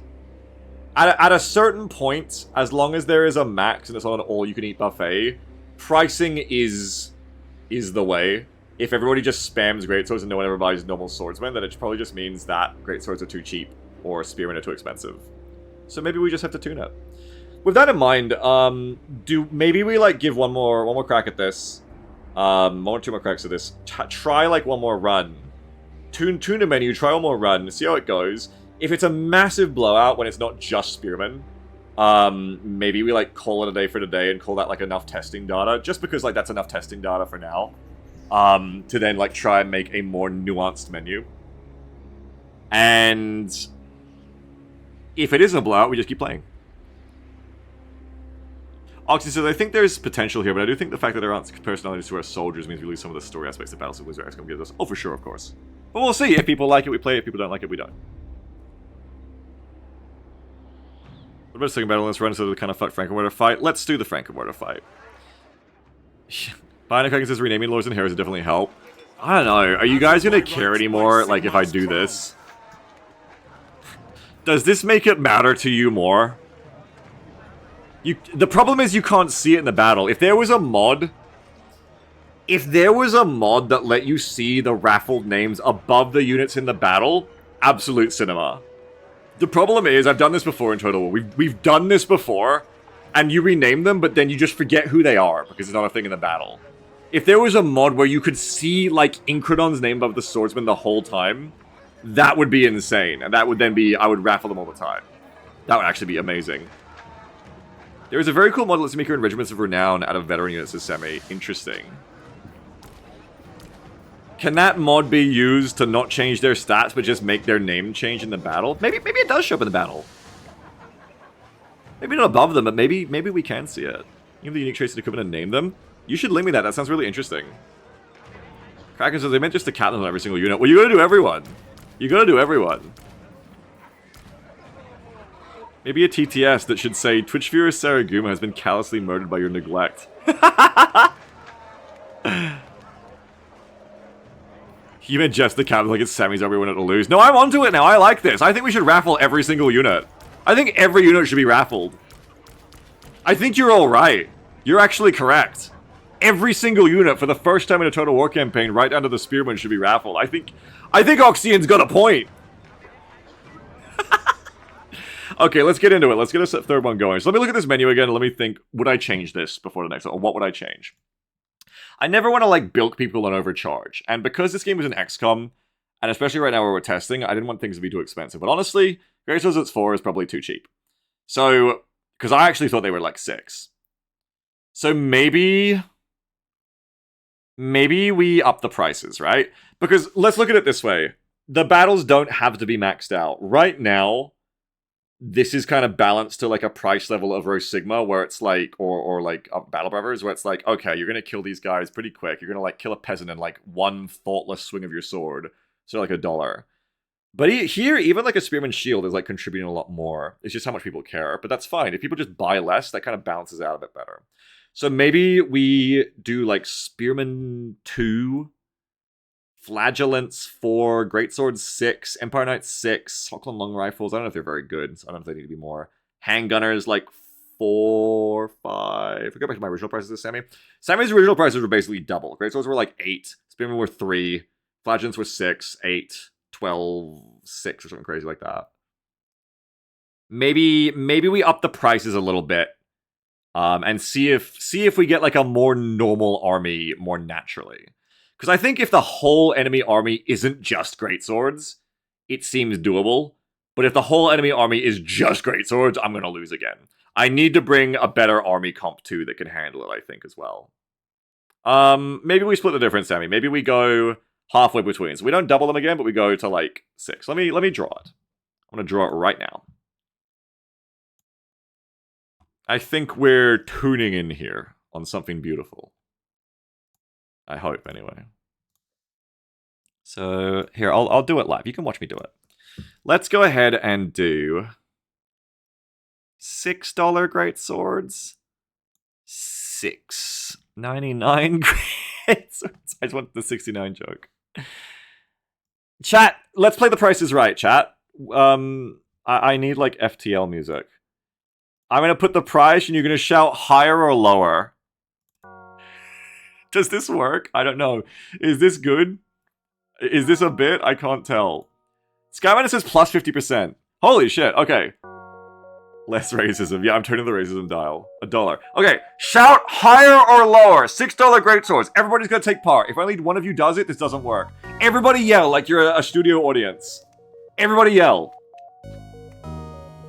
At a certain point, as long as there is a max and it's not an all-you-can-eat buffet, pricing is the way. if everybody just spams greatswords and no one ever buys normal swordsmen, then it probably just means that greatswords are too cheap or spearmen are too expensive. So maybe we just have to tune it. With that in mind, maybe we like give one more crack at this. One or two more cracks at this. Try like one more run. Tune the menu, try one more run, see how it goes. If it's a massive blowout when it's not just spearmen, maybe we like call it a day for today and call that like enough testing data, just because like that's enough testing data for now. To then like try and make a more nuanced menu. And if it is a blowout, we just keep playing. Oxy says, I think there's potential here, but I do think the fact that there aren't personalities who are soldiers means we lose some of the story aspects that Battles of Wizard XCOM gives us. Oh, for sure, of course. But we'll see. If people like it, we play it. If people don't like it, we don't. What about a second battle? Let's run into the kind of fuck Frankenwerder fight. Let's do the Frankenwerder fight. Bionic says renaming Lords and Heroes would definitely help. I don't know. Are you guys going to care anymore, like, if I do this? Does this make it matter to you more? The problem is you can't see it in the battle. If there was a mod... If there was a mod that let you see the raffled names above the units in the battle, absolute cinema. The problem is, I've done this before in Total War. We've done this before, and you rename them, but then you just forget who they are, because it's not a thing in the battle. If there was a mod where you could see, like, Incredon's name above the swordsman the whole time, that would be insane. And that would then be, I would raffle them all the time. That would actually be amazing. There is a very cool mod that lets you make your own regiments of renown out of veteran units as semi. Interesting. Can that mod be used to not change their stats, but just make their name change in the battle? Maybe it does show up in the battle. Maybe not above them, but maybe we can see it. Even the unique traits of the equipment and name them. You should link me that. That sounds really interesting. Kraken says they meant just to cap them on every single unit. Well, you gotta do everyone. You gotta do everyone. Maybe a TTS that should say, Twitch viewer Saraguma has been callously murdered by your neglect. You meant just the cap like it's Sammy's every winner to lose. No, I'm onto it now. I like this. I think we should raffle every single unit. I think every unit should be raffled. I think you're all right. You're actually correct. Every single unit for the first time in a Total War campaign, right down to the Spearman, should be raffled. I think Oxian's got a point. Okay, let's get into it. Let's get a third one going. So let me look at this menu again and let me think, would I change this before the next one? Or what would I change? I never want to, like, bilk people and overcharge. And because this game was an XCOM, and especially right now where we're testing, I didn't want things to be too expensive. But honestly, Great Swords at 4 is probably too cheap. So, because I actually thought they were like 6. So maybe we up the prices, right? Because let's look at it this way. The battles don't have to be maxed out. Right now, this is kind of balanced to like a price level of Rose Sigma where it's like, or like Battle Brothers, where it's like, okay, you're going to kill these guys pretty quick. You're going to like kill a peasant in like one thoughtless swing of your sword. So like $1. But here, even like a Spearman's Shield is like contributing a lot more. It's just how much people care. But that's fine. If people just buy less, that kind of balances out a bit better. So maybe we do like Spearman 2, Flagellants 4, Greatsword 6, Empire Knight 6, Hawkland Long Rifles. I don't know if they're very good. So I don't know if they need to be more. Handgunners like 4, 5. If we go back to my original prices of Sammy. Sammy's original prices were basically double. Greatswords were like 8. Spearmen were 3. Flagellants were 6, 8, 12, 6 or something crazy like that. Maybe we up the prices a little bit. And see if we get like a more normal army more naturally. Because I think if the whole enemy army isn't just greatswords, it seems doable. But if the whole enemy army is just greatswords, I'm going to lose again. I need to bring a better army comp too that can handle it, I think, as well. Maybe we split the difference, Sammy. Maybe we go halfway between. So we don't double them again, but we go to like 6. Let me draw it. I'm going to draw it right now. I think we're tuning in here on something beautiful. I hope, anyway. So, here, I'll do it live. You can watch me do it. Let's go ahead and do $6 great swords. $6.99 great swords. I just wanted the 69 joke. Chat, let's play the prices right, chat. I need, like, FTL music. I'm going to put the price, and you're going to shout higher or lower. Does this work? I don't know. Is this good? Is this a bit? I can't tell. Skyman says plus 50%. Holy shit, okay. Less racism. Yeah, I'm turning the racism dial. $1. Okay, shout higher or lower. $6 greatswords. Everybody's gonna take part. If only one of you does it, this doesn't work. Everybody yell like you're a studio audience. Everybody yell.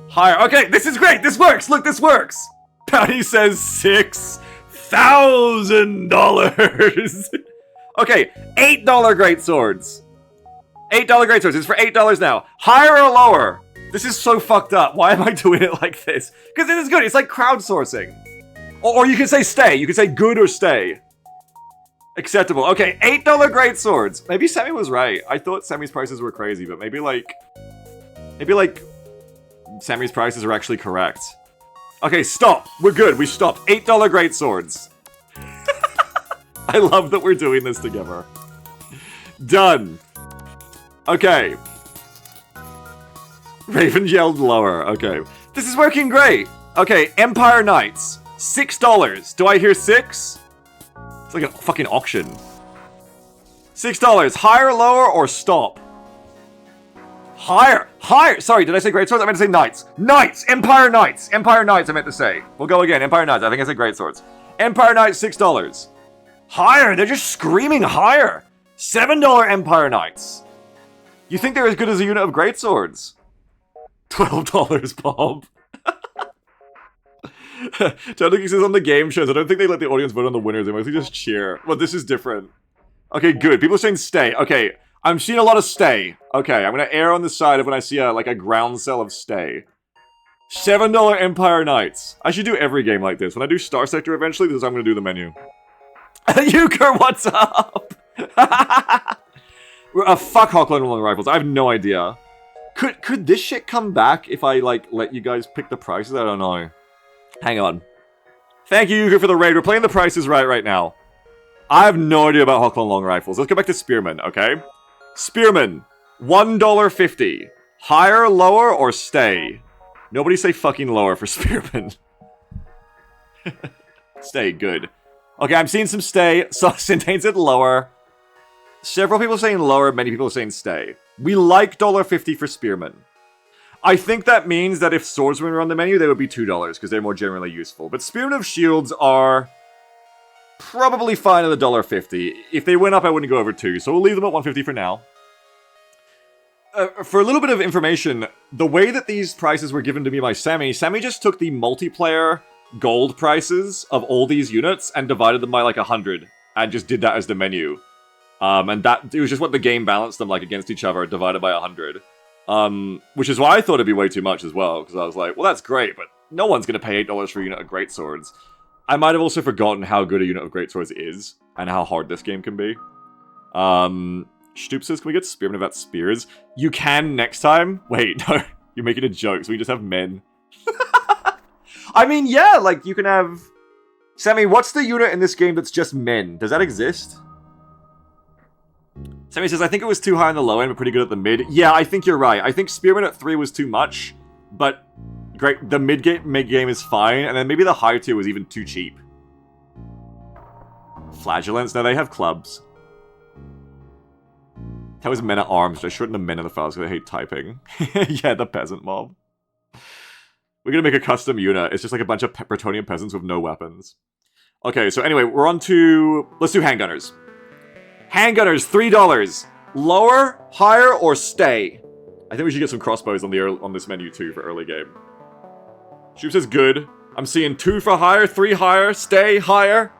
Higher. Okay, this is great. This works. Look, this works. Patty says $6,000. Okay, $8 greatswords. $8 greatswords. It's for $8 now. Higher or lower? This is so fucked up. Why am I doing it like this? Because it is good. It's like crowdsourcing. Or you can say stay. You can say good or stay. Acceptable. Okay, $8 greatswords. Maybe Sammy was right. I thought Sammy's prices were crazy, but maybe Sammy's prices are actually correct. Okay, stop. We're good. We stopped. $8 greatswords. I love that we're doing this together. Done. Okay. Raven yelled lower. Okay. This is working great. Okay, Empire Knights. $6. Do I hear 6? It's like a fucking auction. $6. Higher, lower, or stop? Higher. Higher. Sorry, did I say greatswords? I meant to say knights. Knights. Empire Knights. Empire Knights, I meant to say. We'll go again. Empire Knights. I think I said greatswords. Empire Knights, $6. Higher. They're just screaming higher. $7 Empire Knights. You think they're as good as a unit of greatswords? $12, Bob. Technically says on the game shows, I don't think they let the audience vote on the winners. They mostly just cheer. Well, this is different. Okay, good. People are saying stay. Okay, I'm seeing a lot of stay. Okay, I'm gonna err on the side of when I see like a ground cell of stay. $7 Empire Knights. I should do every game like this. When I do Star Sector eventually, this is how I'm gonna do the menu. Euchre, what's up? Fuck Hawkline Long Rifles. I have no idea. Could this shit come back if I, like, let you guys pick the prices? I don't know. Hang on. Thank you, Euchre, for the raid. We're playing the prices right now. I have no idea about Hawkline Long Rifles. Let's go back to Spearman, okay? Spearman, $1.50. Higher, lower, or stay? Nobody say fucking lower for Spearman. Stay, good. Okay, I'm seeing some stay. So Sintane said lower. Several people saying lower, many people saying stay. We like $1.50 for Spearmen. I think that means that if Swordsmen were on the menu, they would be $2, because they're more generally useful. But Spearmen of Shields are probably fine at $1.50. If they went up, I wouldn't go over 2, so we'll leave them at $1.50 for now. For a little bit of information, the way that these prices were given to me by Sammy just took the multiplayer gold prices of all these units and divided them by like 100, and just did that as the menu. And that, it was just what the game balanced them like against each other, divided by 100. Which is why I thought it'd be way too much as well, because I was like, well, that's great, but no one's going to pay $8 for a unit of greatswords. I might have also forgotten how good a unit of greatswords is, and how hard this game can be. Stoop says, can we get Spearmen without spears? You can next time? Wait, no, you're making a joke, so we just have men. I mean, yeah, like, you can have... Sammy, what's the unit in this game that's just men? Does that exist? Sammy says, I think it was too high on the low end, but pretty good at the mid. Yeah, I think you're right. I think Spearman at 3 was too much, but great. The mid game is fine, and then maybe the high tier was even too cheap. Flagellants? No, they have clubs. That was men at arms, but I shortened the men in the files because I hate typing. Yeah, the peasant mob. We're gonna make a custom unit. It's just like a bunch of Bretonian peasants with no weapons. Okay, so anyway, we're on to... Let's do handgunners. Handgunners, $3. Lower, higher, or stay? I think we should get some crossbows on this menu too for early game. Shoop says good. I'm seeing 2 for higher, 3 higher, stay, higher.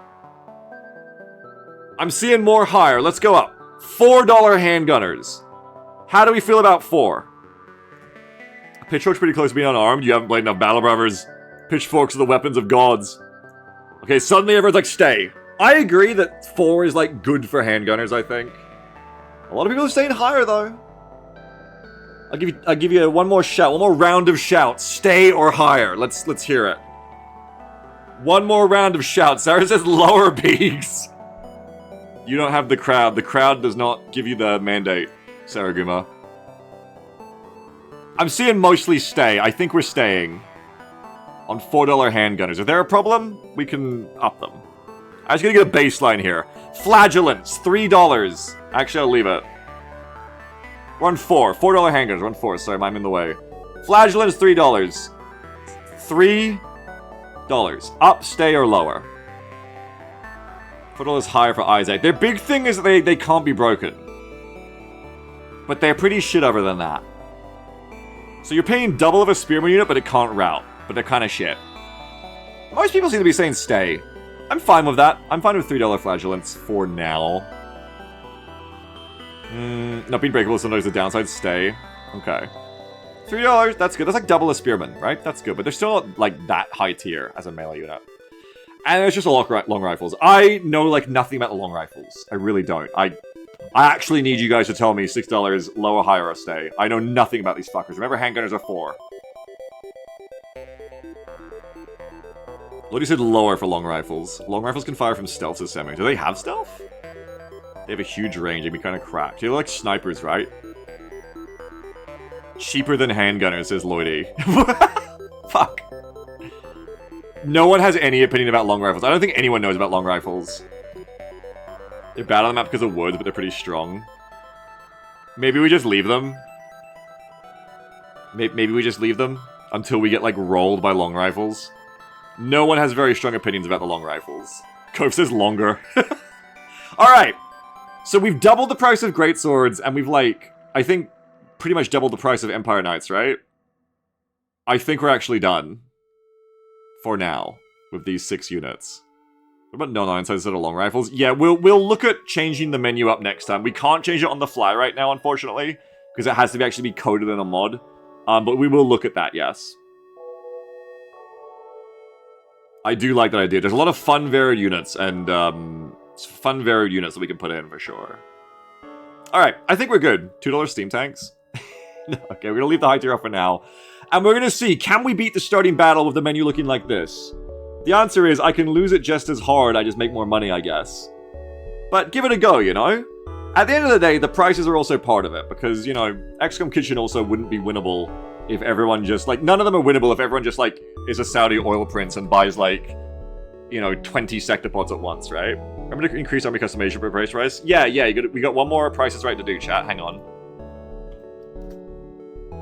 I'm seeing more higher. Let's go up. $4 handgunners. How do we feel about 4? Pitchfork's pretty close to being unarmed. You haven't played enough Battle Brothers. Pitchforks are the weapons of gods. Okay, suddenly everyone's like, stay. I agree that 4 is, like, good for handgunners, I think. A lot of people are saying higher, though. I'll give you one more shout, one more round of shouts. Stay or higher. Let's hear it. One more round of shouts. Sarah says lower, Beaks. You don't have the crowd. The crowd does not give you the mandate, Saraguma. I'm seeing mostly stay. I think we're staying. On $4 handgunners. If they're a problem, we can up them. I'm just gonna get a baseline here. Flagellants, $3. Actually, I'll leave it. We're on 4. $4 handguns. We're on 4. Sorry, I'm in the way. Flagellants, $3. $3. Up, stay, or lower. $4 higher for Isaac. Their big thing is that they can't be broken. But they're pretty shit other than that. So you're paying double of a spearman unit, but it can't route. But they're kind of shit. Most people seem to be saying stay. I'm fine with that. I'm fine with $3 flagellants for now. Not being breakable, sometimes the downside. Stay. Okay. $3, that's good. That's like double a spearman, right? That's good. But they're still not, like, that high tier as a melee unit. And it's just a long rifles. I know, like, nothing about the long rifles. I really don't. I actually need you guys to tell me $6, lower, higher, or stay. I know nothing about these fuckers. Remember, handgunners are 4. Lodi said lower for long rifles. Long rifles can fire from stealth to semi. Do they have stealth? They have a huge range. They'd be kind of cracked. They're like snipers, right? Cheaper than handgunners, says Lloydie. Fuck. No one has any opinion about long rifles. I don't think anyone knows about long rifles. They're bad on the map because of woods, but they're pretty strong. Maybe we just leave them. Maybe we just leave them until we get, like, rolled by long rifles. No one has very strong opinions about the long rifles. Cove says longer. Alright. So we've doubled the price of greatswords, and we've, like, I think, pretty much doubled the price of Empire Knights, right? I think we're actually done. For now. With these 6 units. What about no-nine instead of long rifles? Yeah, we'll look at changing the menu up next time. We can't change it on the fly right now, unfortunately. Because it has to actually be coded in a mod. But we will look at that, yes. I do like that idea. There's a lot of fun varied units, and fun varied units that we can put in for sure. Alright, I think we're good. $2 steam tanks. Okay, we're gonna leave the high tier off for now. And we're gonna see, can we beat the starting battle with the menu looking like this? The answer is, I can lose it just as hard, I just make more money, I guess. But give it a go, you know? At the end of the day, the prices are also part of it, because, you know, XCOM Kitchen also wouldn't be winnable if everyone just, like, none of them are winnable if everyone just, like, is a Saudi oil prince and buys, like, you know, 20 sector pods at once, right? Remember to increase army customization per price rise? Yeah, we got one more Price is Right to do, chat, hang on.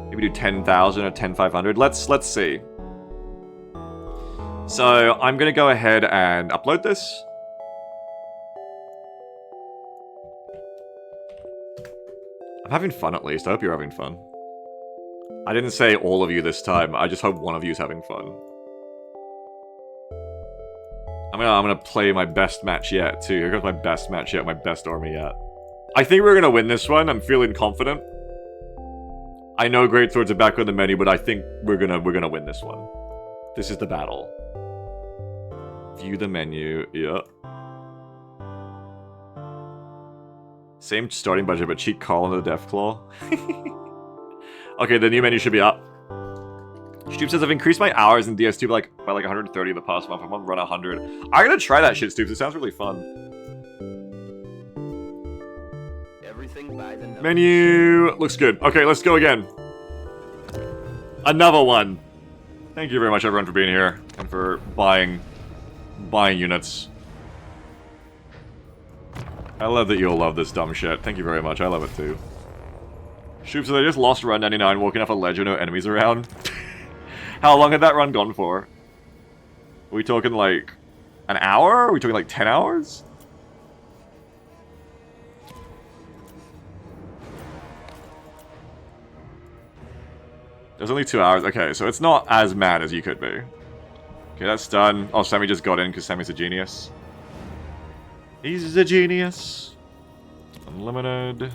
Maybe do 10,000 or 10,500, let's see. So, I'm gonna go ahead and upload this. I'm having fun at least, I hope you're having fun. I didn't say all of you this time, I just hope one of you is having fun. I'm gonna play my best match yet, too. Here goes my best match yet, my best army yet. I think we're gonna win this one, I'm feeling confident. I know greatswords are back on the menu, but I think we're gonna win this one. This is the battle. View the menu, yeah. Same starting budget, but cheat call into the Deathclaw. Okay, the new menu should be up. Stoop says, I've increased my hours in DS2 by like 130 the past month. I'm on run 100. I'm gonna try that shit, Stoops. It sounds really fun. Everything by the numbers. Menu looks good. Okay, let's go again. Another one. Thank you very much, everyone, for being here and for buying units. I love that you all love this dumb shit. Thank you very much. I love it too. Shoop says, I just lost run 99 walking off a ledge with no enemies around. How long had that run gone for? Are we talking like an hour? Are we talking like 10 hours? There's only 2 hours. Okay, so it's not as mad as you could be. Okay, that's done. Oh, Sammy just got in because Sammy's a genius. He's a genius. Unlimited.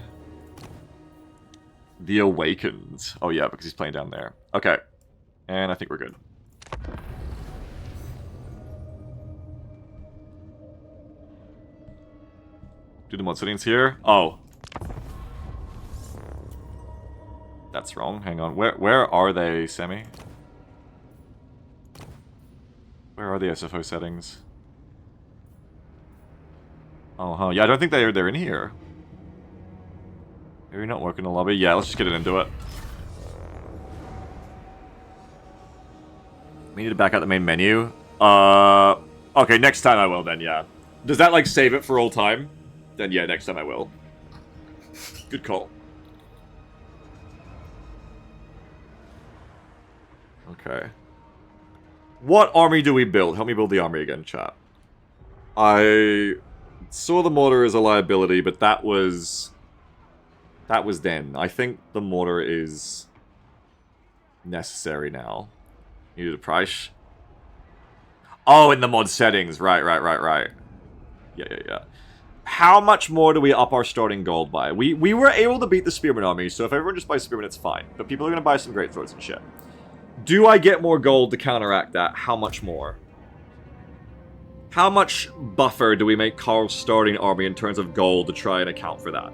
The Awakened. Oh yeah, because he's playing down there. Okay. And I think we're good. Do the mod settings here? Oh. That's wrong. Hang on. Where are they, Semi? Where are the SFO settings? Oh, huh. Yeah, I don't think they're in here. Are we not working in the lobby? Yeah, let's just get it into it. We need to back out the main menu. Okay, next time I will then, yeah. Does that, like, save it for all time? Then yeah, next time I will. Good call. Okay. What army do we build? Help me build the army again, chat. I saw the mortar as a liability, but that was then. I think the mortar is necessary now. Needed a price. Oh, in the mod settings. Right. Yeah. How much more do we up our starting gold by? We were able to beat the Spearman army, so if everyone just buys Spearman, it's fine. But people are going to buy some great swords and shit. Do I get more gold to counteract that? How much more? How much buffer do we make Carl's starting army in terms of gold to try and account for that?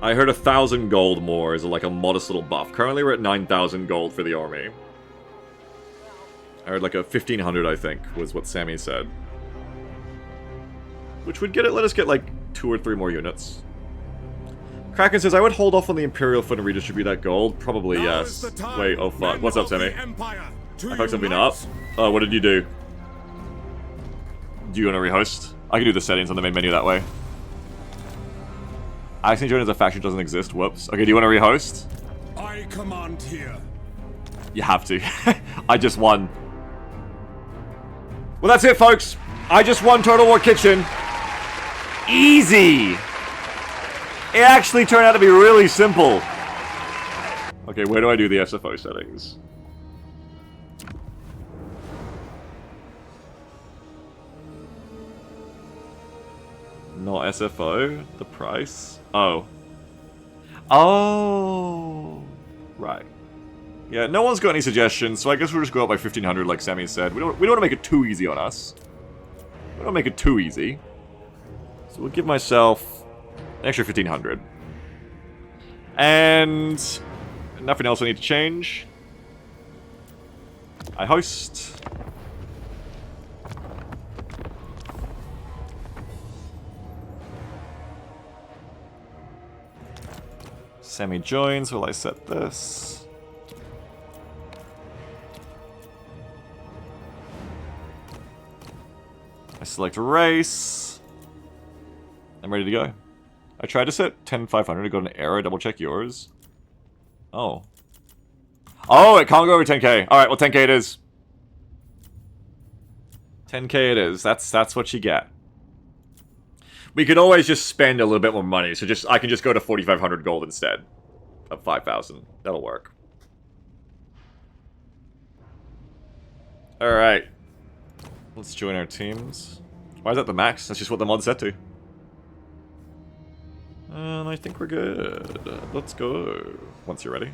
I heard 1,000 gold more is like a modest little buff. Currently we're at 9,000 gold for the army. I heard like a 1,500, I think, was what Sammy said. Which would let us get like 2 or 3 more units. Kraken says, I would hold off on the Imperial Foot and redistribute that gold. Probably yes. Wait, oh fuck. What's up, Sammy? I fucked something up. Oh, what did you do? Do you want to rehost? I can do the settings on the main menu that way. I accidentally joined as a faction doesn't exist. Whoops. Okay, do you want to rehost? I command here. You have to. I just won. Well, that's it, folks. I just won Total War Kitchen. Easy. It actually turned out to be really simple. Okay, where do I do the SFO settings? Not SFO. The price. Oh. Oh. Right. Yeah, no one's got any suggestions, so I guess we'll just go up by 1,500 like Sammy said. We don't want to make it too easy on us. We don't make it too easy. So we'll give myself an extra 1,500. And nothing else I need to change. I host. Sammy joins. Will I set this? I select race. I'm ready to go. I tried to set 10,500 to go to an error. Double check yours. Oh. Oh, it can't go over 10k. Alright, well 10k it is. 10k it is. That's what you get. We could always just spend a little bit more money, so I can just go to 4,500 gold instead of 5,000. That'll work. Alright. Let's join our teams. Why is that the max? That's just what the mod set to. And I think we're good. Let's go. Once you're ready.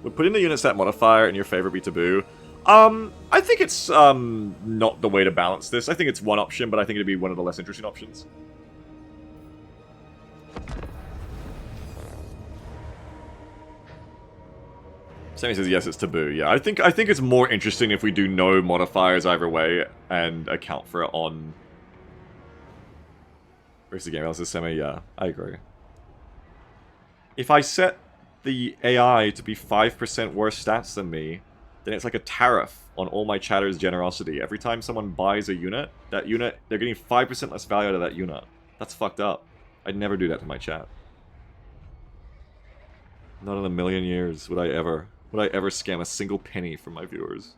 We're putting the unit stat modifier in your favorite be taboo. I think it's not the way to balance this. I think it's one option, but I think it'd be one of the less interesting options. Sammy says yes, it's taboo. Yeah, I think it's more interesting if we do no modifiers either way and account for it on. Where's the game? Else is Sammy. Yeah, I agree. If I set the AI to be 5% worse stats than me, then it's like a tariff on all my chatter's generosity. Every time someone buys a unit, they're getting 5% less value out of that unit. That's fucked up. I'd never do that to my chat. Not in a million years would I ever scam a single penny from my viewers.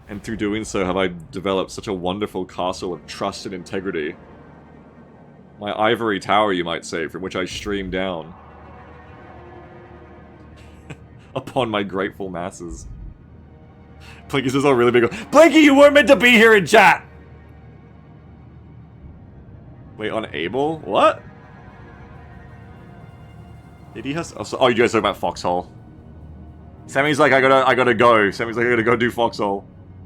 And through doing so have I developed such a wonderful castle of trust and integrity. My ivory tower, you might say, from which I stream down. Upon my grateful masses. Plinky says, oh, really big. Plinky, you weren't meant to be here in chat! Wait, unable? What? Did he has... Oh, you guys talking about Foxhole. Sammy's like, I gotta go. Sammy's like, I gotta go do Foxhole.